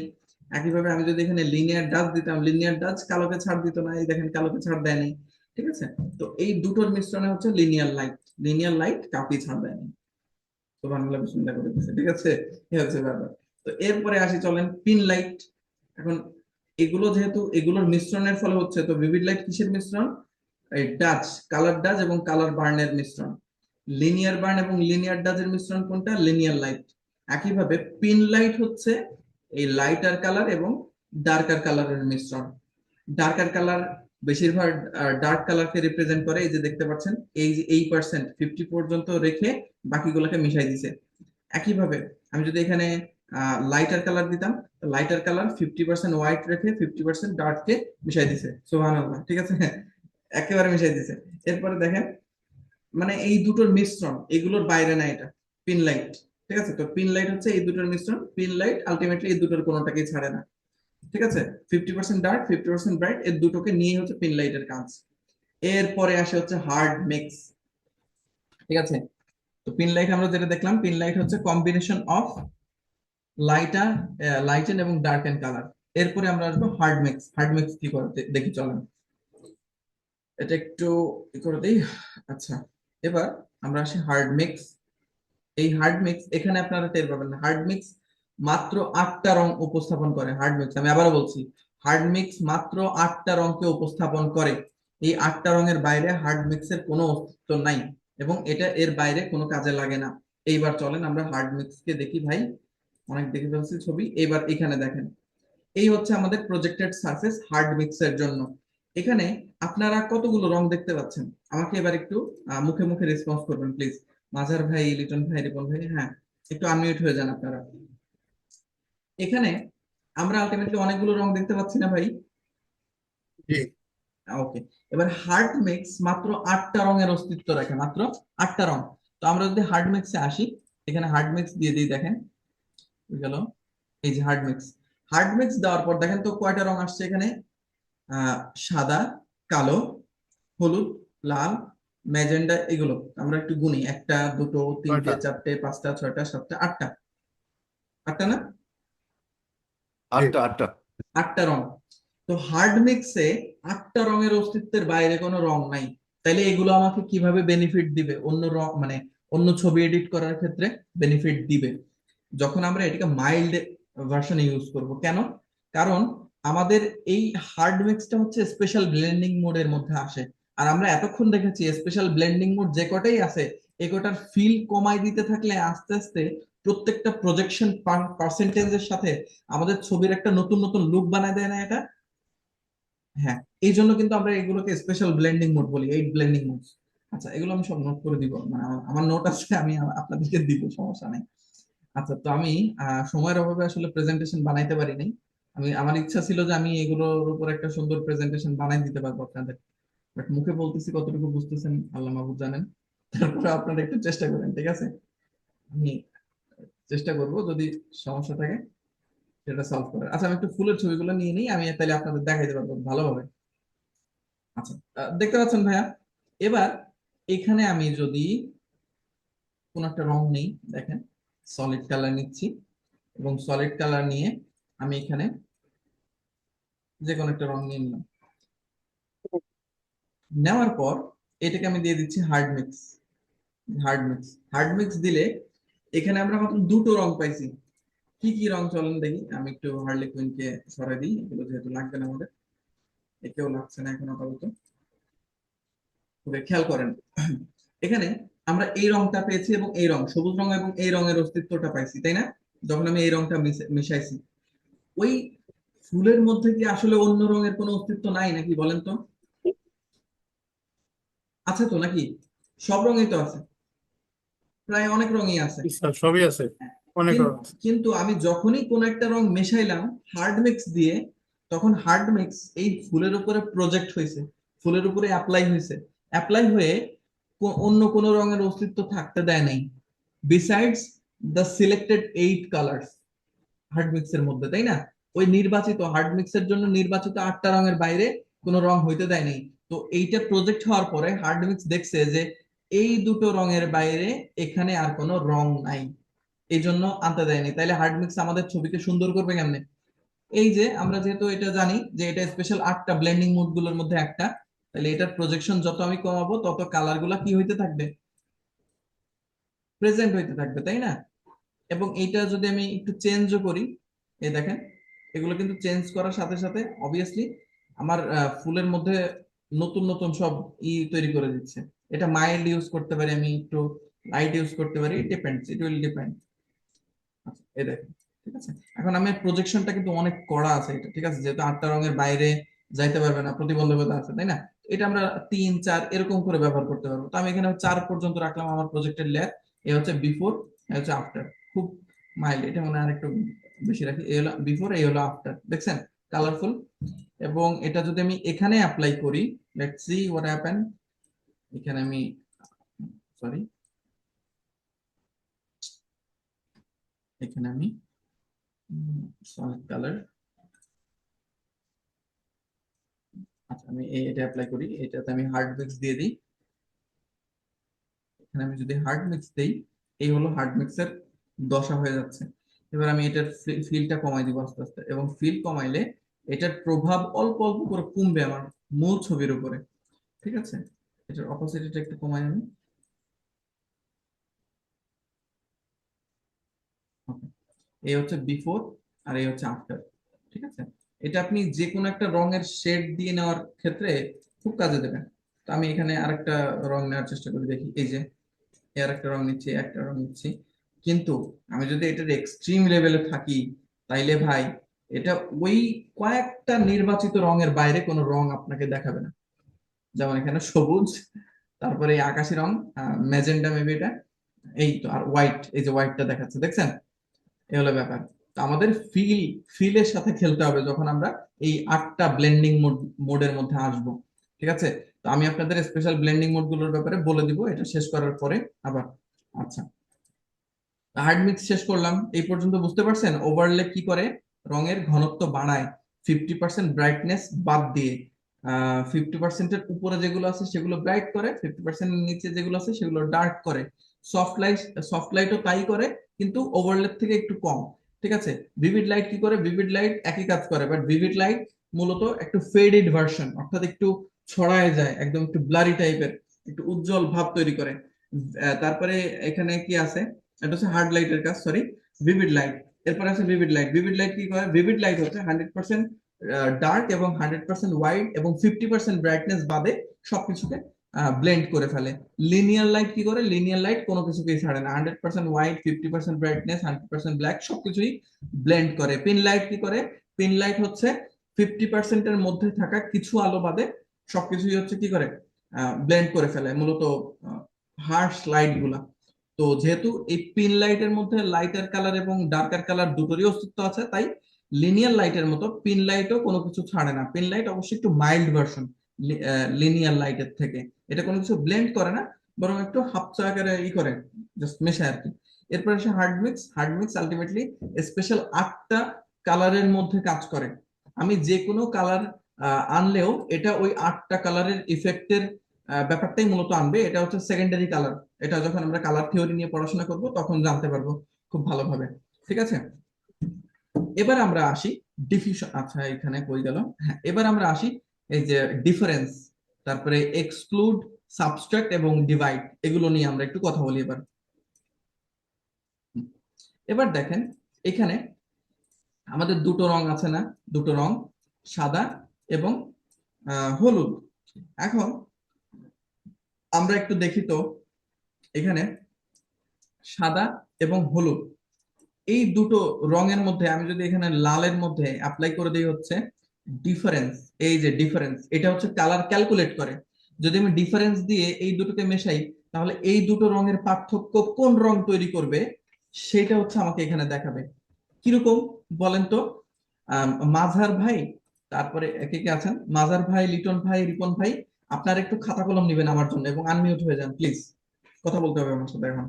একইভাবে আমি যদি এখানে লিনিয়ার ডাজ দিতাম, লিনিয়ার ডাজ কালোকে ছাড় দিত না, এই দেখেন কালোকে ছাড় দেয় নাই, ঠিক আছে? তো এই দুটোর মিশ্রণে হচ্ছে লিনিয়ার লাইট। লিনিয়ার লাইট কাউকে ছাড় দেয় না। তো বাংলা বিসমিল্লাহ করে দিচ্ছে, ঠিক আছে? এই হচ্ছে ব্যাপার। তো এরপরে আসি, চলেন পিন লাইট। এখন এগুলো যেহেতু এগুলোর মিশ্রণের ফলে হচ্ছে, তো ভিভিড লাইট কিসের মিশ্রণ? এই ডাজ, কালার ডাজ এবং কালার বার্নের মিশ্রণ। লিনিয়ার বার্ন এবং লিনিয়ার ডাজের মিশ্রণ কোনটা? Linear light. একইভাবে পিন লাইট হচ্ছে এই লাইটার কালার এবং ডার্কার কালারের মিশ্রণ। ডার্কার কালার বেশিরভাগ ডার্ক কালারকে রিপ্রেজেন্ট করে, এই যে দেখতে পাচ্ছেন, এই যে 8% 50 পর্যন্ত রেখে বাকিগুলোকে মিশাই দিছে। একইভাবে আমি যদি এখানে লাইটার কালার দিতাম, লাইটার কালার 50% হোয়াইট রেখে 50% ডার্ককে মিশাই দিছে, সুবহানাল্লাহ, ঠিক আছে, একেবারে মিশাই দিছে। এরপরে দেখেন, মানে এই দুটোর মিশ্রণ, এগুলোর বাইরে না এটা, পিন লাইট, ঠিক আছে। তো পিন লাইট হচ্ছে এই দুটোর মিশ্রণ, পিন লাইট আলটিমেটলি এই দুটোর কোনোটাকেই ছাড়ে না, ঠিক আছে। 50% ডার্ক 50% ব্রাইট, এর দুটোকে নিয়ে হচ্ছে পিন লাইটের কাজ। এরপরে আসে হচ্ছে হার্ড মিক্স, ঠিক আছে। তো পিন লাইট আমরা যেটা দেখলাম, পিন লাইট হচ্ছে কম্বিনেশন অফ লাইটার, লাইটেন এবং ডার্ক এন্ড কালার। এরপরে আমরা আসবো হার্ড মিক্স। হার্ড মিক্স কি করে দেখি চলেন, এটা একটু করে দিই। আচ্ছা, এবার আমরা আসি হার্ড মিক্স। এই হার্ড মিক্স, এখানে আপনারা টের পাবেন না, হার্ড মিক্স মাত্র 8টা রং উপস্থাপন করে। হার্ড মিক্স, আমি আবারও বলছি, হার্ড মিক্স মাত্র 8টা রংকে উপস্থাপন করে। এই 8টা রঙের বাইরে হার্ড মিক্সের কোনো অস্তিত্ব নাই, এবং এটা এর বাইরে কোনো কাজে লাগে না। এইবার চলেন আমরা হার্ড মিক্স কে দেখি ভাই, অনেক দেখে ফেলছি ছবি। এবার এখানে দেখেন, এই হচ্ছে আমাদের প্রজেক্টেড সারফেস হার্ড মিক্স এর জন্য। এখানে আপনারা কতগুলো রং দেখতে পাচ্ছেন? আমাকে এবার একটু মুখে মুখে রেসপন্স করবেন প্লিজ। মাজার ভাই, লিটন ভাই, রিপন ভাই, হ্যাঁ, একটু আনমিউট হয়ে যান আপনারা। এখানে আমরা আলটিমেটলি অনেকগুলো রং দেখতে পাচ্ছি না ভাই? জি। ওকে। এবার হার্ড মিক্স মাত্র 8টা রঙের অস্তিত্ব রাখে, মাত্র 8টা রং। তো আমরা যদি হার্ড মিক্সে আসি, এখানে হার্ড মিক্স দিয়ে দিই, দেখেন গেল, এই যে হার্ড মিক্স। হার্ড মিক্স দেওয়ার পর দেখেন তো কয়টা রং আসছে এখানে। আহ সাদা, কালো, হলুদ, লাল, ম্যাজেন্ডা, এগুলো আমরা একটু গুনি, একটা, দুটো, তিনটে, কয়টা? চারটে, পাঁচটা, ছয়টা, সাতটা, আটটা। আটটা না? জি। 8টা 8টা। 8টা রং। তো হার্ড মিক্সে 8টা রঙের অস্তিত্বের বাইরে কোনো রং নাই। তাইলে এগুলো আমাকে কিভাবে বেনিফিট দিবে? অন্য রং মানে অন্য ছবি এডিট করার ক্ষেত্রে বেনিফিট দিবে যখন আমরা এটাকে মাইল্ড ভার্সনে ইউজ করব। কেন? কারণ আমাদের এই হার্ড মিক্সটা হচ্ছে স্পেশাল ব্লেন্ডিং মোডের মধ্যে আসে। আর আমরা এতক্ষণ দেখেছি স্পেশাল ব্লেন্ডিং মোড যে কটাই আছে, এ কটার ফিল কমাই দিতে থাকলে আস্তে আস্তে প্রত্যেকটা প্রজেকশন পার্সেন্টেজের সাথে আমাদের ছবির একটা নতুন নতুন লুক বানায় দেয় না এটা? হ্যাঁ, এই জন্য কিন্তু আমরা এগুলোকে স্পেশাল ব্লেন্ডিং মোড বলি, এইট ব্লেন্ডিং মোড। আচ্ছা, এগুলো আমি সব নোট করে দিব, মানে আমার নোট আছে, আমি আপনাদেরকে দিব, সমস্যা নেই। আচ্ছা, তো আমি সময়ের অভাবে আসলে প্রেজেন্টেশন বানাইতে পারি নাই। আমার ইচ্ছা ছিল যে আমি এগুলোর উপর একটা সুন্দর প্রেজেন্টেশন বানাই দিতে পারবো আপনাদের, বাট মুখে বলতেছি কতটুকু বুঝতেছেন আল্লাহ মাহবুব জানেন। তারপরে আপনারা একটু চেষ্টা করেন, ঠিক আছে? আমি চেষ্টা করব যদি সমস্যা থাকে সেটা সলভ করার। আচ্ছা, আমি একটু ফুলের ছবিগুলো নিয়ে নিই, আমি তাহলে আপনাদের দেখাইতে পারবো ভালোভাবে। আচ্ছা, দেখতে পাচ্ছেন ভাইয়া? এবার এখানে আমি যদি কোন একটা রং নেই, দেখেন সলিড কালার নিচ্ছি, এবং সলিড কালার নিয়ে আমি এখানে যে কোনো একটা রং নিয়ে নিলাম। নেওয়ার পর এটাকে আমি দিয়ে দিচ্ছি hard mix. Hard mix, hard mix দিলে এখানে আমরা মাত্র দুটো রং পাইছি। কি কি রং চলেন দেখি, আমি একটু হার্লি কুইনকে সরাই দিই, এগুলো যেহেতু লাগবে না আমাদের, একেও লাগছে না এখন আপাতত। খেয়াল করেন, এখানে আমরা এই রংটা পেয়েছি এবং এই রং, সবুজ রং এবং এই রঙের অস্তিত্বটা পাইছি, তাই না? যখন আমি এই রংটা মিশাইছি, ওই ফুলের মধ্যে কি আসলে অন্য রঙের কোনো অস্তিত্ব নাই নাকি বলেন তো? আছে তো নাকি? সব রঙই তো আছে, প্রায় অনেক রঙই আছে। স্যার সবই আছে, অনেক রকম আছে। কিন্তু আমি যখনই কোন একটা রং মেশাইলাম হার্ড মিক্স দিয়ে, তখন হার্ড মিক্স এই ফুলের উপরে প্রজেক্ট হয়েছে, ফুলের উপরে অ্যাপ্লাই হয়েছে, অ্যাপ্লাই হয়ে অন্য কোন রঙের অস্তিত্ব থাকতে দেয় নাই, besides the selected 8 colours hard mix এর মধ্যে, তাই না? ওই নির্বাচিত হার্ড মিক্স এর জন্য নির্বাচিত 8টা রঙের বাইরে কোনো রং হইতে দেয় নাই। তো এইটা প্রজেক্ট হওয়ার পরে হার্ড মিক্স দেখছে যে এই দুটো রঙের বাইরে এখানে আর কোনো রং নাই, এই জন্য আনতে দেয়নি। তাইলে হার্ড মিক্স আমাদের ছবিকে সুন্দর করবে কেমনে? এই যে আমরা যেহেতু এটা জানি যে এটা স্পেশাল 8টা ব্লেন্ডিং মোড গুলোর মধ্যে একটা, তাহলে এটার প্রজেকশন যত আমি কমাবো তত কালার গুলা কি হইতে থাকবে? প্রেজেন্ট হইতে থাকবে, তাই না? এবং এইটা যদি আমি একটু চেঞ্জও করি, এই দেখেন, এগুলো কিন্তু চেঞ্জ করার সাথে সাথে অবভিয়াসলি আমার ফুলের মধ্যে নতুন নতুন সব তৈরি করে দিচ্ছে। এটা মাইল্ড ইউজ করতে পারি, আমি একটু লাইট ইউজ করতে পারি, ডিপেন্ডস, ইট উইল ডিপেন্ড। এই দেখেন, ঠিক আছে। এখন আমি প্রজেকশনটা কিন্তু অনেক কড়া আছে এটা, ঠিক আছে, যেহেতু 8টা রঙের বাইরে যাইতে পারবে না, প্রতিবন্ধকতা আছে, তাই না? এটা আমরা 3, 4 এরকম করে ব্যবহার করতে পারবো। তো আমি এখানে 4 পর্যন্ত রাখলাম আমার প্রজেক্টের লেয়ার। এ হচ্ছে বিফোর, এ হচ্ছে আফটার। খুব মাইল্ড, এটা মনে হয় আরেকটু বেশি রাখি। এই হলো বিফোর, এই হলো আফটার, দেখছেন কালারফুল। এবং এটা যদি আমি এখানে অ্যাপ্লাই করি, লেটস সি হোয়াট হ্যাপেন। এখানে আমি সরি, এখানে আমি সলিড কালার, আচ্ছা আমি এটা অ্যাপ্লাই করি, এটাতে আমি হার্ড মিক্স দিয়ে দিই। এখানে আমি যদি হার্ড মিক্স দেই, এই হলো হার্ড মিক্সের দশা হয়ে যাচ্ছে। এবার আমি এটার ফিলটা কমাই দিব আস্তে আস্তে, এবং ফিল কমাইলে এটার প্রভাব অল্প অল্প করে কমবে আমার মূল ছবির উপরে। ঠিক আছে, এটার অপোসিটিটা একটু কমাই আমি। Okay, এই হচ্ছে বিফোর আর এই হচ্ছে আফটার। ঠিক আছে, এটা আপনি যে কোনো একটা রঙের শেড দিয়ে নেওয়ার ক্ষেত্রে খুব কাজে দেবে। তো আমি এখানে আরেকটা রং নেওয়ার চেষ্টা করি, দেখি এই যে এর একটা রং নিচ্ছি, একটা রং নিচ্ছি। কিন্তু আমি যদি এটার এক্সট্রিম লেভেলে থাকি, তাইলে ভাই এটা ওই কয়েকটা নির্বাচিত রঙের বাইরে কোনো রং আপনাকে দেখাবে না। যেমন এখানে সবুজ, তারপরে এই আকাশি রং, ম্যাজেন্ডা মেবি এটা, এই তো, আর হোয়াইট, এই যে হোয়াইটটা দেখাচ্ছে, দেখছেন? এই হলো ব্যাপার। তো আমাদের ফিলের সাথে খেলতে হবে যখন আমরা এই 8টা ব্লেন্ডিং মোডের মধ্যে আসব। ঠিক আছে, তো আমি আপনাদের স্পেশাল ব্লেন্ডিং মোড গুলোর ব্যাপারে বলে দিব এটা শেষ করার পরে আবার। আচ্ছা, হার্ড মিক্স শেষ করলাম, এই পর্যন্ত বুঝতে পারছেন ওভারলে কি করে? রঙের ঘনত্ব বাড়ায় 50% ব্রাইটনেস বাদ দিয়ে। 50%-এর উপরে যেগুলো আছে সেগুলো ব্রাইট করে, 50% নিচে যেগুলো আছে সেগুলো ডার্ক করে। সফট লাইটও তাই করে, কিন্তু ওভারলে থেকে একটু কম। ঠিক আছে, ভিভিড লাইট কি করে? ভিভিড লাইট একই কাজ করে, বাট ভিভিড লাইট মূলত একটু ফেডেড ভার্সন, অর্থাৎ একটু ছড়ায় যায়, একদম একটু ব্লারি টাইপের, একটু উজ্জ্বল ভাব তৈরি করে। তারপরে এখানে কি আছে? এটা হচ্ছে হার্ড লাইটের কাজ, সরি, ভিভিড লাইট। এরপর আছে ভিভিড লাইট। ভিভিড লাইট কি করে? ভিভিড লাইট হচ্ছে 100% ডার্ক এবং 100% হোয়াইট এবং 50% ব্রাইটনেস বাদে সবকিছুকে ব্লেন্ড করে ফেলে। লিনিয়ার লাইট কি করে? লিনিয়ার লাইট কোনো কিছুকেই ছাড়ে না, 100% হোয়াইট, 50% ব্রাইটনেস, 100% ব্ল্যাক, সবকিছুই ব্লেন্ড করে। পিন লাইট কি করে? পিন লাইট হচ্ছে 50% এর মধ্যে থাকা কিছু আলো বাদে সবকিছুই হচ্ছে কি করে? ব্লেন্ড করে ফেলে, মূলত হার্শ লাইট গুলা। তো যেহেতু এই পিন লাইটের মধ্যে লাইটার কালার এবং ডার্কার কালার দুটোরই অস্তিত্ব আছে, তাই লিনিয়ার লাইটের মতো পিন লাইটও কোনো কিছু ছাড়ে না। পিন লাইট অবশ্যই একটু মাইল্ড ভার্সন লিনিয়ার লাইটের থেকে, এটা কোনো কিছু ব্লেন্ড করে না, বরং একটু হাফচা আকারে ই করে, জাস্ট মেশায় আর কি। এরপর আসে hard mix. Hard mix ultimately special 8টা কালারের মধ্যে কাজ করে। আমি যে কোনো কালার আনলেও এটা ওই 8টা কালারের ইফেক্টের ব্যাপারটাই মূলত আনবে। এটা হচ্ছে সেকেন্ডারি কালার, এটা যখন আমরা কালার থিওরি নিয়ে পড়াশোনা করব তখন জানতে পারবো খুব ভালোভাবে। ঠিক আছে, এবার আমরা আসি ডিফিউশন। আচ্ছা এখানে কই গেল? হ্যাঁ, এবার আমরা আসি এই যে ডিফারেন্স, তারপরে এক্সক্লুড, সাবস্ট্রাক্ট এবং ডিভাইড, এগুলো নিয়ে আমরা একটু কথা বলি এবার। এবার দেখেন এখানে আমাদের দুটো রং আছে না? দুটো রং, সাদা এবং হলুদ। এখন আমরা একটু দেখি তো, এখানে সাদা এবং হলুদ, এই দুটো রঙের মধ্যে আমি যদি এখানে লালের মধ্যে অ্যাপ্লাই করে দিই হচ্ছে ডিফারেন্স। এই যে ডিফারেন্স, এটা হচ্ছে কালার ক্যালকুলেট করে। যদি আমি ডিফারেন্স দিয়ে এই দুটোকে মেশাই, তাহলে এই দুটো রঙের পার্থক্য কোন রং তৈরি করবে সেটা হচ্ছে আমাকে এখানে দেখাবে। কিরকম বলেন তো? মাঝার ভাই, তারপরে কে কে আছেন? মাঝার ভাই, লিটন ভাই, রিপন ভাই, আপনারা একটু খাতা কলম নিবেন আমার জন্য এবং আনমিউট হয়ে যান প্লিজ, কথা বলতে হবে আমার সাথে এখন।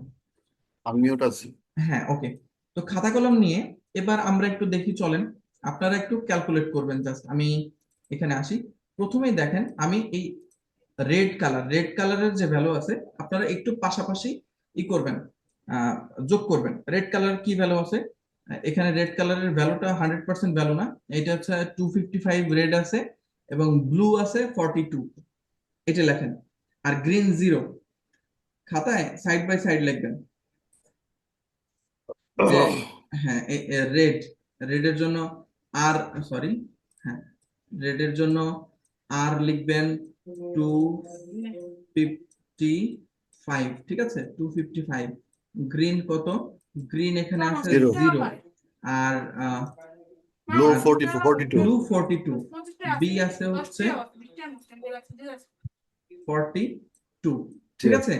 আমিও আছি। হ্যাঁ, ওকে। তো খাতা কলম নিয়ে এবার আমরা একটু দেখি, চলেন আপনারা একটু ক্যালকুলেট করবেন। জাস্ট আমি এখানে আসি, প্রথমেই দেখেন আমি এই রেড কালারের যে ভ্যালু আছে আপনারা একটু পাশাপাশি ই করবেন, আহ, যোগ করবেন। রেড কালার কি ভ্যালু আছে? এখানে রেড কালারের ভ্যালুটা 100% ভ্যালু না, এটা হচ্ছে 255 রেড আছে এবং ব্লু আছে 42, এটা লেখেন। আর গ্রিন 0, খাতায় সাইড বাই সাইড লিখবেন যে হ্যাঁ রেড, রেডের জন্য আর, সরি, হ্যাঁ রেডের জন্য আর লিখবেন 255, ঠিক আছে 255। গ্রিন কত? গ্রিন এখানে আছে জিরো। 0, আর ব্লু 42। ব্লু 42, বি আছে হচ্ছে 42। ঠিক ঠিক আছে। আছে,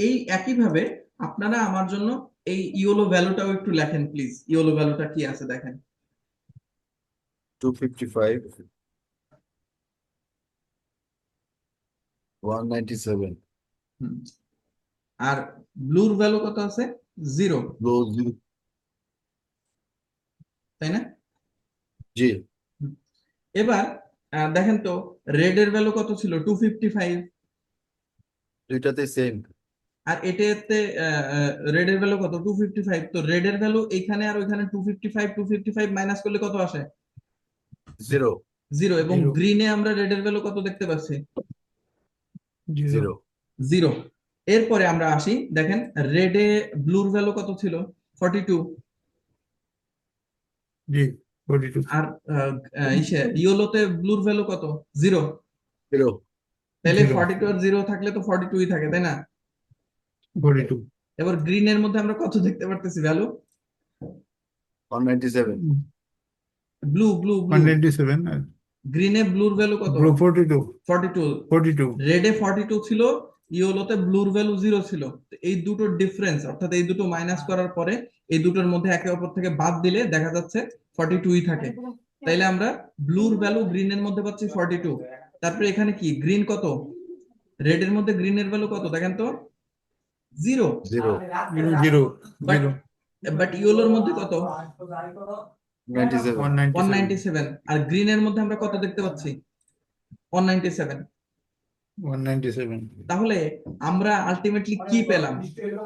এই একইভাবে আপনারা আমার জন্য এই ইয়েলো ভ্যালুটাও একটু লেখেন প্লিজ, ইয়েলো ভ্যালুটা কি আছে দেখেন। 255, 197, হুম। আর ব্লুর ভ্যালু কত আছে? 0, low zero, তাই না? জি, হুম। এবার দেখেন তো রেড এর ভ্যালু কত ছিল? 255। দুইটাতে সেম, আর এটাতে রেড এর ভ্যালু কত? 255। তো রেড এর ভ্যালু এখানে আর ওইখানে 255 মাইনাস করলে কত আসে? 0, 0। এবং 0 গ্রিনে আমরা রেড এর ভ্যালু কত দেখতে পাচ্ছি? 0 0, 0। এরপরে আমরা আসি, দেখেন রেডে ব্লুর ভ্যালু কত ছিল? 42। জি 42 আর ইয়েলোতে ব্লুর ভ্যালু কত? 0। 0, তাহলে 0 42 আর 0 থাকলে তো 42ই থাকে, তাই না? 42 এবার গ্রিনের মধ্যে আমরা কত দেখতে পারতেছি ভ্যালু? 197, ব্লু ব্লু ব্লু 197 আর গ্রিনে ব্লুর ভ্যালু কত? ব্লু 42 42। 42 রেডে 42 ছিল, ইয়েলোতে ব্লুর ভ্যালু 0 ছিল। তো এই দুটোর ডিফারেন্স, অর্থাৎ এই দুটো মাইনাস করার পরে এই দুটোর মধ্যে একে অপর থেকে বাদ দিলে দেখা যাচ্ছে 42ই থাকে। তাইলে আমরা ব্লুর ভ্যালু গ্রিনের মধ্যে পাচ্ছি 42। তারপরে এখানে কি গ্রিন কত? রেড এর মধ্যে গ্রিনের ভ্যালু কত দেখেন তো? 0। 0, 0 বাট 0 বাট ইয়েলোর মধ্যে কত? 97, 197 197। আর গ্রিনের মধ্যে আমরা কত দেখতে পাচ্ছি? 197। 197 তাহলে আমরা আলটিমেটলি কি পেলাম?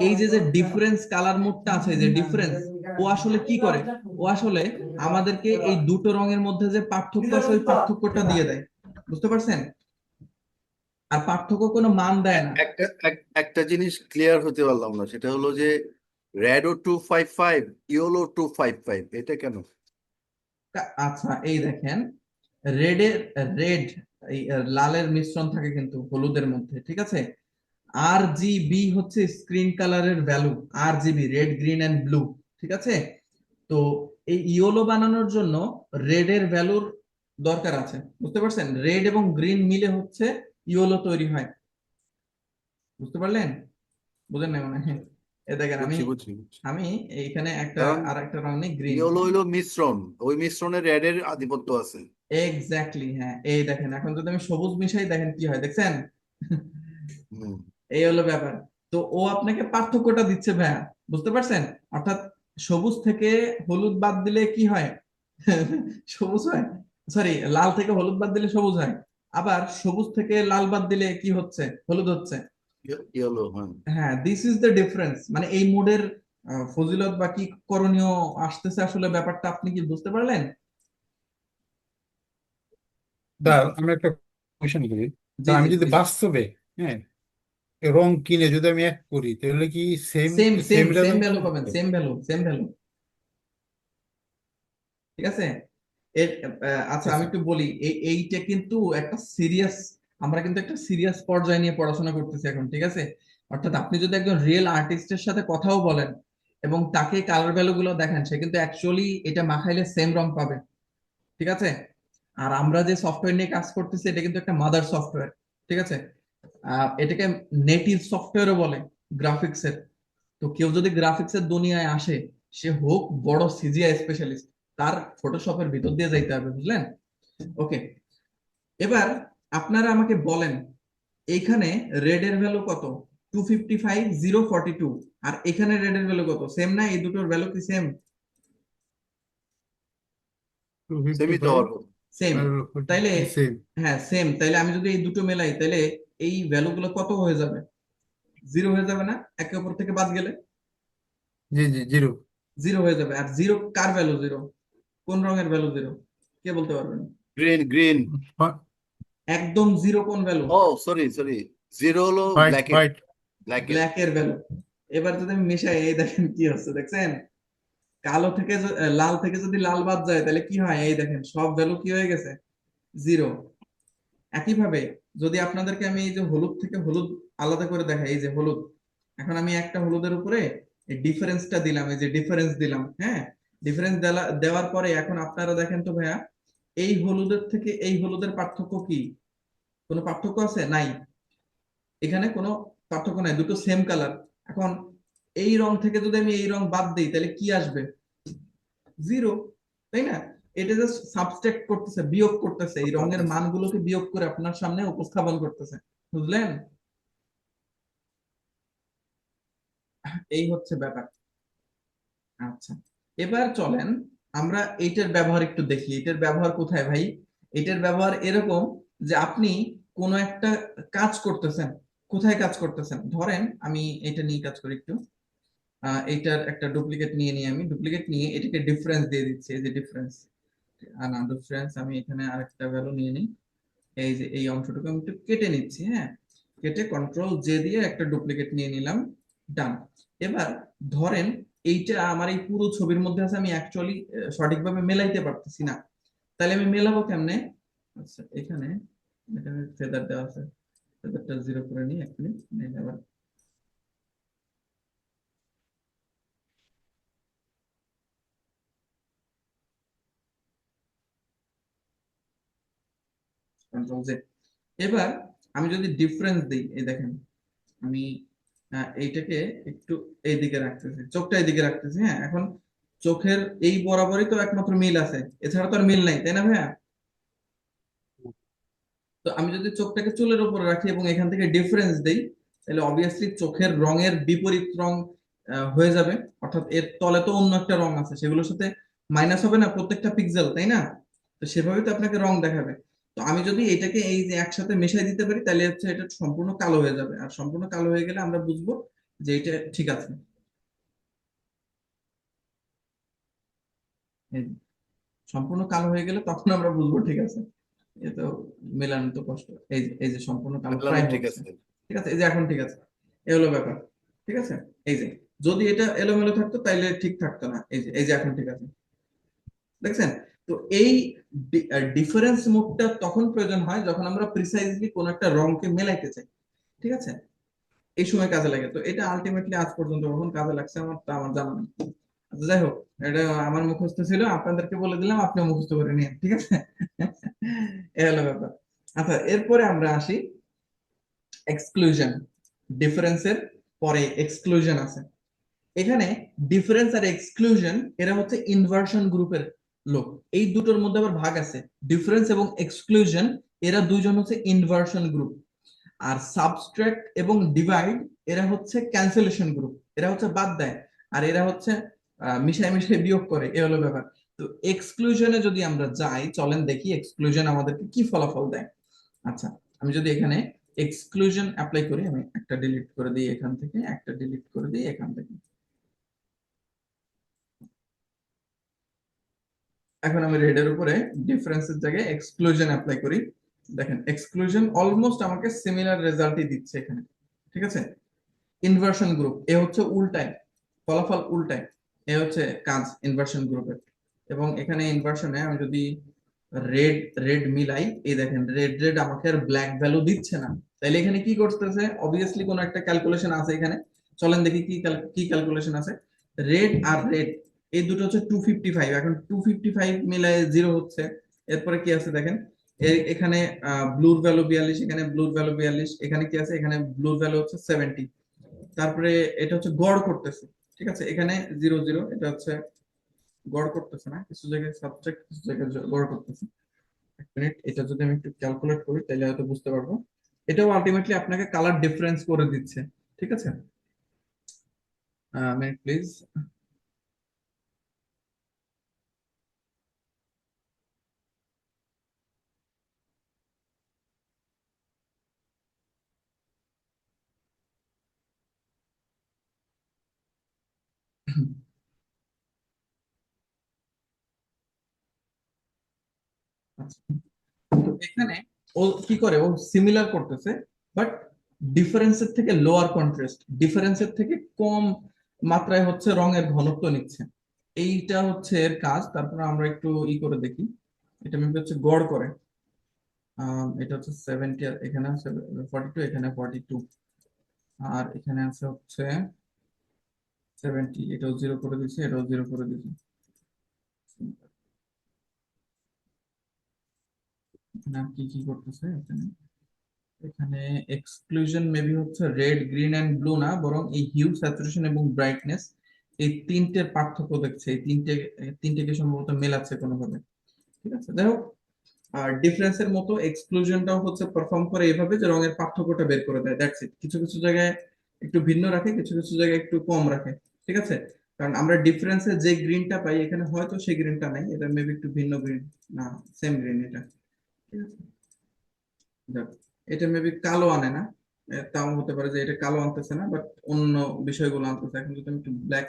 এই যে যে ডিফারেন্স কালার মোডটা আছে, যে ডিফারেন্স, ও আসলে কি করে? ও আসলে আমাদেরকে এই দুটো রঙের মধ্যে যে পার্থক্য আছে ওই পার্থক্যটা দিয়ে দেয়। বুঝতে পারছেন? আর পার্থক্য কোনো মান দেয় না। একটা জিনিস ক্লিয়ার হতে পারলাম না, সেটা হলো যে রেডও 255, ইয়েলো 255, এটা কেন? আচ্ছা এই দেখেন, রেডের রেড, এই লালের মিশ্রণ থাকে কিন্তু হলুদের মধ্যে, ঠিক আছে? আর জি বি হচ্ছে স্ক্রিন কালারের value, R G B, red green and blue, ঠিক আছে? তো এই ইয়েলো বানানোর জন্য রেড এর ভ্যালুর দরকার আছে, বুঝতে পারছেন? রেড এবং গ্রিন মিলে হচ্ছে ইয়েলো তৈরি হয়। বুঝতে পারলেন? বুঝেন না মনে হয়? এ দেখেন আমি বুঝছি বুঝছি বুঝছি। আমি এইখানে একটা কারণ আর একটা রং নেই, গ্রিন। ইয়েলো হইলো মিশ্রণ, ওই মিশ্রণে রেডের আধিপত্য আছে। এক্স্যাক্টলি, হ্যাঁ। এই দেখেন এখন যদি আমি সবুজ মিশাই দেখেন কি হয়, দেখছেন? হুম, এই হলো ব্যাপার। তো ও আপনাকে পার্থক্যটা দিচ্ছে ভাইয়া, বুঝতে পারছেন? অর্থাৎ সবুজ থেকে হলুদ বাদ দিলে কি হয়? সবুজ হয়। সরি, লাল থেকে হলুদ বাদ দিলে সবুজ হয়। আবার সবুজ থেকে লাল বাদ দিলে কি হচ্ছে? হলুদ হচ্ছে। ইয়েলো, হ্যাঁ। হ্যাঁ, দিস ইজ দ্য ডিফারেন্স। মানে এই মোডের ফজিলত বা কি করণীয় আসতেছে আসলে, ব্যাপারটা আপনি কি বুঝতে পারলেন? তা আমি একটা কোয়েশ্চেন করি। তা জি আমি জি যদি প্লিজ। বাস্তবে, হ্যাঁ, রং কিনে যদি আমি এক করি তাহলে কি same same same same same result value পাবো? পাবেন, সেম ভ্যালু সেম ভ্যালু, ঠিক আছে? এর আচ্ছা আমি আচ্ছা একটু বলি, এইটা কিন্তু একটা সিরিয়াস, আমরা কিন্তু একটা সিরিয়াস পর্যায়ে নিয়ে পড়াশোনা করতেছি এখন, ঠিক আছে? অর্থাৎ আপনি যদি একজন রিয়েল আর্টিস্টের সাথে কথাও বলেন এবং তাকে কালার ভ্যালু গুলো দেখেন, সে কিন্তু অ্যাকচুয়ালি এটা মাখাইলে সেম রং পাবে, ঠিক আছে? আর আমরা যে সফটওয়্যার নিয়ে কাজ করতেছি এটা কিন্তু একটা মাদার সফটওয়্যার, ঠিক আছে? এটাকে নেটিভ সফটওয়্যারও বলে, গ্রাফিক্সের। তো কেউ যদি গ্রাফিক্সের দুনিয়ায় আসে, সে হোক বড় সিজিআই স্পেশালিস্ট, তার ফটোশপের ভিতর দিয়ে যাইতে হবে, বুঝলেন? ওকে, এবার আপনারা আমাকে বলেন, এইখানে রেড এর ভ্যালু কত? 255, 042। আর এখানে রেড এর ভ্যালু কত? সেম না? এই দুটোর ভ্যালু কি সেম? সেমই তো 255 হওয়ার কথা। সেম। আর তাইলে 42 সেম। হ্যাঁ সেম, তাইলে আমি যদি এই দুটো মেলাই তাহলে এই ভ্যালু গুলো কত হয়ে যাবে? 0 হয়ে যাবে না একে অপর থেকে বাদ গেলে? জি জি 0 0 হয়ে যাবে। আর জিরো কার ভ্যালু 0? কোন রঙের ভ্যালু 0? কে বলতে পারবেন? Green green. একদম 0 কোন ভ্যালু? ও সরি সরি, 0 হলো হোয়াইট ব্ল্যাকের, হোয়াইট ব্ল্যাকের। ব্ল্যাক এর ভ্যালু। এবার যদি আমি মিশাই, এই দেখেন কি হচ্ছে, দেখছেন? কালো থেকে লাল থেকে যদি লাল বাদ যায় তাহলে কি হয়? এই দেখেন সব ভ্যালু কি হয়ে গেছে? 0। একইভাবে যদি আপনাদেরকে আমি এই যে হলুদ থেকে হলুদ আলাদা করে দেখাই, এই যে হলুদ, এখন আমি একটা হলুদের উপরে এই ডিফারেন্সটা দিলাম, এই যে ডিফারেন্স দিলাম, হ্যাঁ? ডিফারেন্স দেওয়ার পরে এখন আপনারা দেখেন তো ভাইয়া, এই হলুদের থেকে এই হলুদের পার্থক্য কি? কোনো পার্থক্য আছে? নাই। এখানে কোনো পার্থক্য নাই, দুটো সেম কালার। এখন এই রং থেকে যদি আমি এই রং বাদ দিই তাহলে কি আসবে? জিরো, তাই না? এটা জাস্ট সাবট্রাক্ট করতেছে, বিয়োগ করতেছে, এই রঙের মানগুলোকে বিয়োগ করে আপনার সামনে উপস্থাপন করতেছে। বুঝলেন? এই হচ্ছে ব্যাপার। আচ্ছা, এবার চলেন আমরা এইটার ব্যবহার একটু দেখি। এটার ব্যবহার কোথায় ভাই? এটার ব্যবহার এরকম যে আপনি কোন একটা কাজ করতেছেন, কোথায় কাজ করতেছেন? ধরেন আমি এটা নিয়ে কাজ করি একটু। এইটার একটা ডুপ্লিকেট নিয়ে নিই, আমি ডুপ্লিকেট নিয়ে এটাকে ডিফারেন্স দিয়ে দিচ্ছি। এই যে ডিফারেন্স, না ডিফারেন্স, আমি এখানে আরেকটা ভ্যালু নিয়ে নিই। এই যে এই অংশটুকু আমি একটু কেটে নিচ্ছি, হ্যাঁ, কেটে কন্ট্রোল জে দিয়ে একটা ডুপ্লিকেট নিয়ে নিলাম। ডান। এবার ধরেন এইটা আমার এই পুরো ছবির মধ্যে আছে, আমি অ্যাকচুয়ালি সঠিকভাবে মেলাইতে পারতেছি না। তাহলে আমি মেলাবো কেমনে? আচ্ছা, এখানে এখানে ফেদার দেওয়া আছে, ফেদারটা জিরো করে নিই এক মিনিট। আবার কন্ট্রোল জে। এবার আমি যদি ডিফারেন্স দিই, এই দেখেন আমি এইটাকে একটু এইদিকে রাখতেছি, চোখটা এইদিকে রাখতেছি, হ্যাঁ। এখন চোখের এই বরাবরই তো একমাত্র মিল আছে, এছাড়া তো আর মিল নাই, তাই না ভাইয়া? তো আমি যদি চোখটাকে চুলের উপরে রাখি এবং এখান থেকে ডিফারেন্স দেই, তাহলে অবভিয়াসলি চোখের রঙের বিপরীত রং হয়ে যাবে। অর্থাৎ এর তলে তো অন্য একটা রং আছে, সেগুলোর সাথে মাইনাস হবে না প্রত্যেকটা পিক্সেল, তাই না? তো সেভাবেই তো আপনাকে রং দেখাবে। তো আমি যদি এটাকে এই যে একসাথে মিশাই দিতে পারি, তাহলে হচ্ছে এটা সম্পূর্ণ কালো হয়ে যাবে। আর সম্পূর্ণ কালো হয়ে গেলে আমরা বুঝবো যে এটা ঠিক আছে। এই যে, সম্পূর্ণ কালো হয়ে গেলে তখন আমরা বুঝবো ঠিক আছে। এ তো মেলানো তো কষ্ট। এই যে সম্পূর্ণ কালো মেলানো প্রায় ঠিক হচ্ছে। আছে। ঠিক আছে, এই যে এখন ঠিক আছে। এ হলো ব্যাপার। ঠিক আছে। এই যে যদি এটা এলোমেলো থাকতো তাইলে ঠিক থাকতো না। এই যে এখন ঠিক আছে। দেখছেন? তো এই ডিফারেন্স মোডটা তখন প্রয়োজন হয় যখন আমরা প্রিসাইজলি কোন একটা রংকে মেলাইতে চাই। ঠিক আছে, এই সময় কাজে লাগে। তো এটা আলটিমেটলি আজ পর্যন্ত কখন কাজে লাগছে আমার জানা নেই। আচ্ছা, যাই হোক, এটা আমার মুখস্থ ছিল, আপনাদেরকে বলে দিলাম, আপনিও মুখস্থ করে নিন। ঠিক আছে। এ হলো ব্যাপার। আচ্ছা, এরপরে আমরা আসি এক্সক্লুশন। ডিফারেন্সের পরে এক্সক্লুশন আছে। এখানে ডিফারেন্স আর এক্সক্লুশন এরা হচ্ছে ইনভার্সন গ্রুপের লোক। এই দুটোর মধ্যে আবার ভাগ আছে। ডিফারেন্স এবং এক্সক্লুশন এরা দুইজন হচ্ছে ইনভার্সন গ্রুপ। আর সাবস্ট্রাক্ট এবং ডিভাইড এরা হচ্ছে ক্যান্সেলেশন গ্রুপ। এরা হচ্ছে বাদ দেয়। আর এরা হচ্ছে মিশাই মিশাই বিয়োগ করে। এ হলো ব্যাপার। তো এক্সক্লুশনে যদি আমরা যাই, চলেন দেখি এক্সক্লুশন আমাদেরকে কি ফলাফল দেয়। আচ্ছা, আমি যদি এখানে এক্সক্লুশন অ্যাপ্লাই করি, আমি একটা ডিলিট করে দিই এখান থেকে, একটা ডিলিট করে দিই এখান থেকে। এখন আমি রেড উপরে ডিফারেন্সের জায়গায় এক্সক্লুশন অ্যাপ্লাই করি। দেখেন এক্সক্লুশন অলমোস্ট আমাকে সিমিলার রেজাল্টই দিচ্ছে এখানে। ঠিক আছে। ইনভার্সন গ্রুপ এ হচ্ছে উল্টায়, ফলাফল উল্টায়। এ হচ্ছে কাজ ইনভার্সন গ্রুপের। এবং এখানে ইনভার্সনে আমি যদি রেড রেড মিলাই, এই দেখেন রেড রেড আমাকে আর ব্ল্যাক ভ্যালু দিচ্ছে না। তাইলে এখানে কি করতেছে? অবভিয়াসলি কোনো একটা ক্যালকুলেশন আছে এখানে। চলেন দেখি কি ক্যালকুলেশন আছে। রেড আর রেড এই দুটো হচ্ছে 255। এখন 255 মিলায় জিরো হচ্ছে। এরপরে কি আছে দেখেন, এখানে ব্লুর ভ্যালু 42, এখানে ব্লুর ভ্যালু 42, এখানে কি আছে, এখানে ব্লুর ভ্যালু হচ্ছে 70। তারপরে এটা হচ্ছে গড় করতেছে। ঠিক আছে, এখানে 00, এটা হচ্ছে গড় করতেছে না, কিছু জায়গায় সাবজেক্ট কিছু জায়গায় গড় করতেছে। এক মিনিট, এটা যদি আমি একটু ক্যালকুলেট করি তাহলে হয়তো বুঝতে পারবো। এটাও আলটিমেটলি আপনাকে কালার ডিফারেন্স করে দিচ্ছে। ঠিক আছে, মিনিট প্লিজ। আচ্ছা, তো এখানে ও কি করে, ও সিমিলার করতেছে, বাট ডিফারেন্সের থেকে লোয়ার কন্ট্রাস্ট, ডিফারেন্সের থেকে কম মাত্রায় হচ্ছে রঙের ঘনত্ব নিচ্ছে। এইটা হচ্ছে এর কাজ। তারপরে আমরা একটু করে দেখি। এটা মেবি হচ্ছে গড় করে। এটা হচ্ছে 70, আর এখানে আছে 42, এখানে 42, আর এখানে আছে হচ্ছে 70। এটাও জিরো করে দিচ্ছে, এটাও জিরো করে দিচ্ছে। এখানে আর কি কি করতেছে এখানে? এখানে এক্সক্লুশন মেবি হচ্ছে রেড, গ্রিন এন্ড ব্লু না, বরং এই হিউ, স্যাচুরেশন এবং ব্রাইটনেস, এই তিনটের পার্থক্য দেখছে। এই তিনটেকে সম্ভবত মেলাচ্ছে কোনোভাবে। ঠিক আছে, যাই হোক, আর ডিফারেন্সের মতো এক্সক্লুশনটাও হচ্ছে পারফর্ম করে এইভাবে যে রঙের পার্থক্যটা বের করে দেয়। That's it. কিছু কিছু জায়গায় একটু ভিন্ন রাখে, কিছু কিছু জায়গায় একটু কম রাখে। ঠিক আছে, কারণ আমরা ডিফারেন্সে যে গ্রিনটা পাই এখানে হয়তো সেই গ্রিনটা নাই, এটা মেবি একটু ভিন্ন গ্রিন, না সেম গ্রিন এটা। ঠিক আছে, যাক, এটা মেবি কালো আনে না, তাও হতে পারে যে এটা কালো আনতেছে না, বাট অন্য বিষয়গুলো আনতেছে। এখন যদি আমি একটু ব্ল্যাক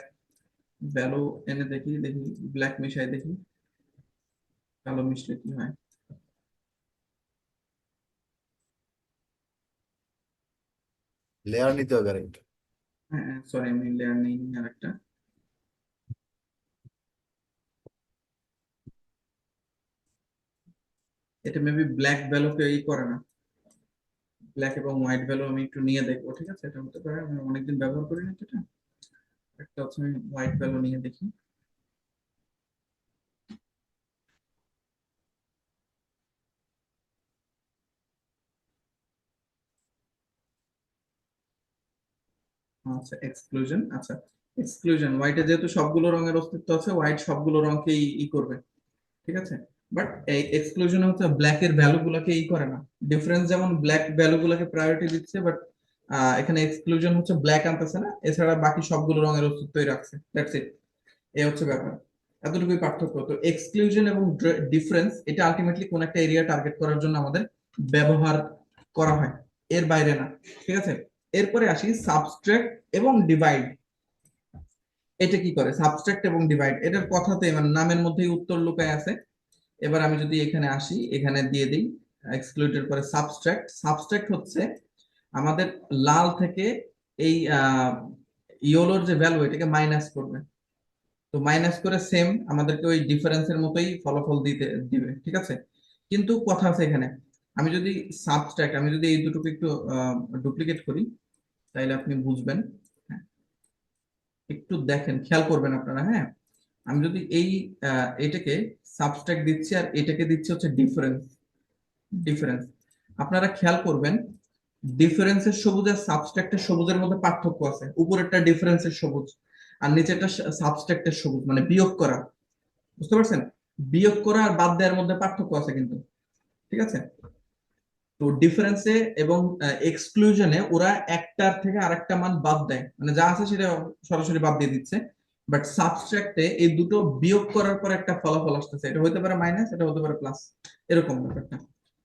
ভ্যালু এনে দেখি, ব্ল্যাক মিশাই দেখি কালো মিশলে কি হয়। লেয়ার নিতে হবে আরেকটা। হ্যাঁ, সরি, আমি লেয়ার নেই আর একটা। এটা মেবি ব্ল্যাক ভ্যালুকে ই করে না, ব্ল্যাক এবং হোয়াইট ভ্যালু আমি একটু নিয়ে দেখবো। ঠিক আছে, এটা হতে পারে, আমি অনেকদিন ব্যবহার করি না তো এটা। একটা হচ্ছে আমি হোয়াইট ভ্যালু নিয়ে দেখি। আচ্ছা, এক্সক্লুশন। আচ্ছা, এক্সক্লুশন হোয়াইটে যেহেতু সবগুলো রঙের অস্তিত্ব আছে, হোয়াইট সবগুলো রঙকেই ই করবে। ঠিক আছে, বাট এই এক্সক্লুশন হচ্ছে ব্ল্যাক এর ভ্যালু গুলাকে ই করে না। ডিফারেন্স যেমন ব্ল্যাক ভ্যালু গুলাকে প্রায়োরিটি দিচ্ছে, বাট এখানে এক্সক্লুশন হচ্ছে ব্ল্যাক আনতেছে না, এছাড়া বাকি সবগুলো রঙের অস্তিত্বই রাখছে। দ্যাটস ইট, এই হচ্ছে ব্যাপার। এতটুকুই পার্থক্য। তো এক্সক্লুশন এবং ডিফারেন্স এটা আলটিমেটলি কোন একটা এরিয়া টার্গেট করার জন্য আমাদের ব্যবহার করা হয়, এর বাইরে না। ঠিক আছে, এরপরে আসি সাবট্রাক্ট এবং ডিভাইড। এটা কি করে সাবট্রাক্ট এবং ডিভাইড? এটার কথাতে মানে নামের মধ্যেই উত্তর লুকায় আছে। এবার আমি যদি এখানে আসি, এখানে দিয়ে দিই এক্সক্লুডের পরে সাবট্রাক্ট। সাবট্রাক্ট হচ্ছে আমাদের লাল থেকে এই ইয়েলোর যে ভ্যালু এটাকে মাইনাস করবে। তো মাইনাস করে সেম আমাদেরকে ওই ডিফারেন্সের মতোই ফলাফল দিবে। ঠিক আছে, কিন্তু কথা আছে এখানে, আমি যদি সাবট্রাক্ট, আমি যদি এই দুটোকে একটু ডুপ্লিকেট করি তাহলে আপনি বুঝবেন। হ্যাঁ, একটু দেখেন, খেয়াল করবেন আপনারা। হ্যাঁ, আমি যদি এটাকে সাবট্রাক্ট দিচ্ছি আর এটাকে দিচ্ছি হচ্ছে ডিফারেন্স। ডিফারেন্স, আপনারা খেয়াল করবেন, ডিফারেন্সের সবুজ আর সাবট্রাক্টের সবুজের মধ্যে পার্থক্য আছে। উপরেরটা ডিফারেন্সের সবুজ আর নিচেরটা সাবট্রাক্টের সবুজ, মানে বিয়োগ করা। বুঝতে পারছেন? বিয়োগ করা আর বাদ দেওয়ার মধ্যে পার্থক্য আছে কিন্তু। ঠিক আছে, তো ডিফারেন্সে এবং এক্সক্লুশনে ওরা একটার থেকে আরেকটা মান বাদ দেয়, মানে যা আছে সেটা সরাসরি বাদ দিয়ে দিচ্ছে। বাট সাবট্রাক্টে এই দুটো বিয়োগ করার পর একটা ফলাফল আসতেছে, এটা হতে পারে মাইনাস, এটা হতে পারে প্লাস, এরকম ব্যাপারটা।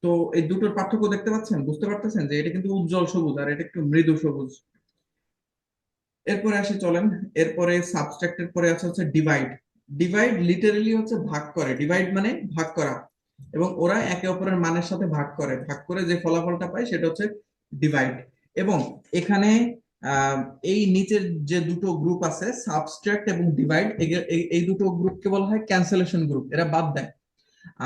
তো এই দুটোর পার্থক্য দেখতে পাচ্ছেন, বুঝতে পারতেছেন যে এটা কিন্তু উজ্জ্বল সবুজ আর এটা একটু মৃদু সবুজ। এরপরে আসি, চলেন। এরপরে সাবট্রাক্টের পরে আছে হচ্ছে ডিভাইড। ডিভাইড লিটারেলি হচ্ছে ভাগ করে, ডিভাইড মানে ভাগ করা। এবং ওরা একে অপরের মানের সাথে ভাগ করে, ভাগ করে যে ফলাফলটা পায় সেটা হচ্ছে ডিভাইড। এবং এখানে আহ, এই নিচের যে দুটো গ্রুপ আছে সাবট্রাক্ট এবং ডিভাইড, এই দুটো গ্রুপকে বলা হয় ক্যান্সেলেশন গ্রুপ, এরা বাদ দেয়।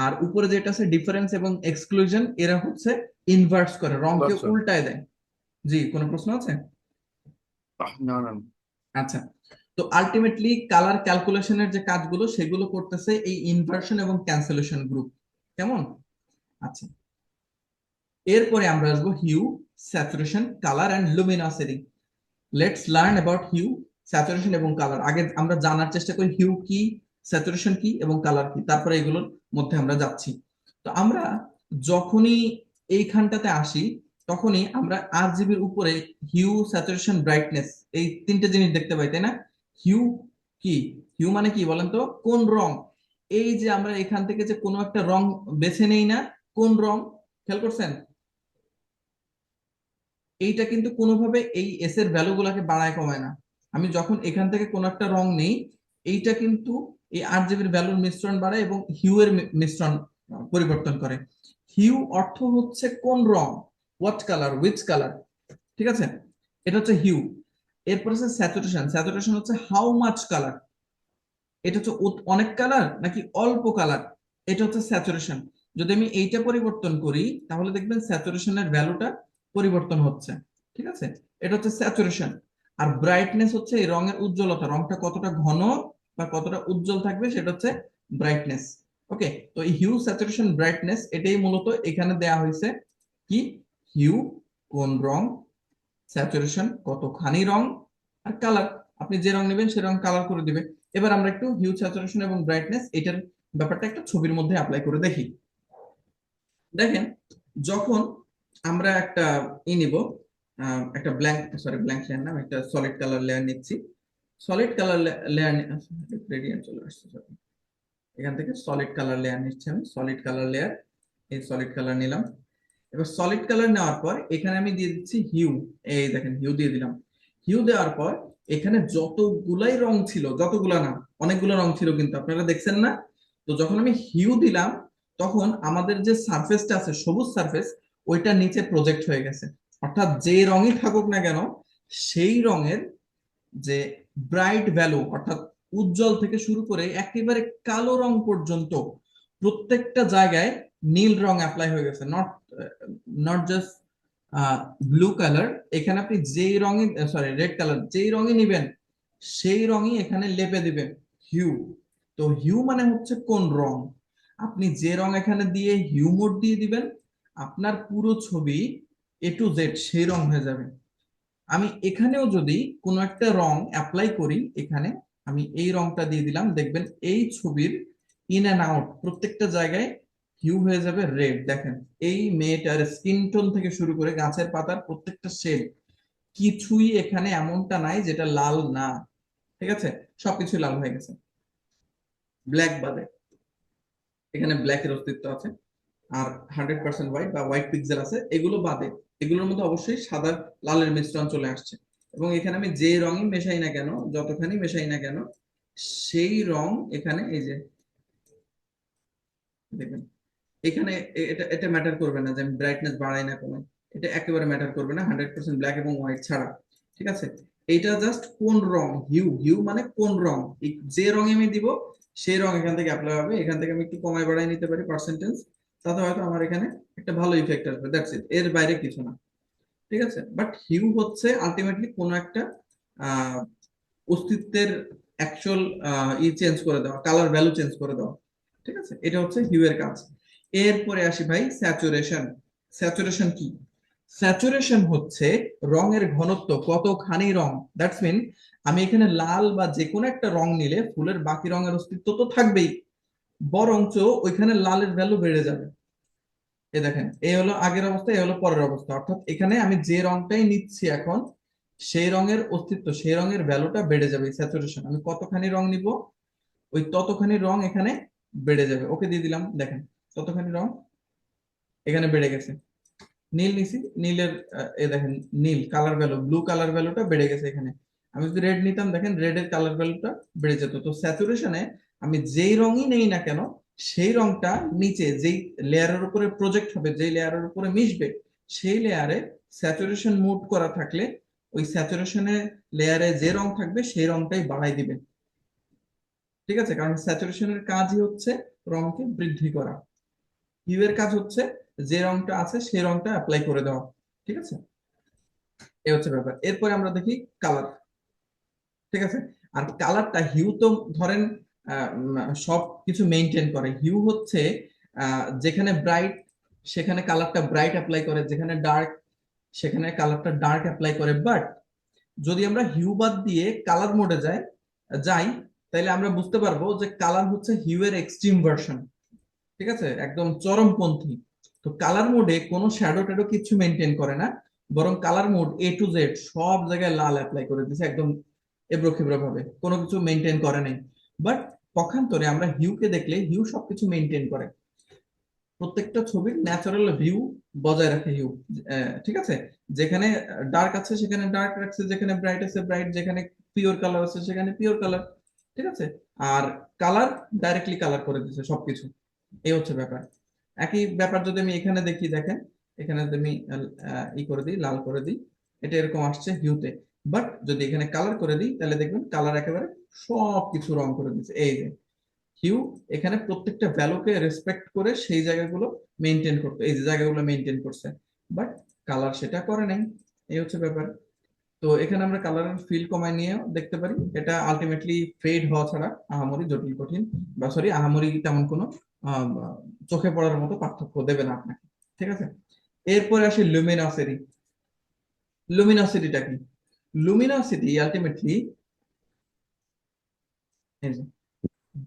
আর উপরে যেটা আছে ডিফারেন্স এবং এক্সক্লুশন, এরা হচ্ছে ইনভার্স করে, রংকে আচ্ছা। উল্টায় দেয়। জি, কোনো প্রশ্ন আছে? না না। আচ্ছা, তো আলটিমেটলি কালার ক্যালকুলেশনের যে কাজগুলো সেগুলো করতেছে এই ইনভার্সন এবং ক্যান্সেলেশন গ্রুপ। কেমন? আচ্ছা, এরপরে আমরা আসবো hue, saturation, colour and luminosity. Let's learn about hue, saturation এবং কালার। আগে আমরা জানার চেষ্টা করি হিউ কি, স্যাচুরেশন কি এবং কালার কি, তারপরে এগুলোর মধ্যে আমরা যাচ্ছি। তো আমরা যখনই এইখানটাতে আসি তখনই আমরা আরজিবির উপরে হিউ, স্যাচুরেশন, ব্রাইটনেস এই তিনটে জিনিস দেখতে পাই, তাই না? হিউ কি? হিউ মানে কি বলেন তো? কোন রং? এই যে আমরা এখান থেকে যে কোনো একটা রং বেছে নেই না, কোন রং? খেয়াল করছেন? এইটা কিন্তু কোনোভাবে এই এস এর ভ্যালু গুলাকে বাড়ায় কমায় না। আমি যখন এখান থেকে কোন একটা রং নেই, এইটা কিন্তু এই আরজিবির ভ্যালুর মিশ্রণ বাড়ায় এবং হিউ এর মিশ্রণ পরিবর্তন করে। হিউ অর্থ হচ্ছে কোন রং, হোয়াট কালার, উইচ কালার। ঠিক আছে, এটা হচ্ছে হিউ। এরপর হচ্ছে স্যাচুরেশন। স্যাচুরেশন হচ্ছে হাউ মাচ কালার, এটা হচ্ছে অনেক কালার নাকি অল্প কালার, এটা হচ্ছে স্যাচুরেশন। যদি আমি এইটা পরিবর্তন করি তাহলে দেখবেন স্যাচুরেশনের ভ্যালুটা পরিবর্তন হচ্ছে। ঠিক আছে, এটা হচ্ছে স্যাচুরেশন। আর ব্রাইটনেস হচ্ছে এই রঙের উজ্জ্বলতা, রংটা কতটা ঘন বা কতটা উজ্জ্বল থাকবে সেটা হচ্ছে ব্রাইটনেস। ওকে, তো এই হিউ, স্যাচুরেশন, ব্রাইটনেস এটাই মূলত এখানে দেয়া হয়েছে কি হিউ কোন রং, স্যাচুরেশন কতখানি রং, আর কালার আপনি যে রং নেবেন সে রং কালার করে দিবে। এবার আমরা একটু হিউ, স্যাচুরেশন এবং ব্রাইটনেস এটার ব্যাপারটা একটা ছবির মধ্যে অ্যাপ্লাই করে দেখি। দেখেন, যখন আমরা একটা নিব, একটা ব্ল্যাঙ্ক লেয়ার না, একটা সলিড কালার লেয়ার নিচ্ছি। সলিড কালার লেয়ার গ্রেডিয়েন্ট চলে আসছে, sorry। এখান থেকে সলিড কালার লেয়ার নিচ্ছি আমি, সলিড কালার লেয়ার, এই সলিড কালার নিলাম। এবার সলিড কালার নেওয়ার পর এখানে আমি দিয়ে দিচ্ছি হিউ, এই দেখেন হিউ দিয়ে দিলাম। হিউ দেওয়ার পর এখানে যতগুলাই রং ছিল, যতগুলা না, অনেকগুলো রং ছিল কিন্তু আপনারা দেখছেন না। তো যখন আমি হিউ দিলাম তখন আমাদের যে সারফেসটা আছে সবুজ সারফেস, ওইটা নিচে প্রজেক্ট হয়ে গেছে। অর্থাৎ যে রঙই থাকুক না কেন, সেই রঙের যে ব্রাইট ভ্যালু, অর্থাৎ উজ্জ্বল থেকে শুরু করে একেবারে কালো রং পর্যন্ত প্রত্যেকটা জায়গায় নীল রং অ্যাপ্লাই হয়ে গেছে। নট জাস্ট ব্লু কালার, এখানে আপনি যেই রঙই, সরি রেড কালার, যেই রঙই নিবেন সেই রঙই এখানে লেপে দিবেন হিউ। তো হিউ মানে হচ্ছে কোন রং, আপনি যে রং এখানে দিয়ে হিউ মোড দিয়ে দিবেন, আপনার পুরো ছবি এ টু জেড সেই রং হয়ে যাবে। আমি এখানেও যদি কোনো একটা রং অ্যাপ্লাই করি, এখানে আমি এই রংটা দিয়ে দিলাম, দেখবেন এই ছবির ইন অ্যান্ড আউট প্রত্যেকটা জায়গায় হিউ হয়ে যাবে রেড। দেখেন এই মেয়েটার স্কিন টোন থেকে শুরু করে গাছের পাতার প্রত্যেকটা শেড, কিছুই এখানে এমনটা নাই যেটা লাল না। ঠিক আছে, সবকিছু লাল হয়ে গেছে ব্ল্যাক বাদে, এখানে ব্ল্যাকের অস্তিত্ব আছে। আর 100% হোয়াইট বা হোয়াইট পিক্সেল আছে, এগুলো বাদে এগুলোর মধ্যে অবশ্যই সাদা লালের মিশ্রণ চলে আসছে। এবং এখানে আমি যে রঙই মেশাই না কেন, যতখানি মেশাই না কেন, সেই রং এখানে এই যে দেখবেন এখানে এটা এটা ম্যাটার করবে না যে আমি ব্রাইটনেস বাড়াই না কমাই, এটা একেবারে ম্যাটার করবে না 100% ব্ল্যাক এবং হোয়াইট ছাড়া। ঠিক আছে, এইটা জাস্ট কোন রং, হিউ, হিউ মানে কোন রং, যে রং আমি দিব সেই রং এখান থেকে অ্যাপ্লাই হবে। এখান থেকে আমি একটু কমাই বাড়াই নিতে পারি পার্সেন্টেজ, তাতে হয়তো আমার এখানে একটা ভালো ইফেক্ট আসবে, দ্যাটস ইট, এর বাইরে কিছু না। ঠিক আছে, বাট হিউ হচ্ছে আলটিমেটলি কোনো একটা আহ অস্তিত্বের অ্যাকচুয়াল চেঞ্জ করে দেওয়া, কালার ভ্যালু চেঞ্জ করে দেওয়া। ঠিক আছে, এটা হচ্ছে হিউ এর কাজ। এরপরে আসি ভাই স্যাচুরেশন। স্যাচুরেশন কি? স্যাচুরেশন হচ্ছে রঙের ঘনত্ব, কতখানি রং। দ্যাটস মিন আমি এখানে লাল বা যে কোনো একটা রং নিলে ফুলের বাকি রঙের অস্তিত্ব তো থাকবেই, বরঞ্চ ওইখানে লালের ভ্যালু বেড়ে যাবে। এই দেখেন, এই হলো আগের অবস্থা, এই হলো পরের অবস্থা। অর্থাৎ এখানে আমি যে রংটাই নিচ্ছি এখন, সেই রঙের অস্তিত্ব, সেই রঙের ভ্যালুটা বেড়ে যাবে। স্যাচুরেশন আমি কতখানি রং নিব, ওই ততখানি রং এখানে বেড়ে যাবে। ওকে দিয়ে দিলাম, দেখেন ততখানি রং এখানে বেড়ে গেছে। নীল নিছি, নীলের এ দেখেন নীল কালার ভ্যালু, ব্লু কালার ভ্যালুটা বেড়ে গেছে এখানে। আমি যদি রেড নিতাম, দেখেন রেডের কালার ভ্যালুটা বেড়ে যেত। তো স্যাচুরেশনে আমি যেই রঙই নেই না কেন, সেই রংটা নিচে যেই লেয়ারের উপরে প্রজেক্ট হবে, যেই লেয়ারের উপরে মিশবে, সেই লেয়ারে স্যাচুরেশন মোড করা থাকলে ওই স্যাচুরেশনের লেয়ারে যে রং থাকবে সেই রংটাই বাড়াই দিবে। ঠিক আছে, কারণ স্যাচুরেশনের কাজই হচ্ছে রংকে বৃদ্ধি করা, হিউ এর কাজ হচ্ছে যে রংটা আছে সেই রংটা অ্যাপ্লাই করে দেওয়া। ঠিক আছে, এই হচ্ছে ব্যাপার। এরপরে আমরা দেখি কালার। ঠিক আছে, আর কালারটা হিউ তো ধরেন সব কিছু মেনটেন করে। হিউ হচ্ছে যেখানে ব্রাইট সেখানে কালারটা ব্রাইট অ্যাপ্লাই করে, যেখানে ডার্ক সেখানে কালারটা ডার্ক অ্যাপ্লাই করে। বাট যদি আমরা হিউ বাদ দিয়ে কালার মোডে যাই তাহলে আমরা বুঝতে পারবো যে কালার হচ্ছে হিউ এর এক্সট্রিম ভার্সন। ঠিক আছে, একদম চরমপন্থী। তো কালার মোডে কোনো শ্যাডো ট্যাডো কিছু মেনটেন করে না, বরং colour mode A to Z সব জায়গায় লাল অ্যাপ্লাই করে দিচ্ছে, একদম এবড়ো খেবড়ো ভাবে, কোনো কিছু মেনটেন করে নাই। বাট পক্ষান্তরে আমরা হিউকে দেখলে হিউ সবকিছু মেনটেন করে, প্রত্যেকটা ছবির ন্যাচারাল ভিউ বজায় রাখে হিউ। ঠিক আছে, যেখানে ডার্ক আছে সেখানে ডার্ক রাখছে, যেখানে ব্রাইট আছে ব্রাইট, যেখানে পিওর কালার আছে সেখানে পিওর কালার। ঠিক আছে, আর কালার ডাইরেক্টলি কালার করে দিচ্ছে সবকিছু। এই হচ্ছে ব্যাপার। একই ব্যাপার যদি আমি এখানে দেখি, দেখেন এখানে যদি আমি ই করে দিই, লাল করে দিই, এটা এরকম আসছে হিউতে। বাট যদি এখানে কালার করে দিই তাহলে দেখবেন কালার একেবারে সবকিছু রং করে দিচ্ছে। এই যে হিউ এখানে প্রত্যেকটা ভ্যালুকে রেসপেক্ট করে সেই জায়গাগুলো মেনটেন করতে, এই যে জায়গাগুলো মেনটেন করছে। বাট কালার সেটা করে নাই, এই হচ্ছে ব্যাপার। তো এখানে আমরা কালারের ফিল কমায় নিয়ে দেখতে পারি, এটা আলটিমেটলি ফেড হওয়া ছাড়া আহামরি জটিল কঠিন, বা সরি আহামরি তেমন কোনো চোখে পড়ার মতো পার্থক্য দেবে না আপনাকে। ঠিক আছে, এরপরে আসে লুমিনোসিটি। লুমিনোসিটিটা কি? লুমিনোসিটি আলটিমেটলি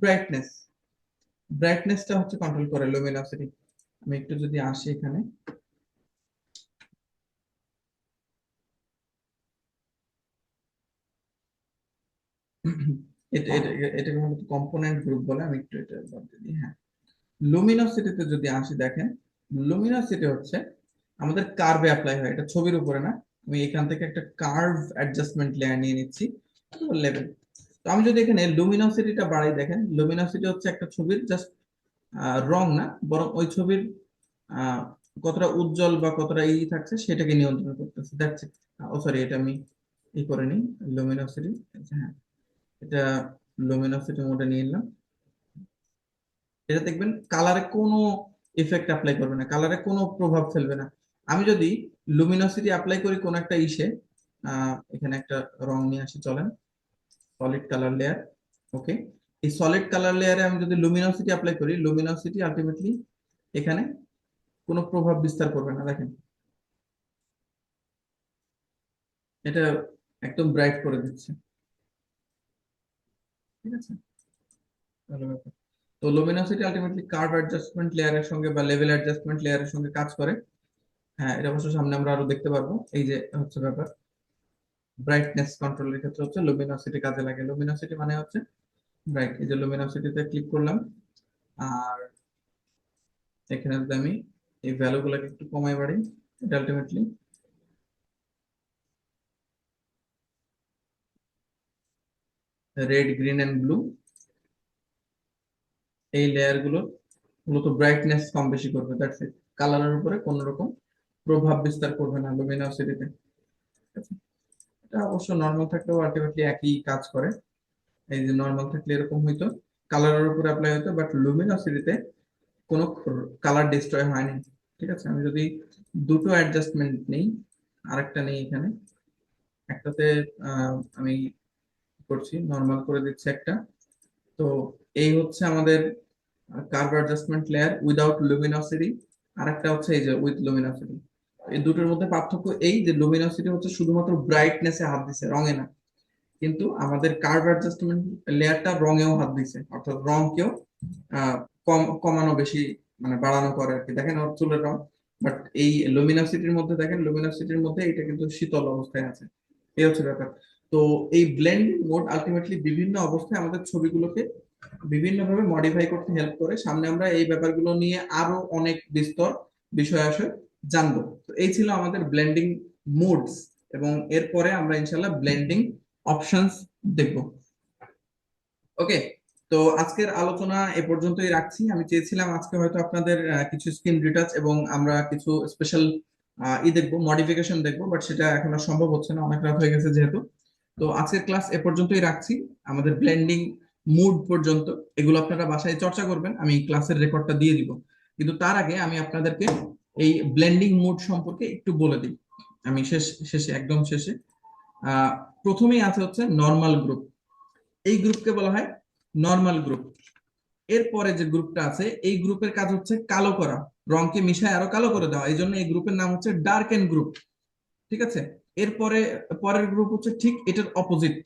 ব্রাইটনেস, ব্রাইটনেসটা হচ্ছে কন্ট্রোল করে লুমিনোসিটি। আমি একটু যদি আসি এখানে, এটাকে মূলত কম্পোনেন্ট গ্রুপ বলে, আমি একটু এটা বাদ দিয়ে দিই। হ্যাঁ, লুমিনোসিটিতে যদি আসি, দেখেন লুমিনোসিটি হচ্ছে আমাদের কার্ভে অ্যাপ্লাই হয়, এটা ছবির উপরে না। আমি এখান থেকে একটা কার্ভ অ্যাডজাস্টমেন্ট লেয়ার নিয়ে নিচ্ছি, লেভেল। তো আমি যদি এখানে লুমিনোসিটিটা বাড়াই, দেখেন লুমিনোসিটি হচ্ছে একটা ছবির জাস্ট রং না, বরং ওই ছবির আহ, কতটা উজ্জ্বল বা কতটা থাকছে সেটাকে নিয়ন্ত্রণ করতেছে, দেখছে। ও সরি, এটা আমি করে নিই লুমিনোসিটি। হ্যাঁ, এটা লুমিনোসিটি মোডে নিয়ে নিলাম। এটা দেখবেন কালারে কোনো ইফেক্ট অ্যাপ্লাই করবে না, কালারে কোনো প্রভাব ফেলবে না। আমি যদি লুমিনোসিটি অ্যাপ্লাই করি কোন একটা এখানে একটা রং নিয়ে আসি, চলেন সলিড কালার লেয়ার। ওকে, এই সলিড কালার লেয়ারে আমি যদি লুমিনোসিটি অ্যাপ্লাই করি, লুমিনোসিটি আলটিমেটলি এখানে কোনো প্রভাব বিস্তার করবে না। দেখেন এটা একদম ব্রাইট করে দিচ্ছে, ঠিক আছে। ভালো ব্যাপার। তো লুমিনোসিটি আলটিমেটলি কার্ভ অ্যাডজাস্টমেন্ট লেয়ারের সঙ্গে বা লেভেল অ্যাডজাস্টমেন্ট লেয়ারের সঙ্গে কাজ করে। হ্যাঁ, এটা অবশ্য সামনে আমরা আরো দেখতে পারবো। এই যে হচ্ছে ব্যাপার, ব্রাইটনেস কন্ট্রোলের ক্ষেত্রে হচ্ছে লুমিনোসিটি কাজে লাগে। লুমিনোসিটি মানে হচ্ছে ব্রাইট। এই যে লুমিনোসিটিতে ক্লিক করলাম, আর এখানে যদি আমি এই ভ্যালু গুলোকে একটু কমাই বাড়ি, এটা ultimately red, green and blue, এই লেয়ার গুলো মূলত ব্রাইটনেস কম বেশি করবে, দ্যাটস ইট। কালারের উপরে কোন রকম প্রভাব বিস্তার করবে না লুমিনোসিটিতে। এটা অবশ্য নর্মাল থাকলেও আলটিমেটলি একই কাজ করে। এই যে নর্মাল থাকলে এরকম হইতো, কালারের উপরে অ্যাপ্লাই হতো, বাট লুমিনোসিটিতে কোনো কালার ডিস্ট্রয় হয়নি, ঠিক আছে। আমি যদি দুটো অ্যাডজাস্টমেন্ট নেই, আরেকটা নেই এখানে, একটাতে আমি করছি নর্মাল করে দিচ্ছি একটা। তো এই হচ্ছে আমাদের curve adjustment layer without luminosity, আরেকটা হচ্ছে এই যে উইথ লুমিনোসিটি। এই দুটোর মধ্যে পার্থক্য এই যে লুমিনোসিটি হচ্ছে শুধুমাত্র ব্রাইটনেসে হাত দিছে, রঙে না। কিন্তু আমাদের কার্ভ অ্যাডজাস্টমেন্ট লেয়ারটা রঙেও হাত দিছে, অর্থাৎ রংকেও কমানো বেশি, মানে বাড়ানো করে আর কি। দেখেন ওর চুলের রং, বাট এই লুমিনোসিটির মধ্যে দেখেন, লুমিনোসিটির মধ্যে এটা কিন্তু শীতল অবস্থায় আছে। এই হচ্ছে ব্যাপার। তো এই ব্লেন্ডিং মোড আলটিমেটলি বিভিন্ন অবস্থায় আমাদের ছবিগুলোকে বিভিন্নভাবে মডিফাই করতে হেল্প করে। সামনে আমরা এই ব্যাপারগুলো নিয়ে আরো অনেক বিস্তর বিষয় আসে জানবো। তো এই ছিল আমাদের ব্লেন্ডিং মোডস, এবং এরপরে আমরা ইনশাল্লাহ ব্লেন্ডিং অপশনস দেখব। ওকে, তো আজকের আলোচনা এ পর্যন্তই রাখছি। আমি চেয়েছিলাম আজকে হয়তো আপনাদের কিছু স্ক্রিন রিটাচ এবং আমরা কিছু স্পেশাল দেখবো, মডিফিকেশন দেখবো, বাট সেটা এখন আর সম্ভব হচ্ছে না, অনেক রাত হয়ে গেছে যেহেতু। তো আজকের ক্লাস এ পর্যন্তই রাখছি, আমাদের ব্লেন্ডিং মুড পর্যন্ত। এগুলো আপনারা বাসায় চর্চা করবেন, আমি ক্লাসের রেকর্ডটা দিয়ে দিব। কিন্তু তার আগে আমি আপনাদেরকে এই ব্লেন্ডিং মুড সম্পর্কে একটু বলে দিই। আমি শেষে একদম শেষে আহ প্রথমেই আছে হচ্ছে নর্মাল গ্রুপ। এই গ্রুপকে বলা হয় নর্মাল গ্রুপ। এরপরে যে গ্রুপটা আছে, এই গ্রুপের কাজ হচ্ছে কালো করা, রংকে মিশায় আরো কালো করে দেওয়া, এই জন্য এই গ্রুপের নাম হচ্ছে ডার্ক এন্ড গ্রুপ, ঠিক আছে। এরপরে পরের গ্রুপ হচ্ছে ঠিক এটার অপোজিট,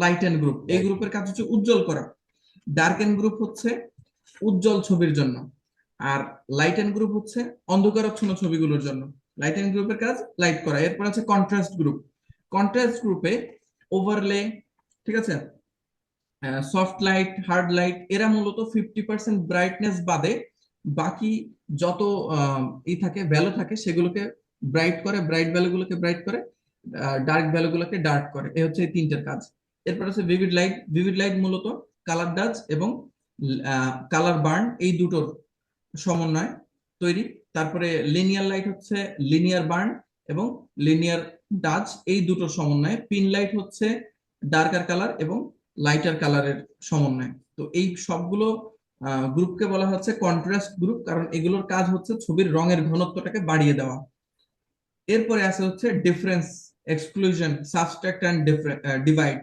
লাইট এন্ড গ্রুপ। এই গ্রুপের কাজ হচ্ছে উজ্জ্বল করা। ডার্ক এন্ড গ্রুপ হচ্ছে উজ্জ্বল ছবির জন্য, আর লাইট এন্ড গ্রুপ হচ্ছে অন্ধকারাচ্ছন্ন ছবিগুলোর জন্য। লাইট এন্ড গ্রুপের কাজ লাইট করা। এরপর আছে কন্ট্রাস্ট গ্রুপ। কন্ট্রাস্ট গ্রুপে ওভারলে, ঠিক আছে, সফট লাইট, হার্ড লাইট, এরা মূলত 50% ব্রাইটনেস বাদে বাকি যত থাকে ভ্যালু থাকে সেগুলোকে ব্রাইট করে, ব্রাইট ভ্যালুগুলোকে ব্রাইট করে, ডার্ক ভ্যালুগুলোকে ডার্ক করে। এই হচ্ছে এই তিনটের কাজ। এরপর আছে ভিভিড লাইট। ভিভিড লাইট মূলত কালার ডাজ এবং কালার বার্ন, এই দুটোর সমন্বয় তৈরি। তারপরে লিনিয়ার লাইট হচ্ছে লিনিয়ার বার্ন এবং লিনিয়ার ডাজ, এই দুটোর সমন্বয়ে। পিন লাইট হচ্ছে ডার্কার কালার এবং লাইটার কালারের সমন্বয়। তো এই সবগুলো গ্রুপকে বলা হচ্ছে কন্ট্রাস্ট গ্রুপ, কারণ এগুলোর কাজ হচ্ছে ছবির রঙের ঘনত্বটাকে বাড়িয়ে দেওয়া। এরপরে আছে হচ্ছে difference, exclusion, subtract and divide.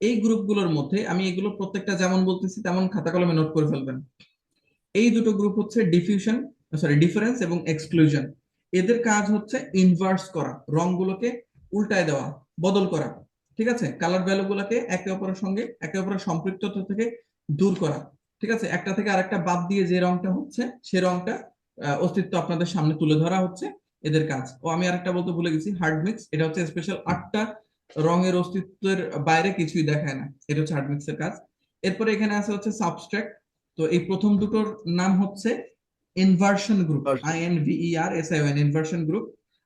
এই গ্রুপগুলোর মধ্যে আমি এগুলো প্রত্যেকটা যেমন বলতেছি তেমন খাতা কলমে নোট করে ফেলবেন। এই দুটো গ্রুপ হচ্ছে ডিফিউশন, ডিফারেন্স এবং এক্সক্লুশন। এদের কাজ হচ্ছে ইনভার্স করা, রংগুলোকে উল্টায় দেওয়া, বদল করা। ঠিক আছে, কালার ভ্যালু গুলোকে একে অপরের সঙ্গে একে অপরের সম্পৃক্ততা থেকে দূর করা। ঠিক আছে, একটা থেকে আরেকটা বাদ দিয়ে যে রংটা হচ্ছে সে রংটা অস্তিত্ব আপনাদের সামনে তুলে ধরা হচ্ছে এদের কাজ। ও আমি আরেকটা বলতে ভুলে গেছি, হার্ড মিক্স, এটা হচ্ছে স্পেশাল 8টা রঙের অস্তিত্বের বাইরে কিছুই দেখায় না, এটা হচ্ছে হার্ড মিক্সের কাজ। এরপরে এখানে আছে হচ্ছে সাবস্ট্রাক্ট। তো এই প্রথম দুটোর নাম হচ্ছে inversion group, INVERSION, inversion group.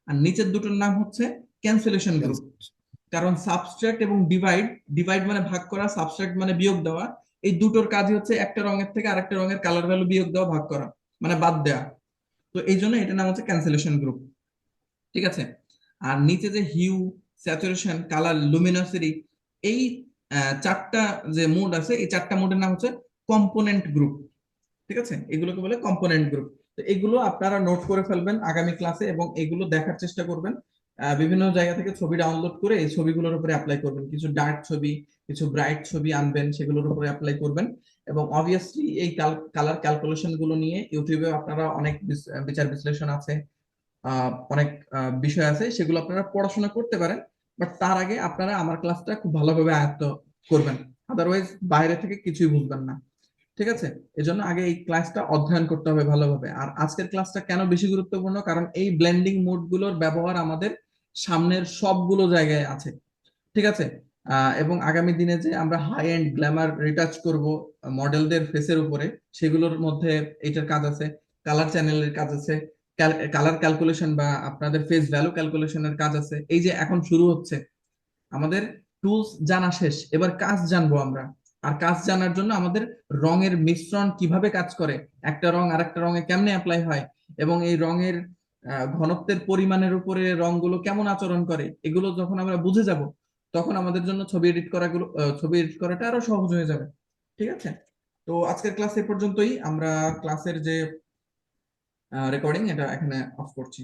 আর নিচের দুটোর নাম হচ্ছে ক্যান্সেলেশন গ্রুপ। কারণ সাবস্ট্রাক্ট এবং ডিভাইড, ডিভাইড মানে ভাগ করা, সাবস্ট্রাক্ট মানে বিয়োগ দেওয়া, এই দুটোর কাজই হচ্ছে একটা রঙের থেকে আরেকটা রঙের কালার ভ্যালু বিয়োগ দেওয়া, ভাগ করা, মানে বাদ দেওয়া। তো এই জন্য এটার নাম হচ্ছে ক্যান্সেলেশন গ্রুপ। ঠিক আছে, আর নিচে যে হিউ, স্যাচুরেশন, কালার, লুমিনোসিটি, এই চারটা যে মোড আছে, এই চারটা মোডের নাম হচ্ছে কম্পোনেন্ট গ্রুপ। ঠিক আছে, এগুলোকে বলে কম্পোনেন্ট গ্রুপ। তো এগুলো আপনারা নোট করে ফেলবেন আগামী ক্লাসে, এবং এগুলো দেখার চেষ্টা করবেন। বিভিন্ন জায়গা থেকে ছবি ডাউনলোড করে এই ছবিগুলোর উপরে অ্যাপ্লাই করবেন, কিছু ডার্ক ছবি, কিছু ব্রাইট ছবি আনবেন, সেগুলোর উপরে অ্যাপ্লাই করবেন। এবং অবভিয়াসলি এই কালার ক্যালকুলেশন গুলো নিয়ে ইউটিউবে আপনারা অনেক বিচার বিশ্লেষণ আছে, অনেক বিষয় আছে, সেগুলো আপনারা পড়াশোনা করতে পারেন। বাট তার আগে আপনারা আমার ক্লাসটা খুব ভালোভাবে আয়ত্ত করবেন, আদারওয়াইজ বাইরে থেকে কিছুই বুঝবেন না। ঠিক আছে, এজন্য আগে এই ক্লাসটা অধ্যয়ন করতে হবে ভালোভাবে। আর আজকের ক্লাসটা কেন বেশি গুরুত্বপূর্ণ, কারণ এই ব্লেন্ডিং মোড গুলোর ব্যবহার আমাদের সামনের সবগুলো জায়গায় আছে। ঠিক আছে, এবং আগামী দিনে যে আমরা হাই এন্ড গ্ল্যামার রিটাচ করব মডেলদের ফেসের উপরে, সেগুলোর মধ্যে এটার কাজ আছে, কালার চ্যানেলের কাজ আছে, কালার ক্যালকুলেশন বা আপনাদের ফেস ভ্যালু ক্যালকুলেশনের কাজ আছে। এই যে এখন শুরু হচ্ছে, আমাদের টুলস জানা শেষ, এবার কাজ জানবো আমরা। আর কাজ জানার জন্য আমাদের রঙের মিশ্রণ কিভাবে কাজ করে, একটা রং আরেকটা রঙে কেমনে অ্যাপ্লাই হয়, এবং এই রঙের ঘনত্বের পরিমাণের উপরে রংগুলো কেমন আচরণ করে, এগুলো যখন আমরা বুঝে যাব, তখন আমাদের জন্য ছবি এডিট করাটা আরো সহজ হয়ে যাবে। ঠিক আছে, তো আজকের ক্লাস এ পর্যন্তই। আমরা ক্লাসের যে রেকর্ডিং এটা এখানে অফ করছি।